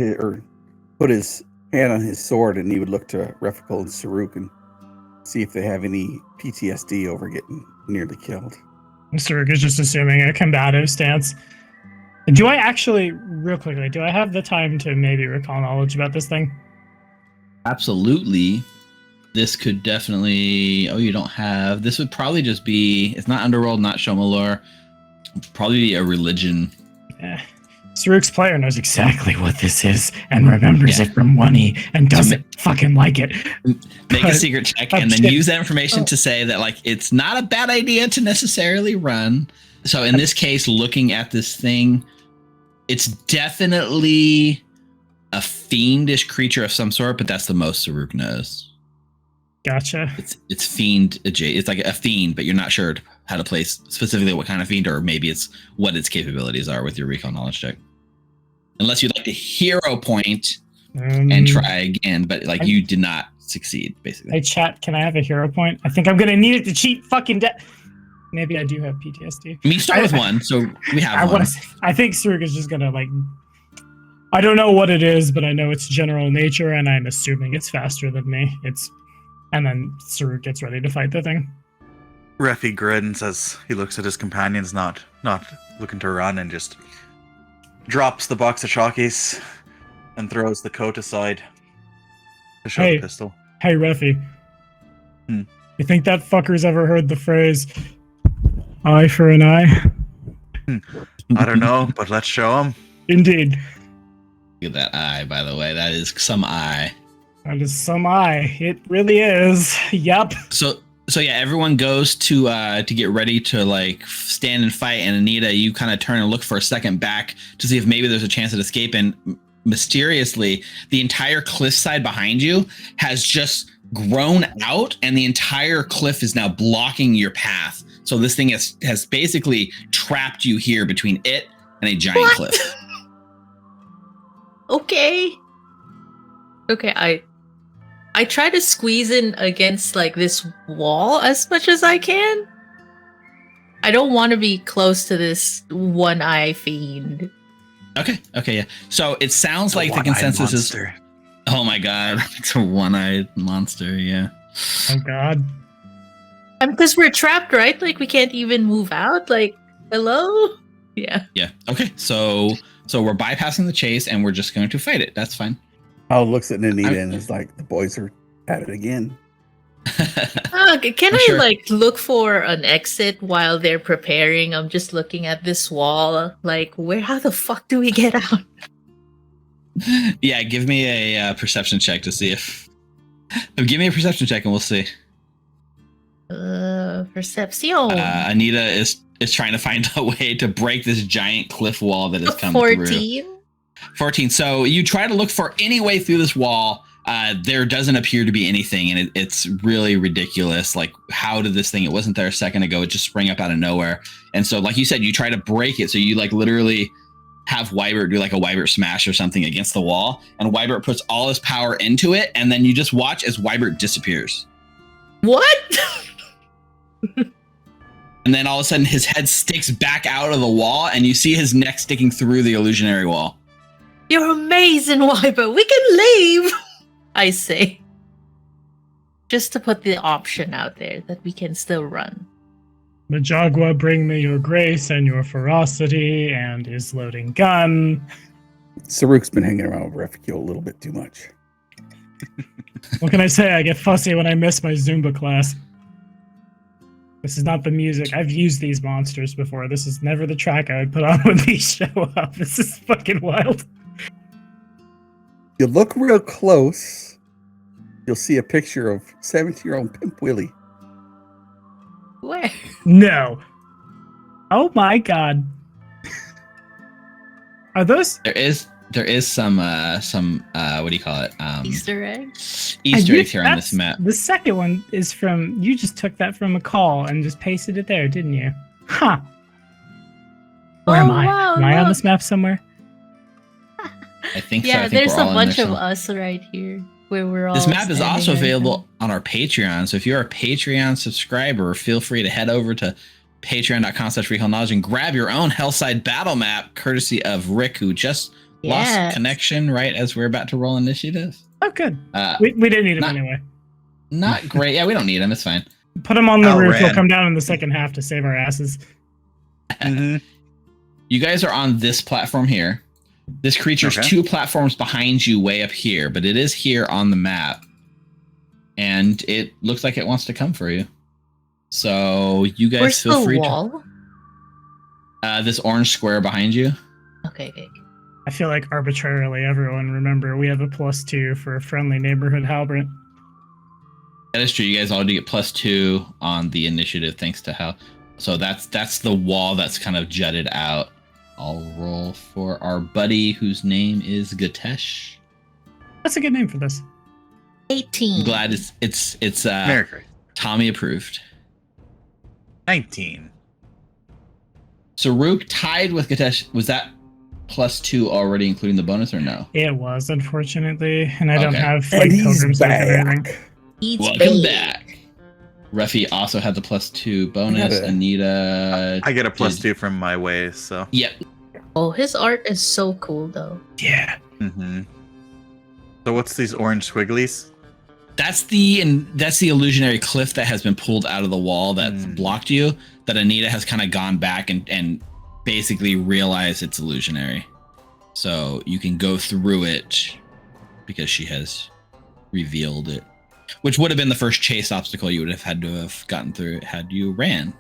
put his hand on his sword, and he would look to Refical and Saruk and see if they have any PTSD over getting nearly killed. Saruk is just assuming a combative stance. Do I actually, real quickly, do I have the time to maybe recall knowledge about this thing? Absolutely. This could definitely. Oh, you don't have. This would probably just be. It's not Underworld, not Shomalore. Probably be a religion. Saruk's player knows exactly what this is and remembers it from 1E and doesn't fucking like it. Make a secret check and then use that information to say that like it's not a bad idea to necessarily run. So in this case, looking at this thing, it's definitely a fiendish creature of some sort, but that's the most Saruk knows. Gotcha. It's fiend adjacent. It's like a fiend, but you're not sure how to place specifically what kind of fiend, or maybe it's what its capabilities are with your recall knowledge check. Unless you'd like to hero point and try again, but like you did not succeed, basically. Hey chat, can I have a hero point? I think I'm gonna need it to cheat fucking Maybe I do have PTSD. I mean, you start with one, so we have one. I think Saruk is just gonna like. I don't know what it is, but I know it's general nature, and I'm assuming it's faster than me. And then Saruk gets ready to fight the thing. Refi grins as he looks at his companions, not looking to run, and just drops the box of chalkies and throws the coat aside to show the pistol. Hey, Refi. You think that fucker's ever heard the phrase, eye for an eye? I don't know, but let's show him. Indeed. Look at that eye, by the way. That is some eye. That is some eye. It really is. Yep. So yeah, everyone goes to get ready to like stand and fight, and Anita, you kind of turn and look for a second back to see if maybe there's a chance at escape, and mysteriously, the entire cliffside behind you has just grown out, and the entire cliff is now blocking your path. So this thing has basically trapped you here between it and a giant cliff. Okay, I try to squeeze in against like this wall as much as I can. I don't want to be close to this one-eye fiend. Okay, yeah. So it sounds like the consensus is. Oh my god, it's a one-eyed monster. Yeah. Oh god. Because we're trapped, right? Like we can't even move out. Like, hello? Yeah. Yeah. Okay. So we're bypassing the chase and we're just going to fight it. That's fine. Hal looks at Anita and is like, the boys are at it again. Can I like look for an exit while they're preparing? I'm just looking at this wall. Like, how the fuck do we get out? Yeah, give me a perception check to see if. Give me a perception check and we'll see. Perception. Anita is trying to find a way to break this giant cliff wall that has come 14? Through. 14. So you try to look for any way through this wall. There doesn't appear to be anything, and it's really ridiculous. Like, how did this thing? It wasn't there a second ago. It just sprang up out of nowhere. And so, like you said, you try to break it. So you like literally have Wybert do like a Wybert smash or something against the wall, and Wybert puts all his power into it, and then you just watch as Wybert disappears. What? And then all of a sudden, his head sticks back out of the wall, and you see his neck sticking through the illusionary wall. You're amazing, Wybert. We can leave, I say. Just to put the option out there that we can still run. Majagua, bring me your grace and your ferocity and his loading gun. Saruk's been hanging around with Refugio a little bit too much. What can I say? I get fussy when I miss my Zumba class. This is not the music. I've used these monsters before. This is never the track I would put on when these show up. This is fucking wild. You look real close, you'll see a picture of 17-year-old Pimp Willie. Where? No. Oh my god. Are those? There is some what do you call it? Easter eggs? Easter eggs here on this map. The second one is from, you just took that from a call and just pasted it there, didn't you? Huh. Where am I? Wow, am I on this map somewhere? I think yeah, so. there's a bunch of us right here where we're all. This map is also right available on our Patreon. So if you're a Patreon subscriber, feel free to head over to patreon.com/recallknowledge and grab your own Hellside battle map, courtesy of Rick, who just lost connection right as we're about to roll initiative. Oh, good. We didn't need him anyway. Not great. Yeah, we don't need him. It's fine. Put him on the roof. He'll come down in the second half to save our asses. Mm-hmm. You guys are on this platform here. This creature's 2 platforms behind you way up here, but it is here on the map. and it looks like it wants to come for you. So you guys Where's feel the free wall? This orange square behind you. Okay. I feel like arbitrarily, everyone, remember, we have a +2 for a friendly neighborhood halberd. That is true. You guys all do get +2 on the initiative thanks to Hal. So that's the wall that's kind of jutted out. I'll roll for our buddy whose name is Gatesh. That's a good name for this. 18. I'm glad it's Merry Christmas. Tommy approved. 19. So Rook tied with Gatesh. Was that +2 already, including the bonus, or no? It was, unfortunately, and I don't Okay. have And like he's Pilgrim's Oath or back. anything. He's Welcome big. back. Ruffy also had the +2 bonus. Got it. Anita. I get a did- +2 from my ways, so. Yep. Oh, his art is so cool, though. Yeah. Mm-hmm. So what's these orange squigglies? That's the illusionary cliff that has been pulled out of the wall that's blocked you. That Anita has kind of gone back and basically realized it's illusionary. So you can go through it because she has revealed it, which would have been the first chase obstacle you would have had to have gotten through it had you ran.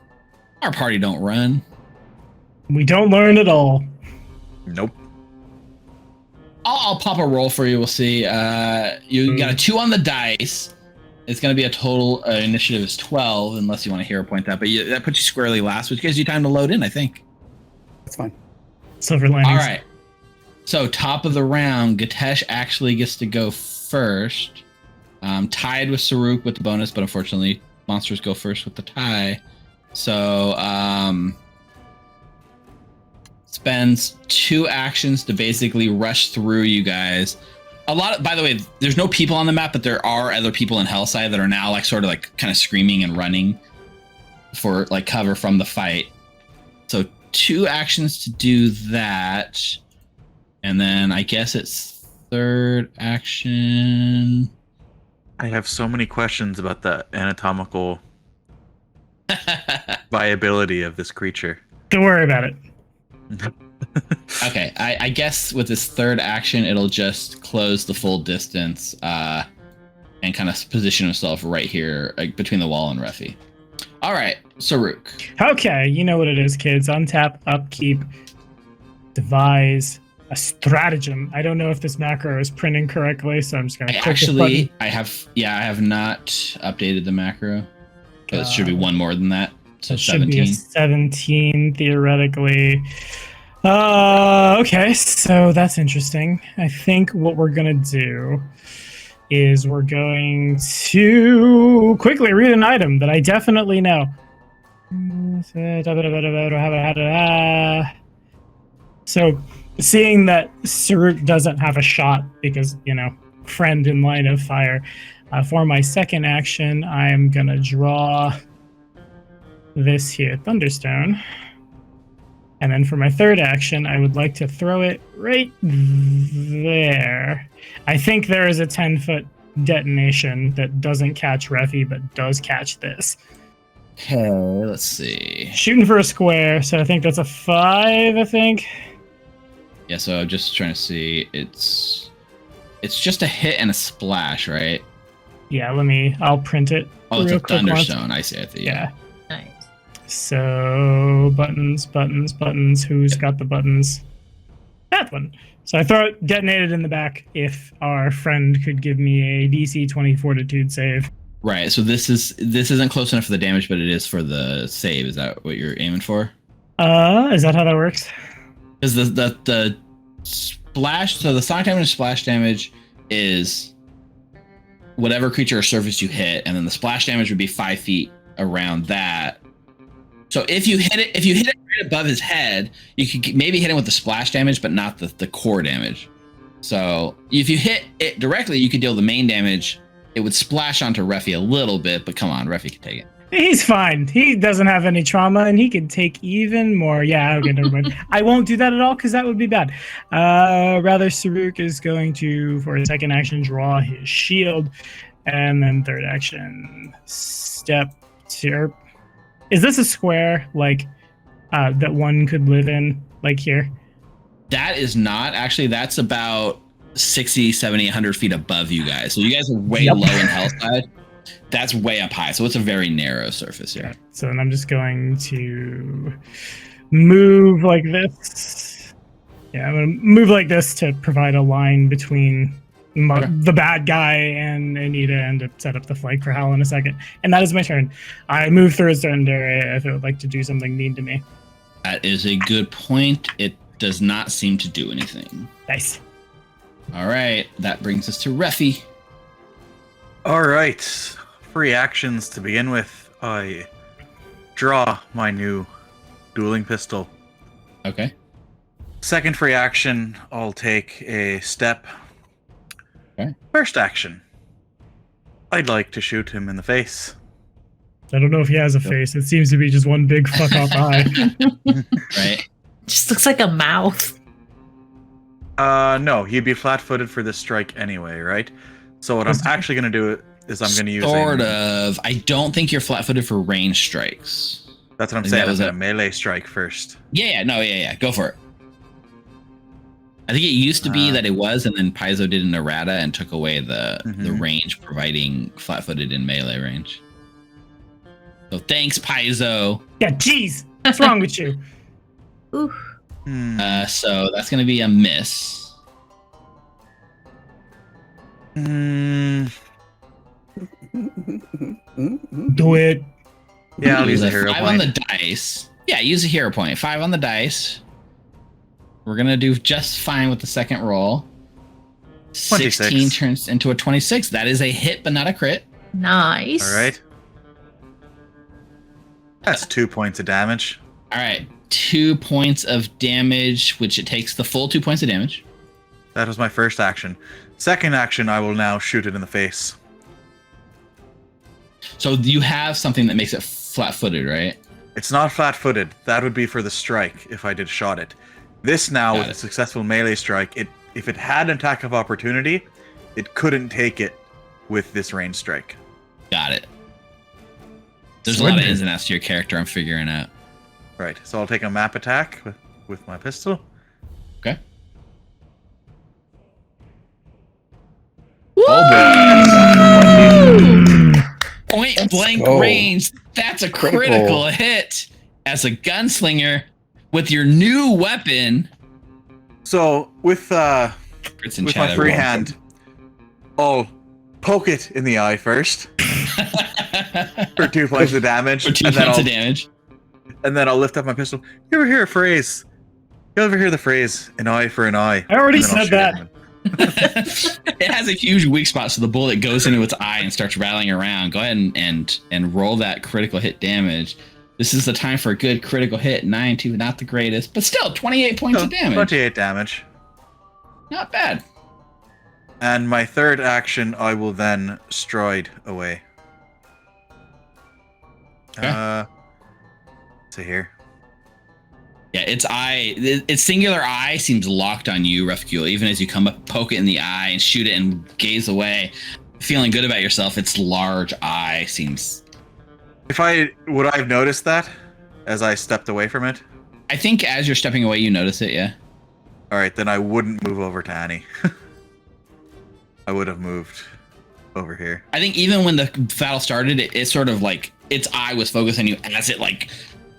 Our party don't run. We don't learn at all. Nope. I'll pop a roll for you. We'll see. You got a 2 on the dice. It's going to be a total initiative is 12, unless you want to hero point that. But that puts you squarely last, which gives you time to load in, I think. That's fine. Silver linings. All right. So top of the round, Gatesh actually gets to go first. Tied with Saruk with the bonus, but unfortunately, monsters go first with the tie. So spends 2 actions to basically rush through you guys. By the way, there's no people on the map, but there are other people in Hellside that are now like sort of like kind of screaming and running for like cover from the fight. So 2 actions to do that. And then I guess it's 3rd action. I have so many questions about the anatomical viability of this creature. Don't worry about it. Okay, I guess with this 3rd action, it'll just close the full distance and kind of position himself right here between the wall and Ruffy. All right, Saruk. Okay, you know what it is, kids. Untap, upkeep, devise a stratagem. I don't know if this macro is printing correctly, so I'm just going to click the button. I have not updated the macro. So it should be 1 more than that. So It should be a 17. 17 theoretically. Okay, so that's interesting. I think what we're gonna do is we're going to quickly read an item that I definitely know. So, seeing that Saruk doesn't have a shot because, friend in line of fire, for my 2nd action, I'm gonna draw this here, Thunderstone. And then for my 3rd action, I would like to throw it right there. I think there is a 10-foot detonation that doesn't catch Refi, but does catch this. Okay, let's see. Shooting for a square, so I think that's a 5, I think. Yeah, so I'm just trying to see. It's just a hit and a splash, right? Yeah, I'll print it. Oh, it's a real quick once. Thunderstone. I see. Yeah. Nice. So, buttons. Who's got the buttons? That one. So I throw it detonated in the back if our friend could give me a DC 20 fortitude save. Right. So this isn't close enough for the damage, but it is for the save. Is that what you're aiming for? Is that how that works? Because the splash, so the sonic damage and splash damage is whatever creature or surface you hit, and then the splash damage would be 5 feet around that. So if you hit it right above his head, you could maybe hit him with the splash damage, but not the core damage. So if you hit it directly, you could deal the main damage. It would splash onto Refi a little bit, but come on, Refi can take it. He's fine. He doesn't have any trauma, and he can take even more. Yeah, okay, never mind. I won't do that at all, because that would be bad. Rather, Saruk is going to, for his 2nd action, draw his shield, and then 3rd action, step to... Is this a square, that one could live in, like here? That is not. Actually, that's about 60, 70, 100 feet above you guys. So you guys are way low in Hellside. That's way up high, so it's a very narrow surface here. Okay. So then I'm just going to move like this. Yeah, I'm going to move like this to provide a line between the bad guy and Anita, and to set up the flank for Hal in a second. And that is my turn. I move through his turn area if it would like to do something mean to me. That is a good point. It does not seem to do anything. Nice. All right, that brings us to Reffy. All right. Free actions to begin with. I draw my new dueling pistol. Okay. Second free action, I'll take a step. Okay. First action, I'd like to shoot him in the face. I don't know if he has a face. It seems to be just one big fuck off eye. Right. Just looks like a mouth. No, he'd be flat-footed for this strike anyway, right? So what I'm actually going to do is I'm going to use sort of. I don't think you're flat-footed for range strikes. That's what I'm Like saying. that I'm was going to melee strike first. Yeah. Go for it. I think it used to be that it was, and then Paizo did an errata and took away the range, providing flat-footed in melee range. So thanks, Paizo. Yeah, jeez. What's wrong with you? Ooh. So that's going to be a miss. Do it. Yeah, I'll use a a hero 5 point. on the dice. Yeah, use a hero point. 5 on the dice. We're going to do just fine with the second roll. 26. 16 turns into a 26. That is a hit, but not a crit. Nice. All right. That's 2 points of damage. All right. 2 points of damage, which it takes the full 2 points of damage. That was my first action. Second action, I will now shoot it in the face. So you have something that makes it flat-footed, right? It's not flat-footed. That would be for the strike if I did shot it. This now, with a successful melee strike, if it had an attack of opportunity, it couldn't take it with this range strike. Got it. There's a lot of ins and outs to your character I'm figuring out. Right, so I'll take a map attack with my pistol. Okay. Woo! Point blank go. range. That's a critical hit as a gunslinger with your new weapon. So with Crits in with chat, my free everyone. hand, I'll poke it in the eye first for 2 points of damage, For 2 and then points I'll of damage. and then I'll lift up my pistol. You ever hear a phrase? You ever hear the phrase "an eye for an eye"? I already And then I'll said shoot that. him. It has a huge weak spot, so the bullet goes into its eye and starts rattling around. Go ahead and roll that critical hit damage. This is the time for a good critical hit. 9-2, not the greatest, but still 28 points of damage. 28 damage. Not bad. And my third action, I will then stride away. Okay. So here. Yeah, its singular eye seems locked on you, Refcule. Even as you come up, poke it in the eye and shoot it and gaze away, feeling good about yourself. Its large eye seems. Would I have noticed that as I stepped away from it? I think as you're stepping away, you notice it. Yeah. All right, then I wouldn't move over to Annie. I would have moved over here. I think even when the battle started, it sort of like its eye was focused on you as it like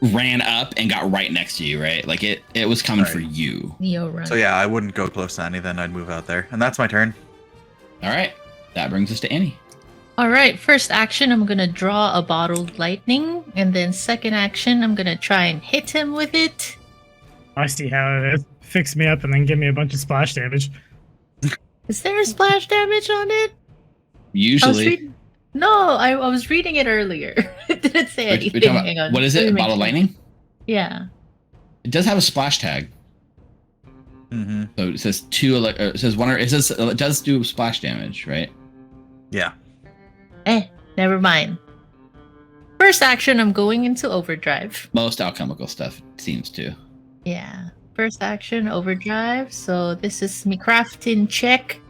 ran up and got right next to you, right? Like it was coming for you. Neo run. So yeah, I wouldn't go close to Annie, then I'd move out there. And that's my turn. All right, that brings us to Annie. All right, first action, I'm going to draw a bottled lightning. And then second action, I'm going to try and hit him with it. I see how it is. Fix me up and then give me a bunch of splash damage. Is there a splash damage on it? Usually, I was reading it earlier. It didn't say we're anything. talking about- Hang on. what is Let me it? make Bottle sure. lightning? Yeah. It does have a splash tag. Mm-hmm. So it says it says one, or it says it does do splash damage, right? Yeah. Never mind. First action, I'm going into overdrive. Most alchemical stuff seems to. Yeah. First action, overdrive. So this is me crafting check.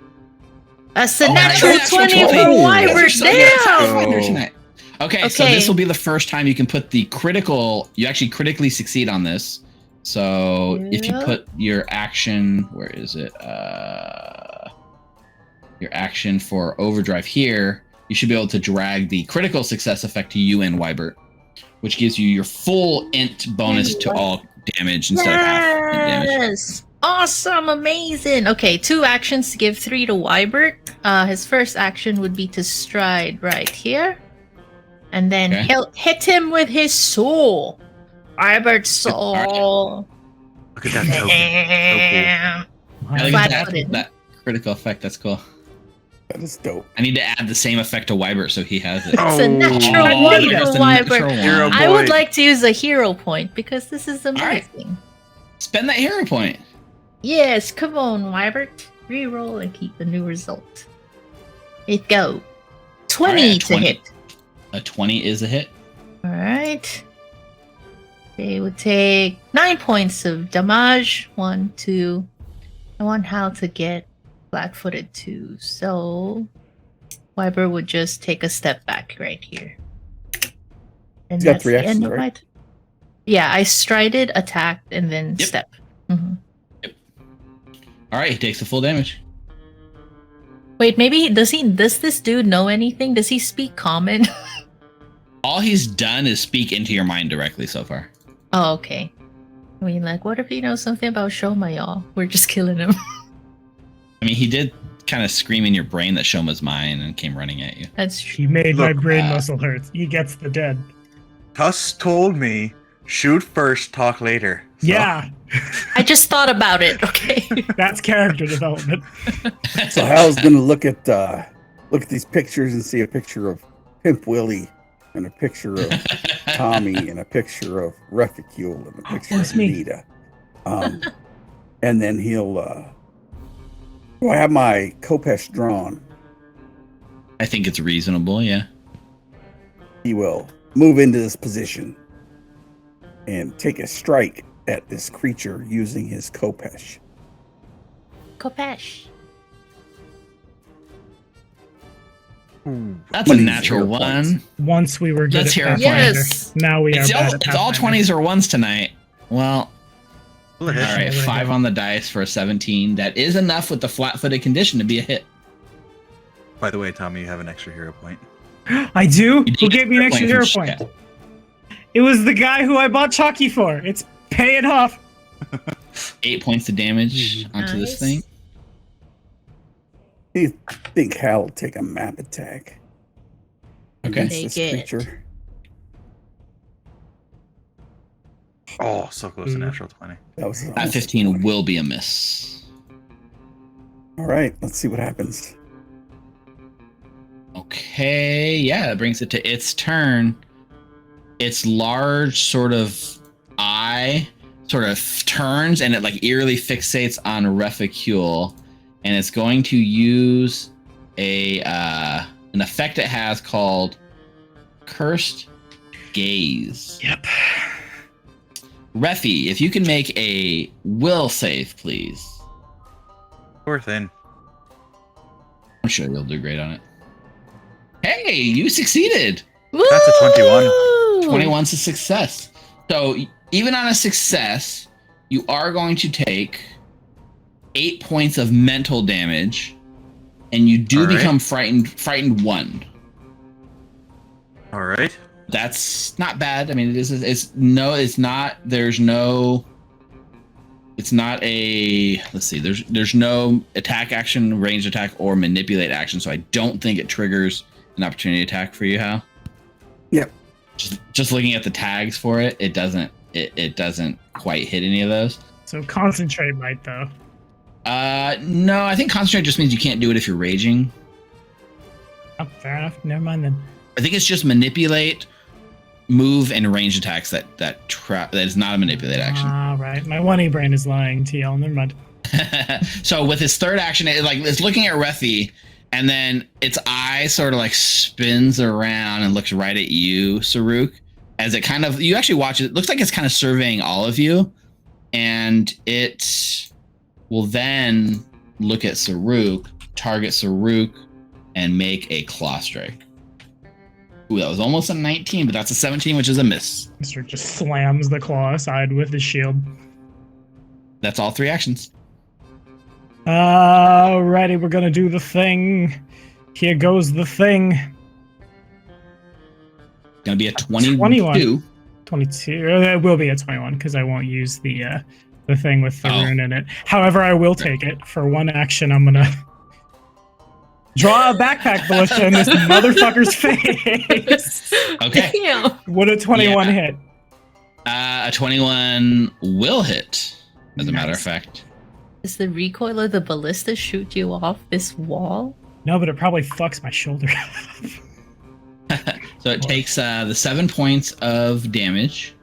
That's a natural nice. 20 Natural for 20. Wyvern. Yes, you're so good. Damn! Pathfinder tonight. Okay, so Okay. this will be the first time you can put the critical. You actually critically succeed on this. So if you Yeah. put your action, where is it? Your action for overdrive here. you should be able to drag the critical success effect to you and Wybert, which gives you your full int bonus to all damage instead of half int damage. Yes! Awesome, amazing. Okay, 2 actions to give 3 to Wybert. His first action would be to stride right here. And then he'll hit him with his soul. Wybert's soul. Look at that token. So I like Flat-footed. that critical effect. That's cool. That is dope. I need to add the same effect to Wybert so he has it. It's a natural Oh, one that's for a natural Wybert. Hero one. I would point. like to use a hero point because this is right. amazing. Spend that hero point. Yes, come on, Wybert. Reroll and keep the new result. It go. 20 Alright, to 20. hit. A 20 is a hit. Alright. They would take 9 points of damage. 1, 2. I want Hal to get flat-footed too. So Wybert would just take a step back right here. And He's got that's 3 the actions, end of right? my Yeah, I strided, attacked, and then Yep. step. Mhm. All right, he takes the full damage. Wait, maybe does this dude know anything? Does he speak common? All he's done is speak into your mind directly so far. Oh, okay. I mean, like, what if he knows something about Shoma, y'all? We're just killing him. I mean, he did kind of scream in your brain that Shoma's mine and came running at you. That's true. He made my Look, brain muscle hurt. He gets the dead. Tuss told me, shoot first, talk later. So- Yeah, I just thought about it. Okay. that's character development. So Hal's gonna look at these pictures and see a picture of Pimp Willie and a picture of Tommy and a picture of Reficule and a picture That's of me. Nita. And then he'll do I have my Kopesh drawn? I think it's reasonable, yeah. He will move into this position and take a strike at this creature using his Kopesh. Kopesh. Ooh. That's a Money's natural 0 one. points. Once we were good Let's at hear it. Pathfinder. Yes. Now we are It's bad all, at it's all Pathfinder. 20s or 1s tonight. Well, Well, it all hits. right, 5 on the dice for a 17. That is enough with the flat-footed condition to be a hit. By the way, Tommy, you have an extra hero point. I do? You Who did gave me an extra hero from point? Shaq. It was the guy who I bought Chalky for. It's paying off. 8 points of damage onto this Nice. thing. I think Hal will take a map attack Okay. against Take this it. creature. Oh, so close to natural 20. That was That 15 will be a miss. All right, let's see what happens. Okay, yeah, that brings it to its turn. Its large sort of eye sort of turns and it like eerily fixates on Reficule, and it's going to use a an effect it has called Cursed Gaze. Yep. Refi, if you can make a will save, please. Poor thing. I'm sure you'll do great on it. Hey, you succeeded. That's a 21. Woo! 21's a success. So even on a success, you are going to take 8 points of mental damage, and you do All right. become frightened 1. All right. That's not bad. I mean, it's not a, let's see, there's no attack action, ranged attack, or manipulate action, so I don't think it triggers an opportunity attack for you, Hal. Yep. Just looking at the tags for it, it doesn't quite hit any of those. So concentrate might though. No, I think concentrate just means you can't do it if you're raging. Oh, fair enough. Never mind then. I think it's just manipulate, move, and range attacks that is not a manipulate action. All right. My 1E brain is lying, TL. Never mind. So with his third action, it's looking at Refi, and then its eye sort of like spins around and looks right at you, Saruk, as it kind of, you actually watch it. It looks like it's kind of surveying all of you, and it will then look at Saruk, target Saruk, and make a claw strike. Ooh, that was almost a 19, but that's a 17, which is a miss. Mister just slams the claw aside with his shield. That's all 3 actions. Alrighty, we're gonna do the thing. Here goes the thing. Gonna be a 22. 21. 22. It will be a 21 because I won't use the thing with the rune in it. However, I will take it. For one action, I'm gonna draw a backpack ballista in this motherfucker's face. Okay. Damn. Would a 21 hit? A 21 will hit, as a matter of Nice. fact. Does the recoil of the ballista shoot you off this wall? No, but it probably fucks my shoulder. So it takes the 7 points of damage.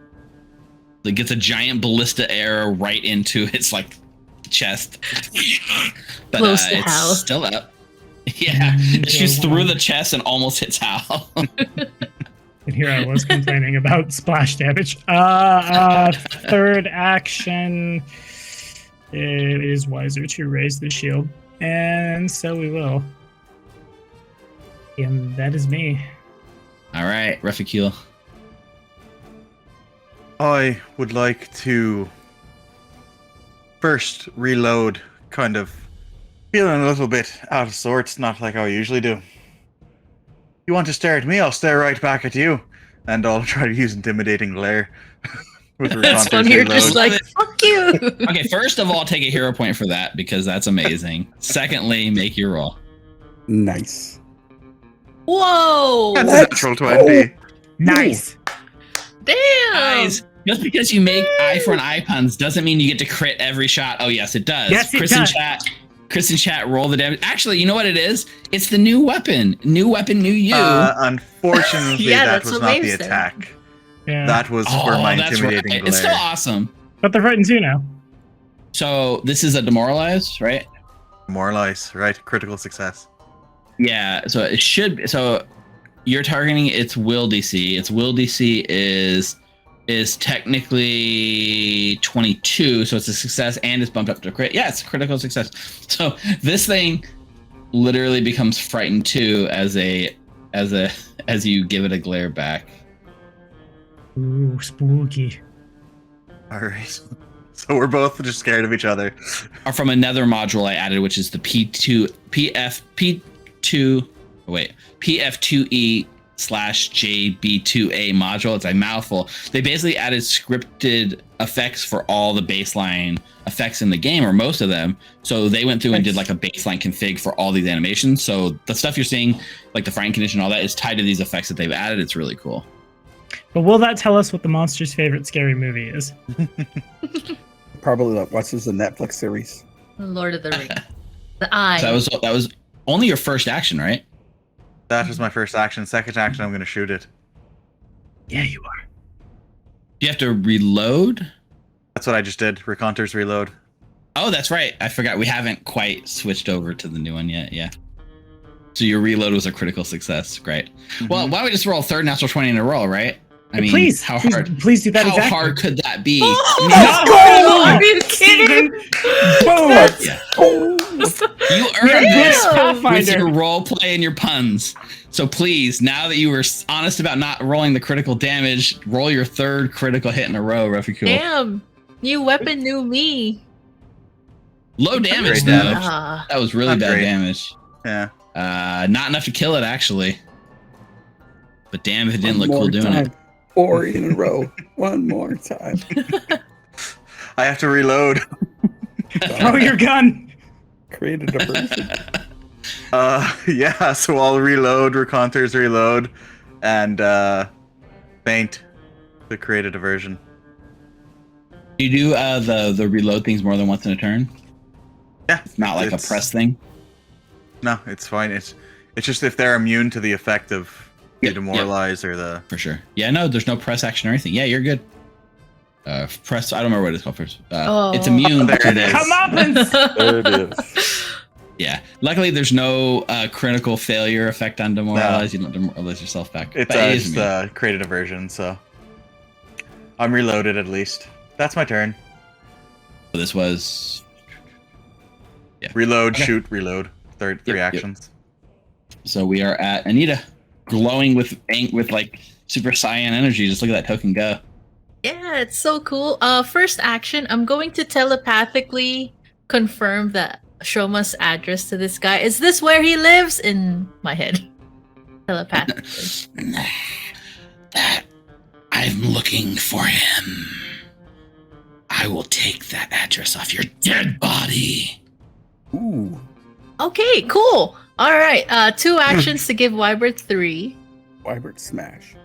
It gets a giant ballista arrow right into its like chest. But Close to it's Hal. still up. Yeah, it shoots through the chest and almost hits Hal. And here I was complaining about splash damage. Third action. It is wiser to raise the shield. And so we will. And that is me. All right, Reficule. I would like to first reload, kind of feeling a little bit out of sorts, not like I usually do. You want to stare at me, I'll stare right back at you. And I'll try to use intimidating glare. With That's Ricardo's when you're reload. just like, fuck you. Okay, first of all, take a hero point for that because that's amazing. Secondly, make your roll. Nice. Whoa. That's a Let's natural go. 20. Nice. Damn. Guys, just because you make eye for an eye puns doesn't mean you get to crit every shot. Oh, yes, it does. Yes, it Chris in does. Chris in chat, roll the damage. Actually, you know what it is? It's the new weapon. New weapon, new you. Unfortunately, Yeah, that that's was what not Maeve the said. attack. Yeah. That was for my intimidating glare. It's still awesome. But they're fighting too now. So this is a demoralize, right? Demoralize, right? Critical success. Yeah. So it should. So you're targeting its will DC. Its will DC is technically 22, so it's a success and it's bumped up to crit. Yeah, it's a critical success. So this thing literally becomes frightened too as you give it a glare back. Ooh, spooky. All right. So we're both just scared of each other. Or from another module I added, which is the PF2E/JB2A module. It's a mouthful. They basically added scripted effects for all the baseline effects in the game, or most of them. So they went through and did like a baseline config for all these animations. So the stuff you're seeing, like the frying condition, all that, is tied to these effects that they've added. It's really cool. But will that tell us what the monster's favorite scary movie is? Probably watches the Netflix series. Lord of the Rings. The eye. So that was only your first action, right? That was my first action. Second action, I'm going to shoot it. Yeah, you are. Do you have to reload? That's what I just did. Reconter's reload. Oh, that's right. I forgot. We haven't quite switched over to the new one yet. Yeah. So your reload was a critical success. Great. Well, why don't we just roll a third natural 20 in a row, right? I mean, please, how please, hard? Please do that How exactly. hard could that be? Not Oh, hard. are you kidding? Boom. Yeah. Oh, You You're earned this this with Pathfinder. your role play and your puns. So please, now that you were honest about not rolling the critical damage, roll your third critical hit in a row, Reficule. Damn. New weapon, new me. Low damage, Great though. damage. Ah. That was really Not bad great. damage. Yeah. Not enough to kill it, actually. But damn if it didn't one look cool more doing time. it. 4 in a row. One more time. I have to reload. Throw your gun. Create a diversion. Yeah, so I'll reload, Reconter's reload, and faint to create a diversion. You do the reload things more than once in a turn? Yeah. It's not like a press thing? No, it's fine. It's just if they're immune to the effect of the Yep, demoralize or the For sure. Yeah, no, there's no press action or anything. Yeah, you're good. Press, I don't remember what it's called first. It's immune there to it is. this. Come up and There it is. Yeah. Luckily, there's no critical failure effect on demoralize. You don't demoralize yourself back. it's But it is just immune. create a diversion, so I'm reloaded at least. That's my turn. This was Reload, Okay. shoot, reload. Three Yep. actions. so we are at Anita, glowing with like super cyan energy. Just look at that token go. Yeah, it's so cool. First action, I'm going to telepathically confirm that Shoma's address to this guy. Is this where he lives? In my head. Telepathically. that I'm looking for him, I will take that address off your dead body. Ooh. Okay, cool. All right, 2 actions to give Wybert 3. Wybert smash.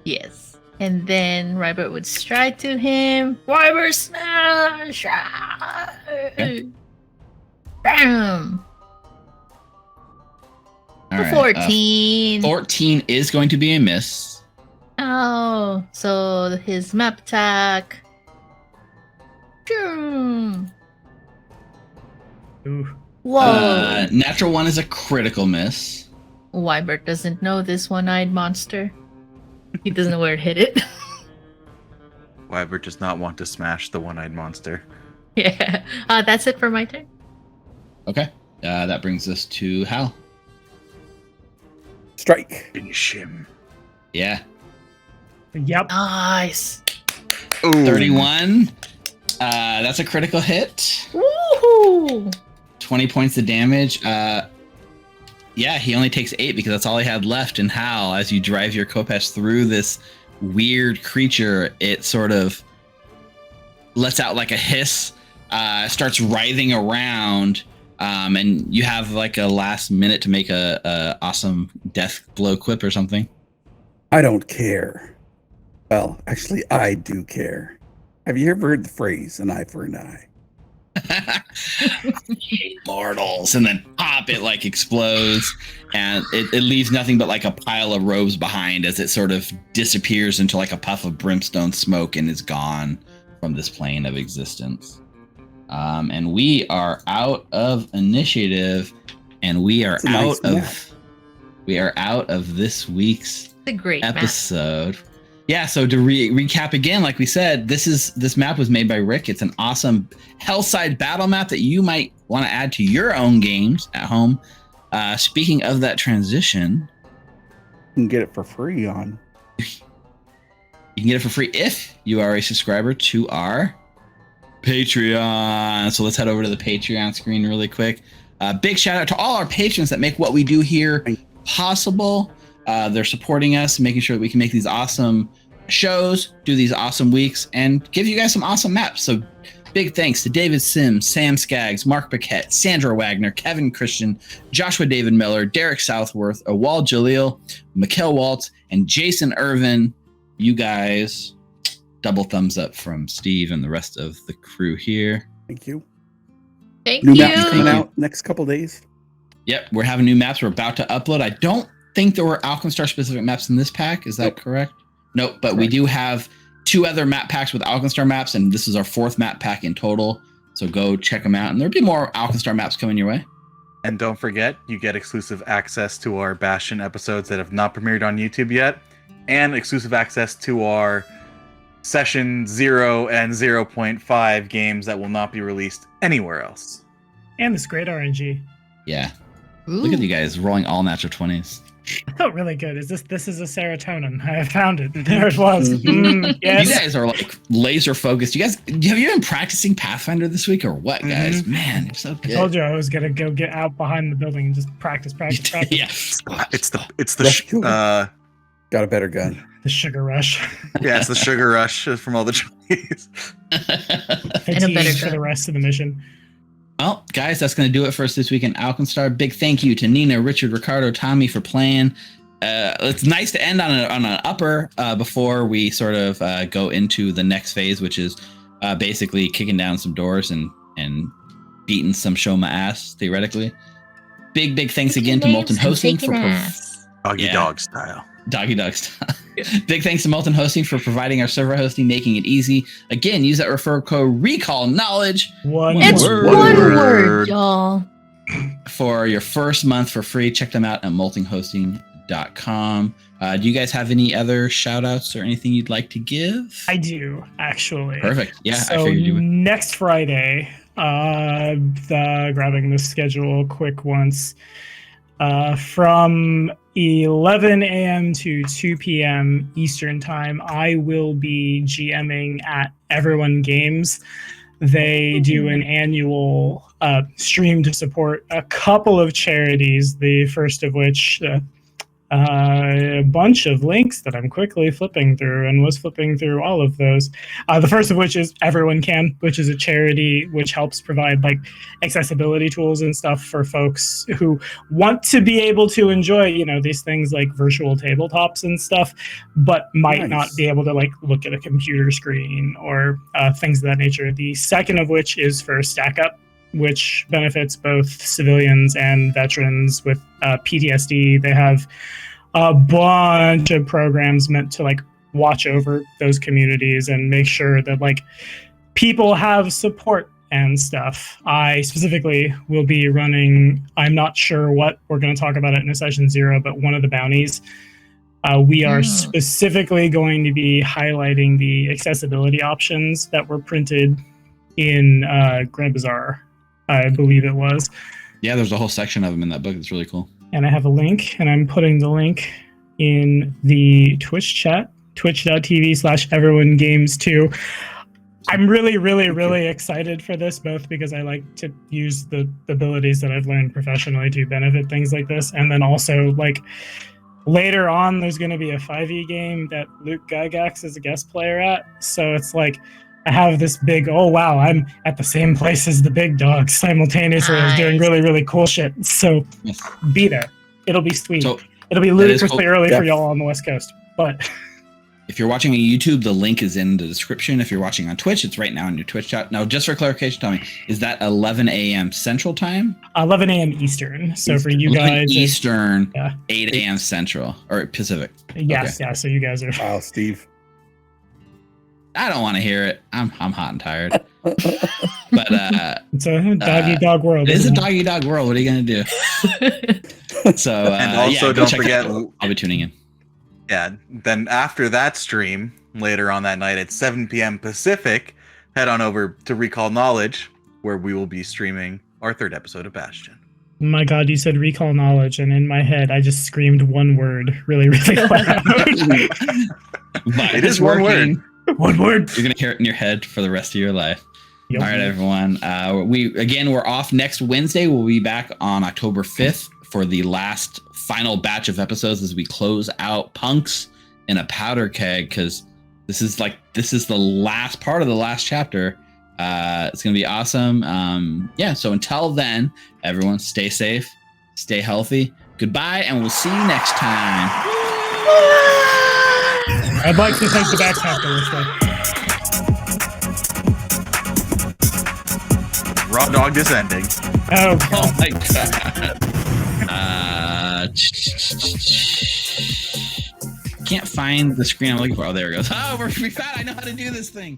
Yes. And then Wybert would stride to him. Wybert smash! Okay. Bam! All right, 14. 14 is going to be a miss. Oh, so his map attack. Boom. Ooh. Whoa. Natural 1 is a critical miss. Wybert doesn't know this one-eyed monster. He doesn't know where it hit it. Wybert does not want to smash the one-eyed monster. Yeah. That's it for my turn. Okay. That brings us to Hal. Strike. Finish him. Yeah. Yep. Nice. Ooh. 31. That's a critical hit. Woohoo! 20 points of damage. Yeah, he only takes 8 because that's all he had left. And Hal, as you drive your Kopesh through this weird creature, it sort of lets out like a hiss, starts writhing around, and you have like a last minute to make a awesome death blow quip or something. I don't care. Well, actually, I do care. Have you ever heard the phrase, an eye for an eye? Mortals, and then pop, it like explodes, and it leaves nothing but like a pile of robes behind as it sort of disappears into like a puff of brimstone smoke and is gone from this plane of existence. And we are out of initiative, and we are It's a nice out of this week's It's a great map. episode. Yeah, so to recap again, like we said, this map was made by Rick. It's an awesome Hellside battle map that you might want to add to your own games at home. Speaking of that transition, You can get it for free on. you can get it for free if you are a subscriber to our Patreon. So let's head over to the Patreon screen really quick. Big shout out to all our patrons that make what we do here possible. They're supporting us, making sure that we can make these awesome shows, do these awesome weeks, and give you guys some awesome maps. So big thanks to David Sims, Sam Skaggs, Mark Paquette, Sandra Wagner, Kevin Christian, Joshua David Miller, Derek Southworth, Awal Jalil, Mikkel Waltz, and Jason Irvin. You guys, double thumbs up from Steve and the rest of the crew here. Thank you. Thank New you. maps coming out next couple days. Yep, we're having new maps we're about to upload. I don't think there were Alkenstar specific maps in this pack. Is that correct? Nope, but we do have 2 other map packs with Alkenstar maps, and this is our 4th map pack in total. So go check them out, and there'll be more Alkenstar maps coming your way. And don't forget, you get exclusive access to our Bastion episodes that have not premiered on YouTube yet, and exclusive access to our Session 0 and 0.5 games that will not be released anywhere else. And this great RNG. Yeah, Ooh. look at you guys rolling all natural 20s. I felt really good. This is a serotonin. I found it. There it was. Yes. You guys are like laser focused. You guys, have you been practicing Pathfinder this week or what, guys? Man, you're so I good. told you I was gonna go get out behind the building and just practice. Yeah. It's the That's cool. Got a better gun. The sugar rush. yeah, it's the sugar rush from all the trees. Fatigue for the rest of the mission. Well, guys, that's going to do it for us this week in Alkenstar. Big thank you to Ninna, Richard, Ricardo, Tommy for playing. It's nice to end on an upper before we sort of go into the next phase, which is basically kicking down some doors and beating some Shoma ass, theoretically. Big thanks again to Molten Hosting for Doggy dog style. Doggy dog style. Big thanks to Molten Hosting for providing our server hosting, making it easy. Again, use that referral code Recall Knowledge. It's word. one word, y'all. For your first month for free. Check them out at moltenhosting.com. Do you guys have any other shout outs or anything you'd like to give? I do, actually. Perfect. Yeah, So I figured you would. next Friday, grabbing the schedule quick once, from 11 a.m. to 2 p.m. Eastern Time, I will be GMing at Everyone Games. They do an annual stream to support a couple of charities, the first of which, a bunch of links that I'm quickly flipping through, and was flipping through all of those. The first of which is Everyone Can, which is a charity which helps provide like accessibility tools and stuff for folks who want to be able to enjoy, you know, these things like virtual tabletops and stuff, but might not be able to like look at a computer screen or things of that nature. The second of which is for Stack Up, which benefits both civilians and veterans with PTSD. They have a bunch of programs meant to like watch over those communities and make sure that like people have support and stuff. I specifically will be running, I'm not sure what, we're going to talk about it in a session 0, but one of the bounties. We are specifically going to be highlighting the accessibility options that were printed in Grand Bazaar, I believe it was. Yeah, there's a whole section of them in that book. It's really cool. And I have a link, and I'm putting the link in the Twitch chat, twitch.tv/everyonegames2. I'm really excited for this, both because I like to use the abilities that I've learned professionally to benefit things like this, and then also, like, later on, there's going to be a 5e game that Luke Gygax is a guest player at, so it's like, I have this big, oh wow, I'm at the same place as the big dogs simultaneously as doing really cool shit. So be there. It'll be sweet. So it'll be ludicrously early for y'all on the West Coast. But if you're watching on YouTube, the link is in the description. If you're watching on Twitch, it's right now in your Twitch chat. Now, just for clarification, Tommy, is that 11 a.m. Central Time? 11 a.m. Eastern. So for you guys, Eastern, 8 a.m. Central or Pacific. Yes, okay. Yeah. So you guys are. Wow, Steve. I don't want to hear it. I'm hot and tired. But it's a dog world. It is a dog world. What are you gonna do? So and also don't forget, I'll be tuning in. Yeah. Then after that stream later on that night at 7 p.m. Pacific, head on over to Recall Knowledge, where we will be streaming our 3rd episode of Bastion. My God, you said Recall Knowledge, and in my head, I just screamed one word really loud. But it is one word. One word. You're gonna hear it in your head for the rest of your life. Yep. All right, everyone. We're off next Wednesday. We'll be back on October 5th for the last final batch of episodes as we close out Punks in a Powderkeg, because this is the last part of the last chapter. It's gonna be awesome. So until then, everyone, stay safe, stay healthy. Goodbye, and we'll see you next time. I'd like to thank the back chapter this way. Raw dog descending. Oh my God. Can't find the screen I'm looking for. Oh, there it goes. Oh, we found. I know how to do this thing.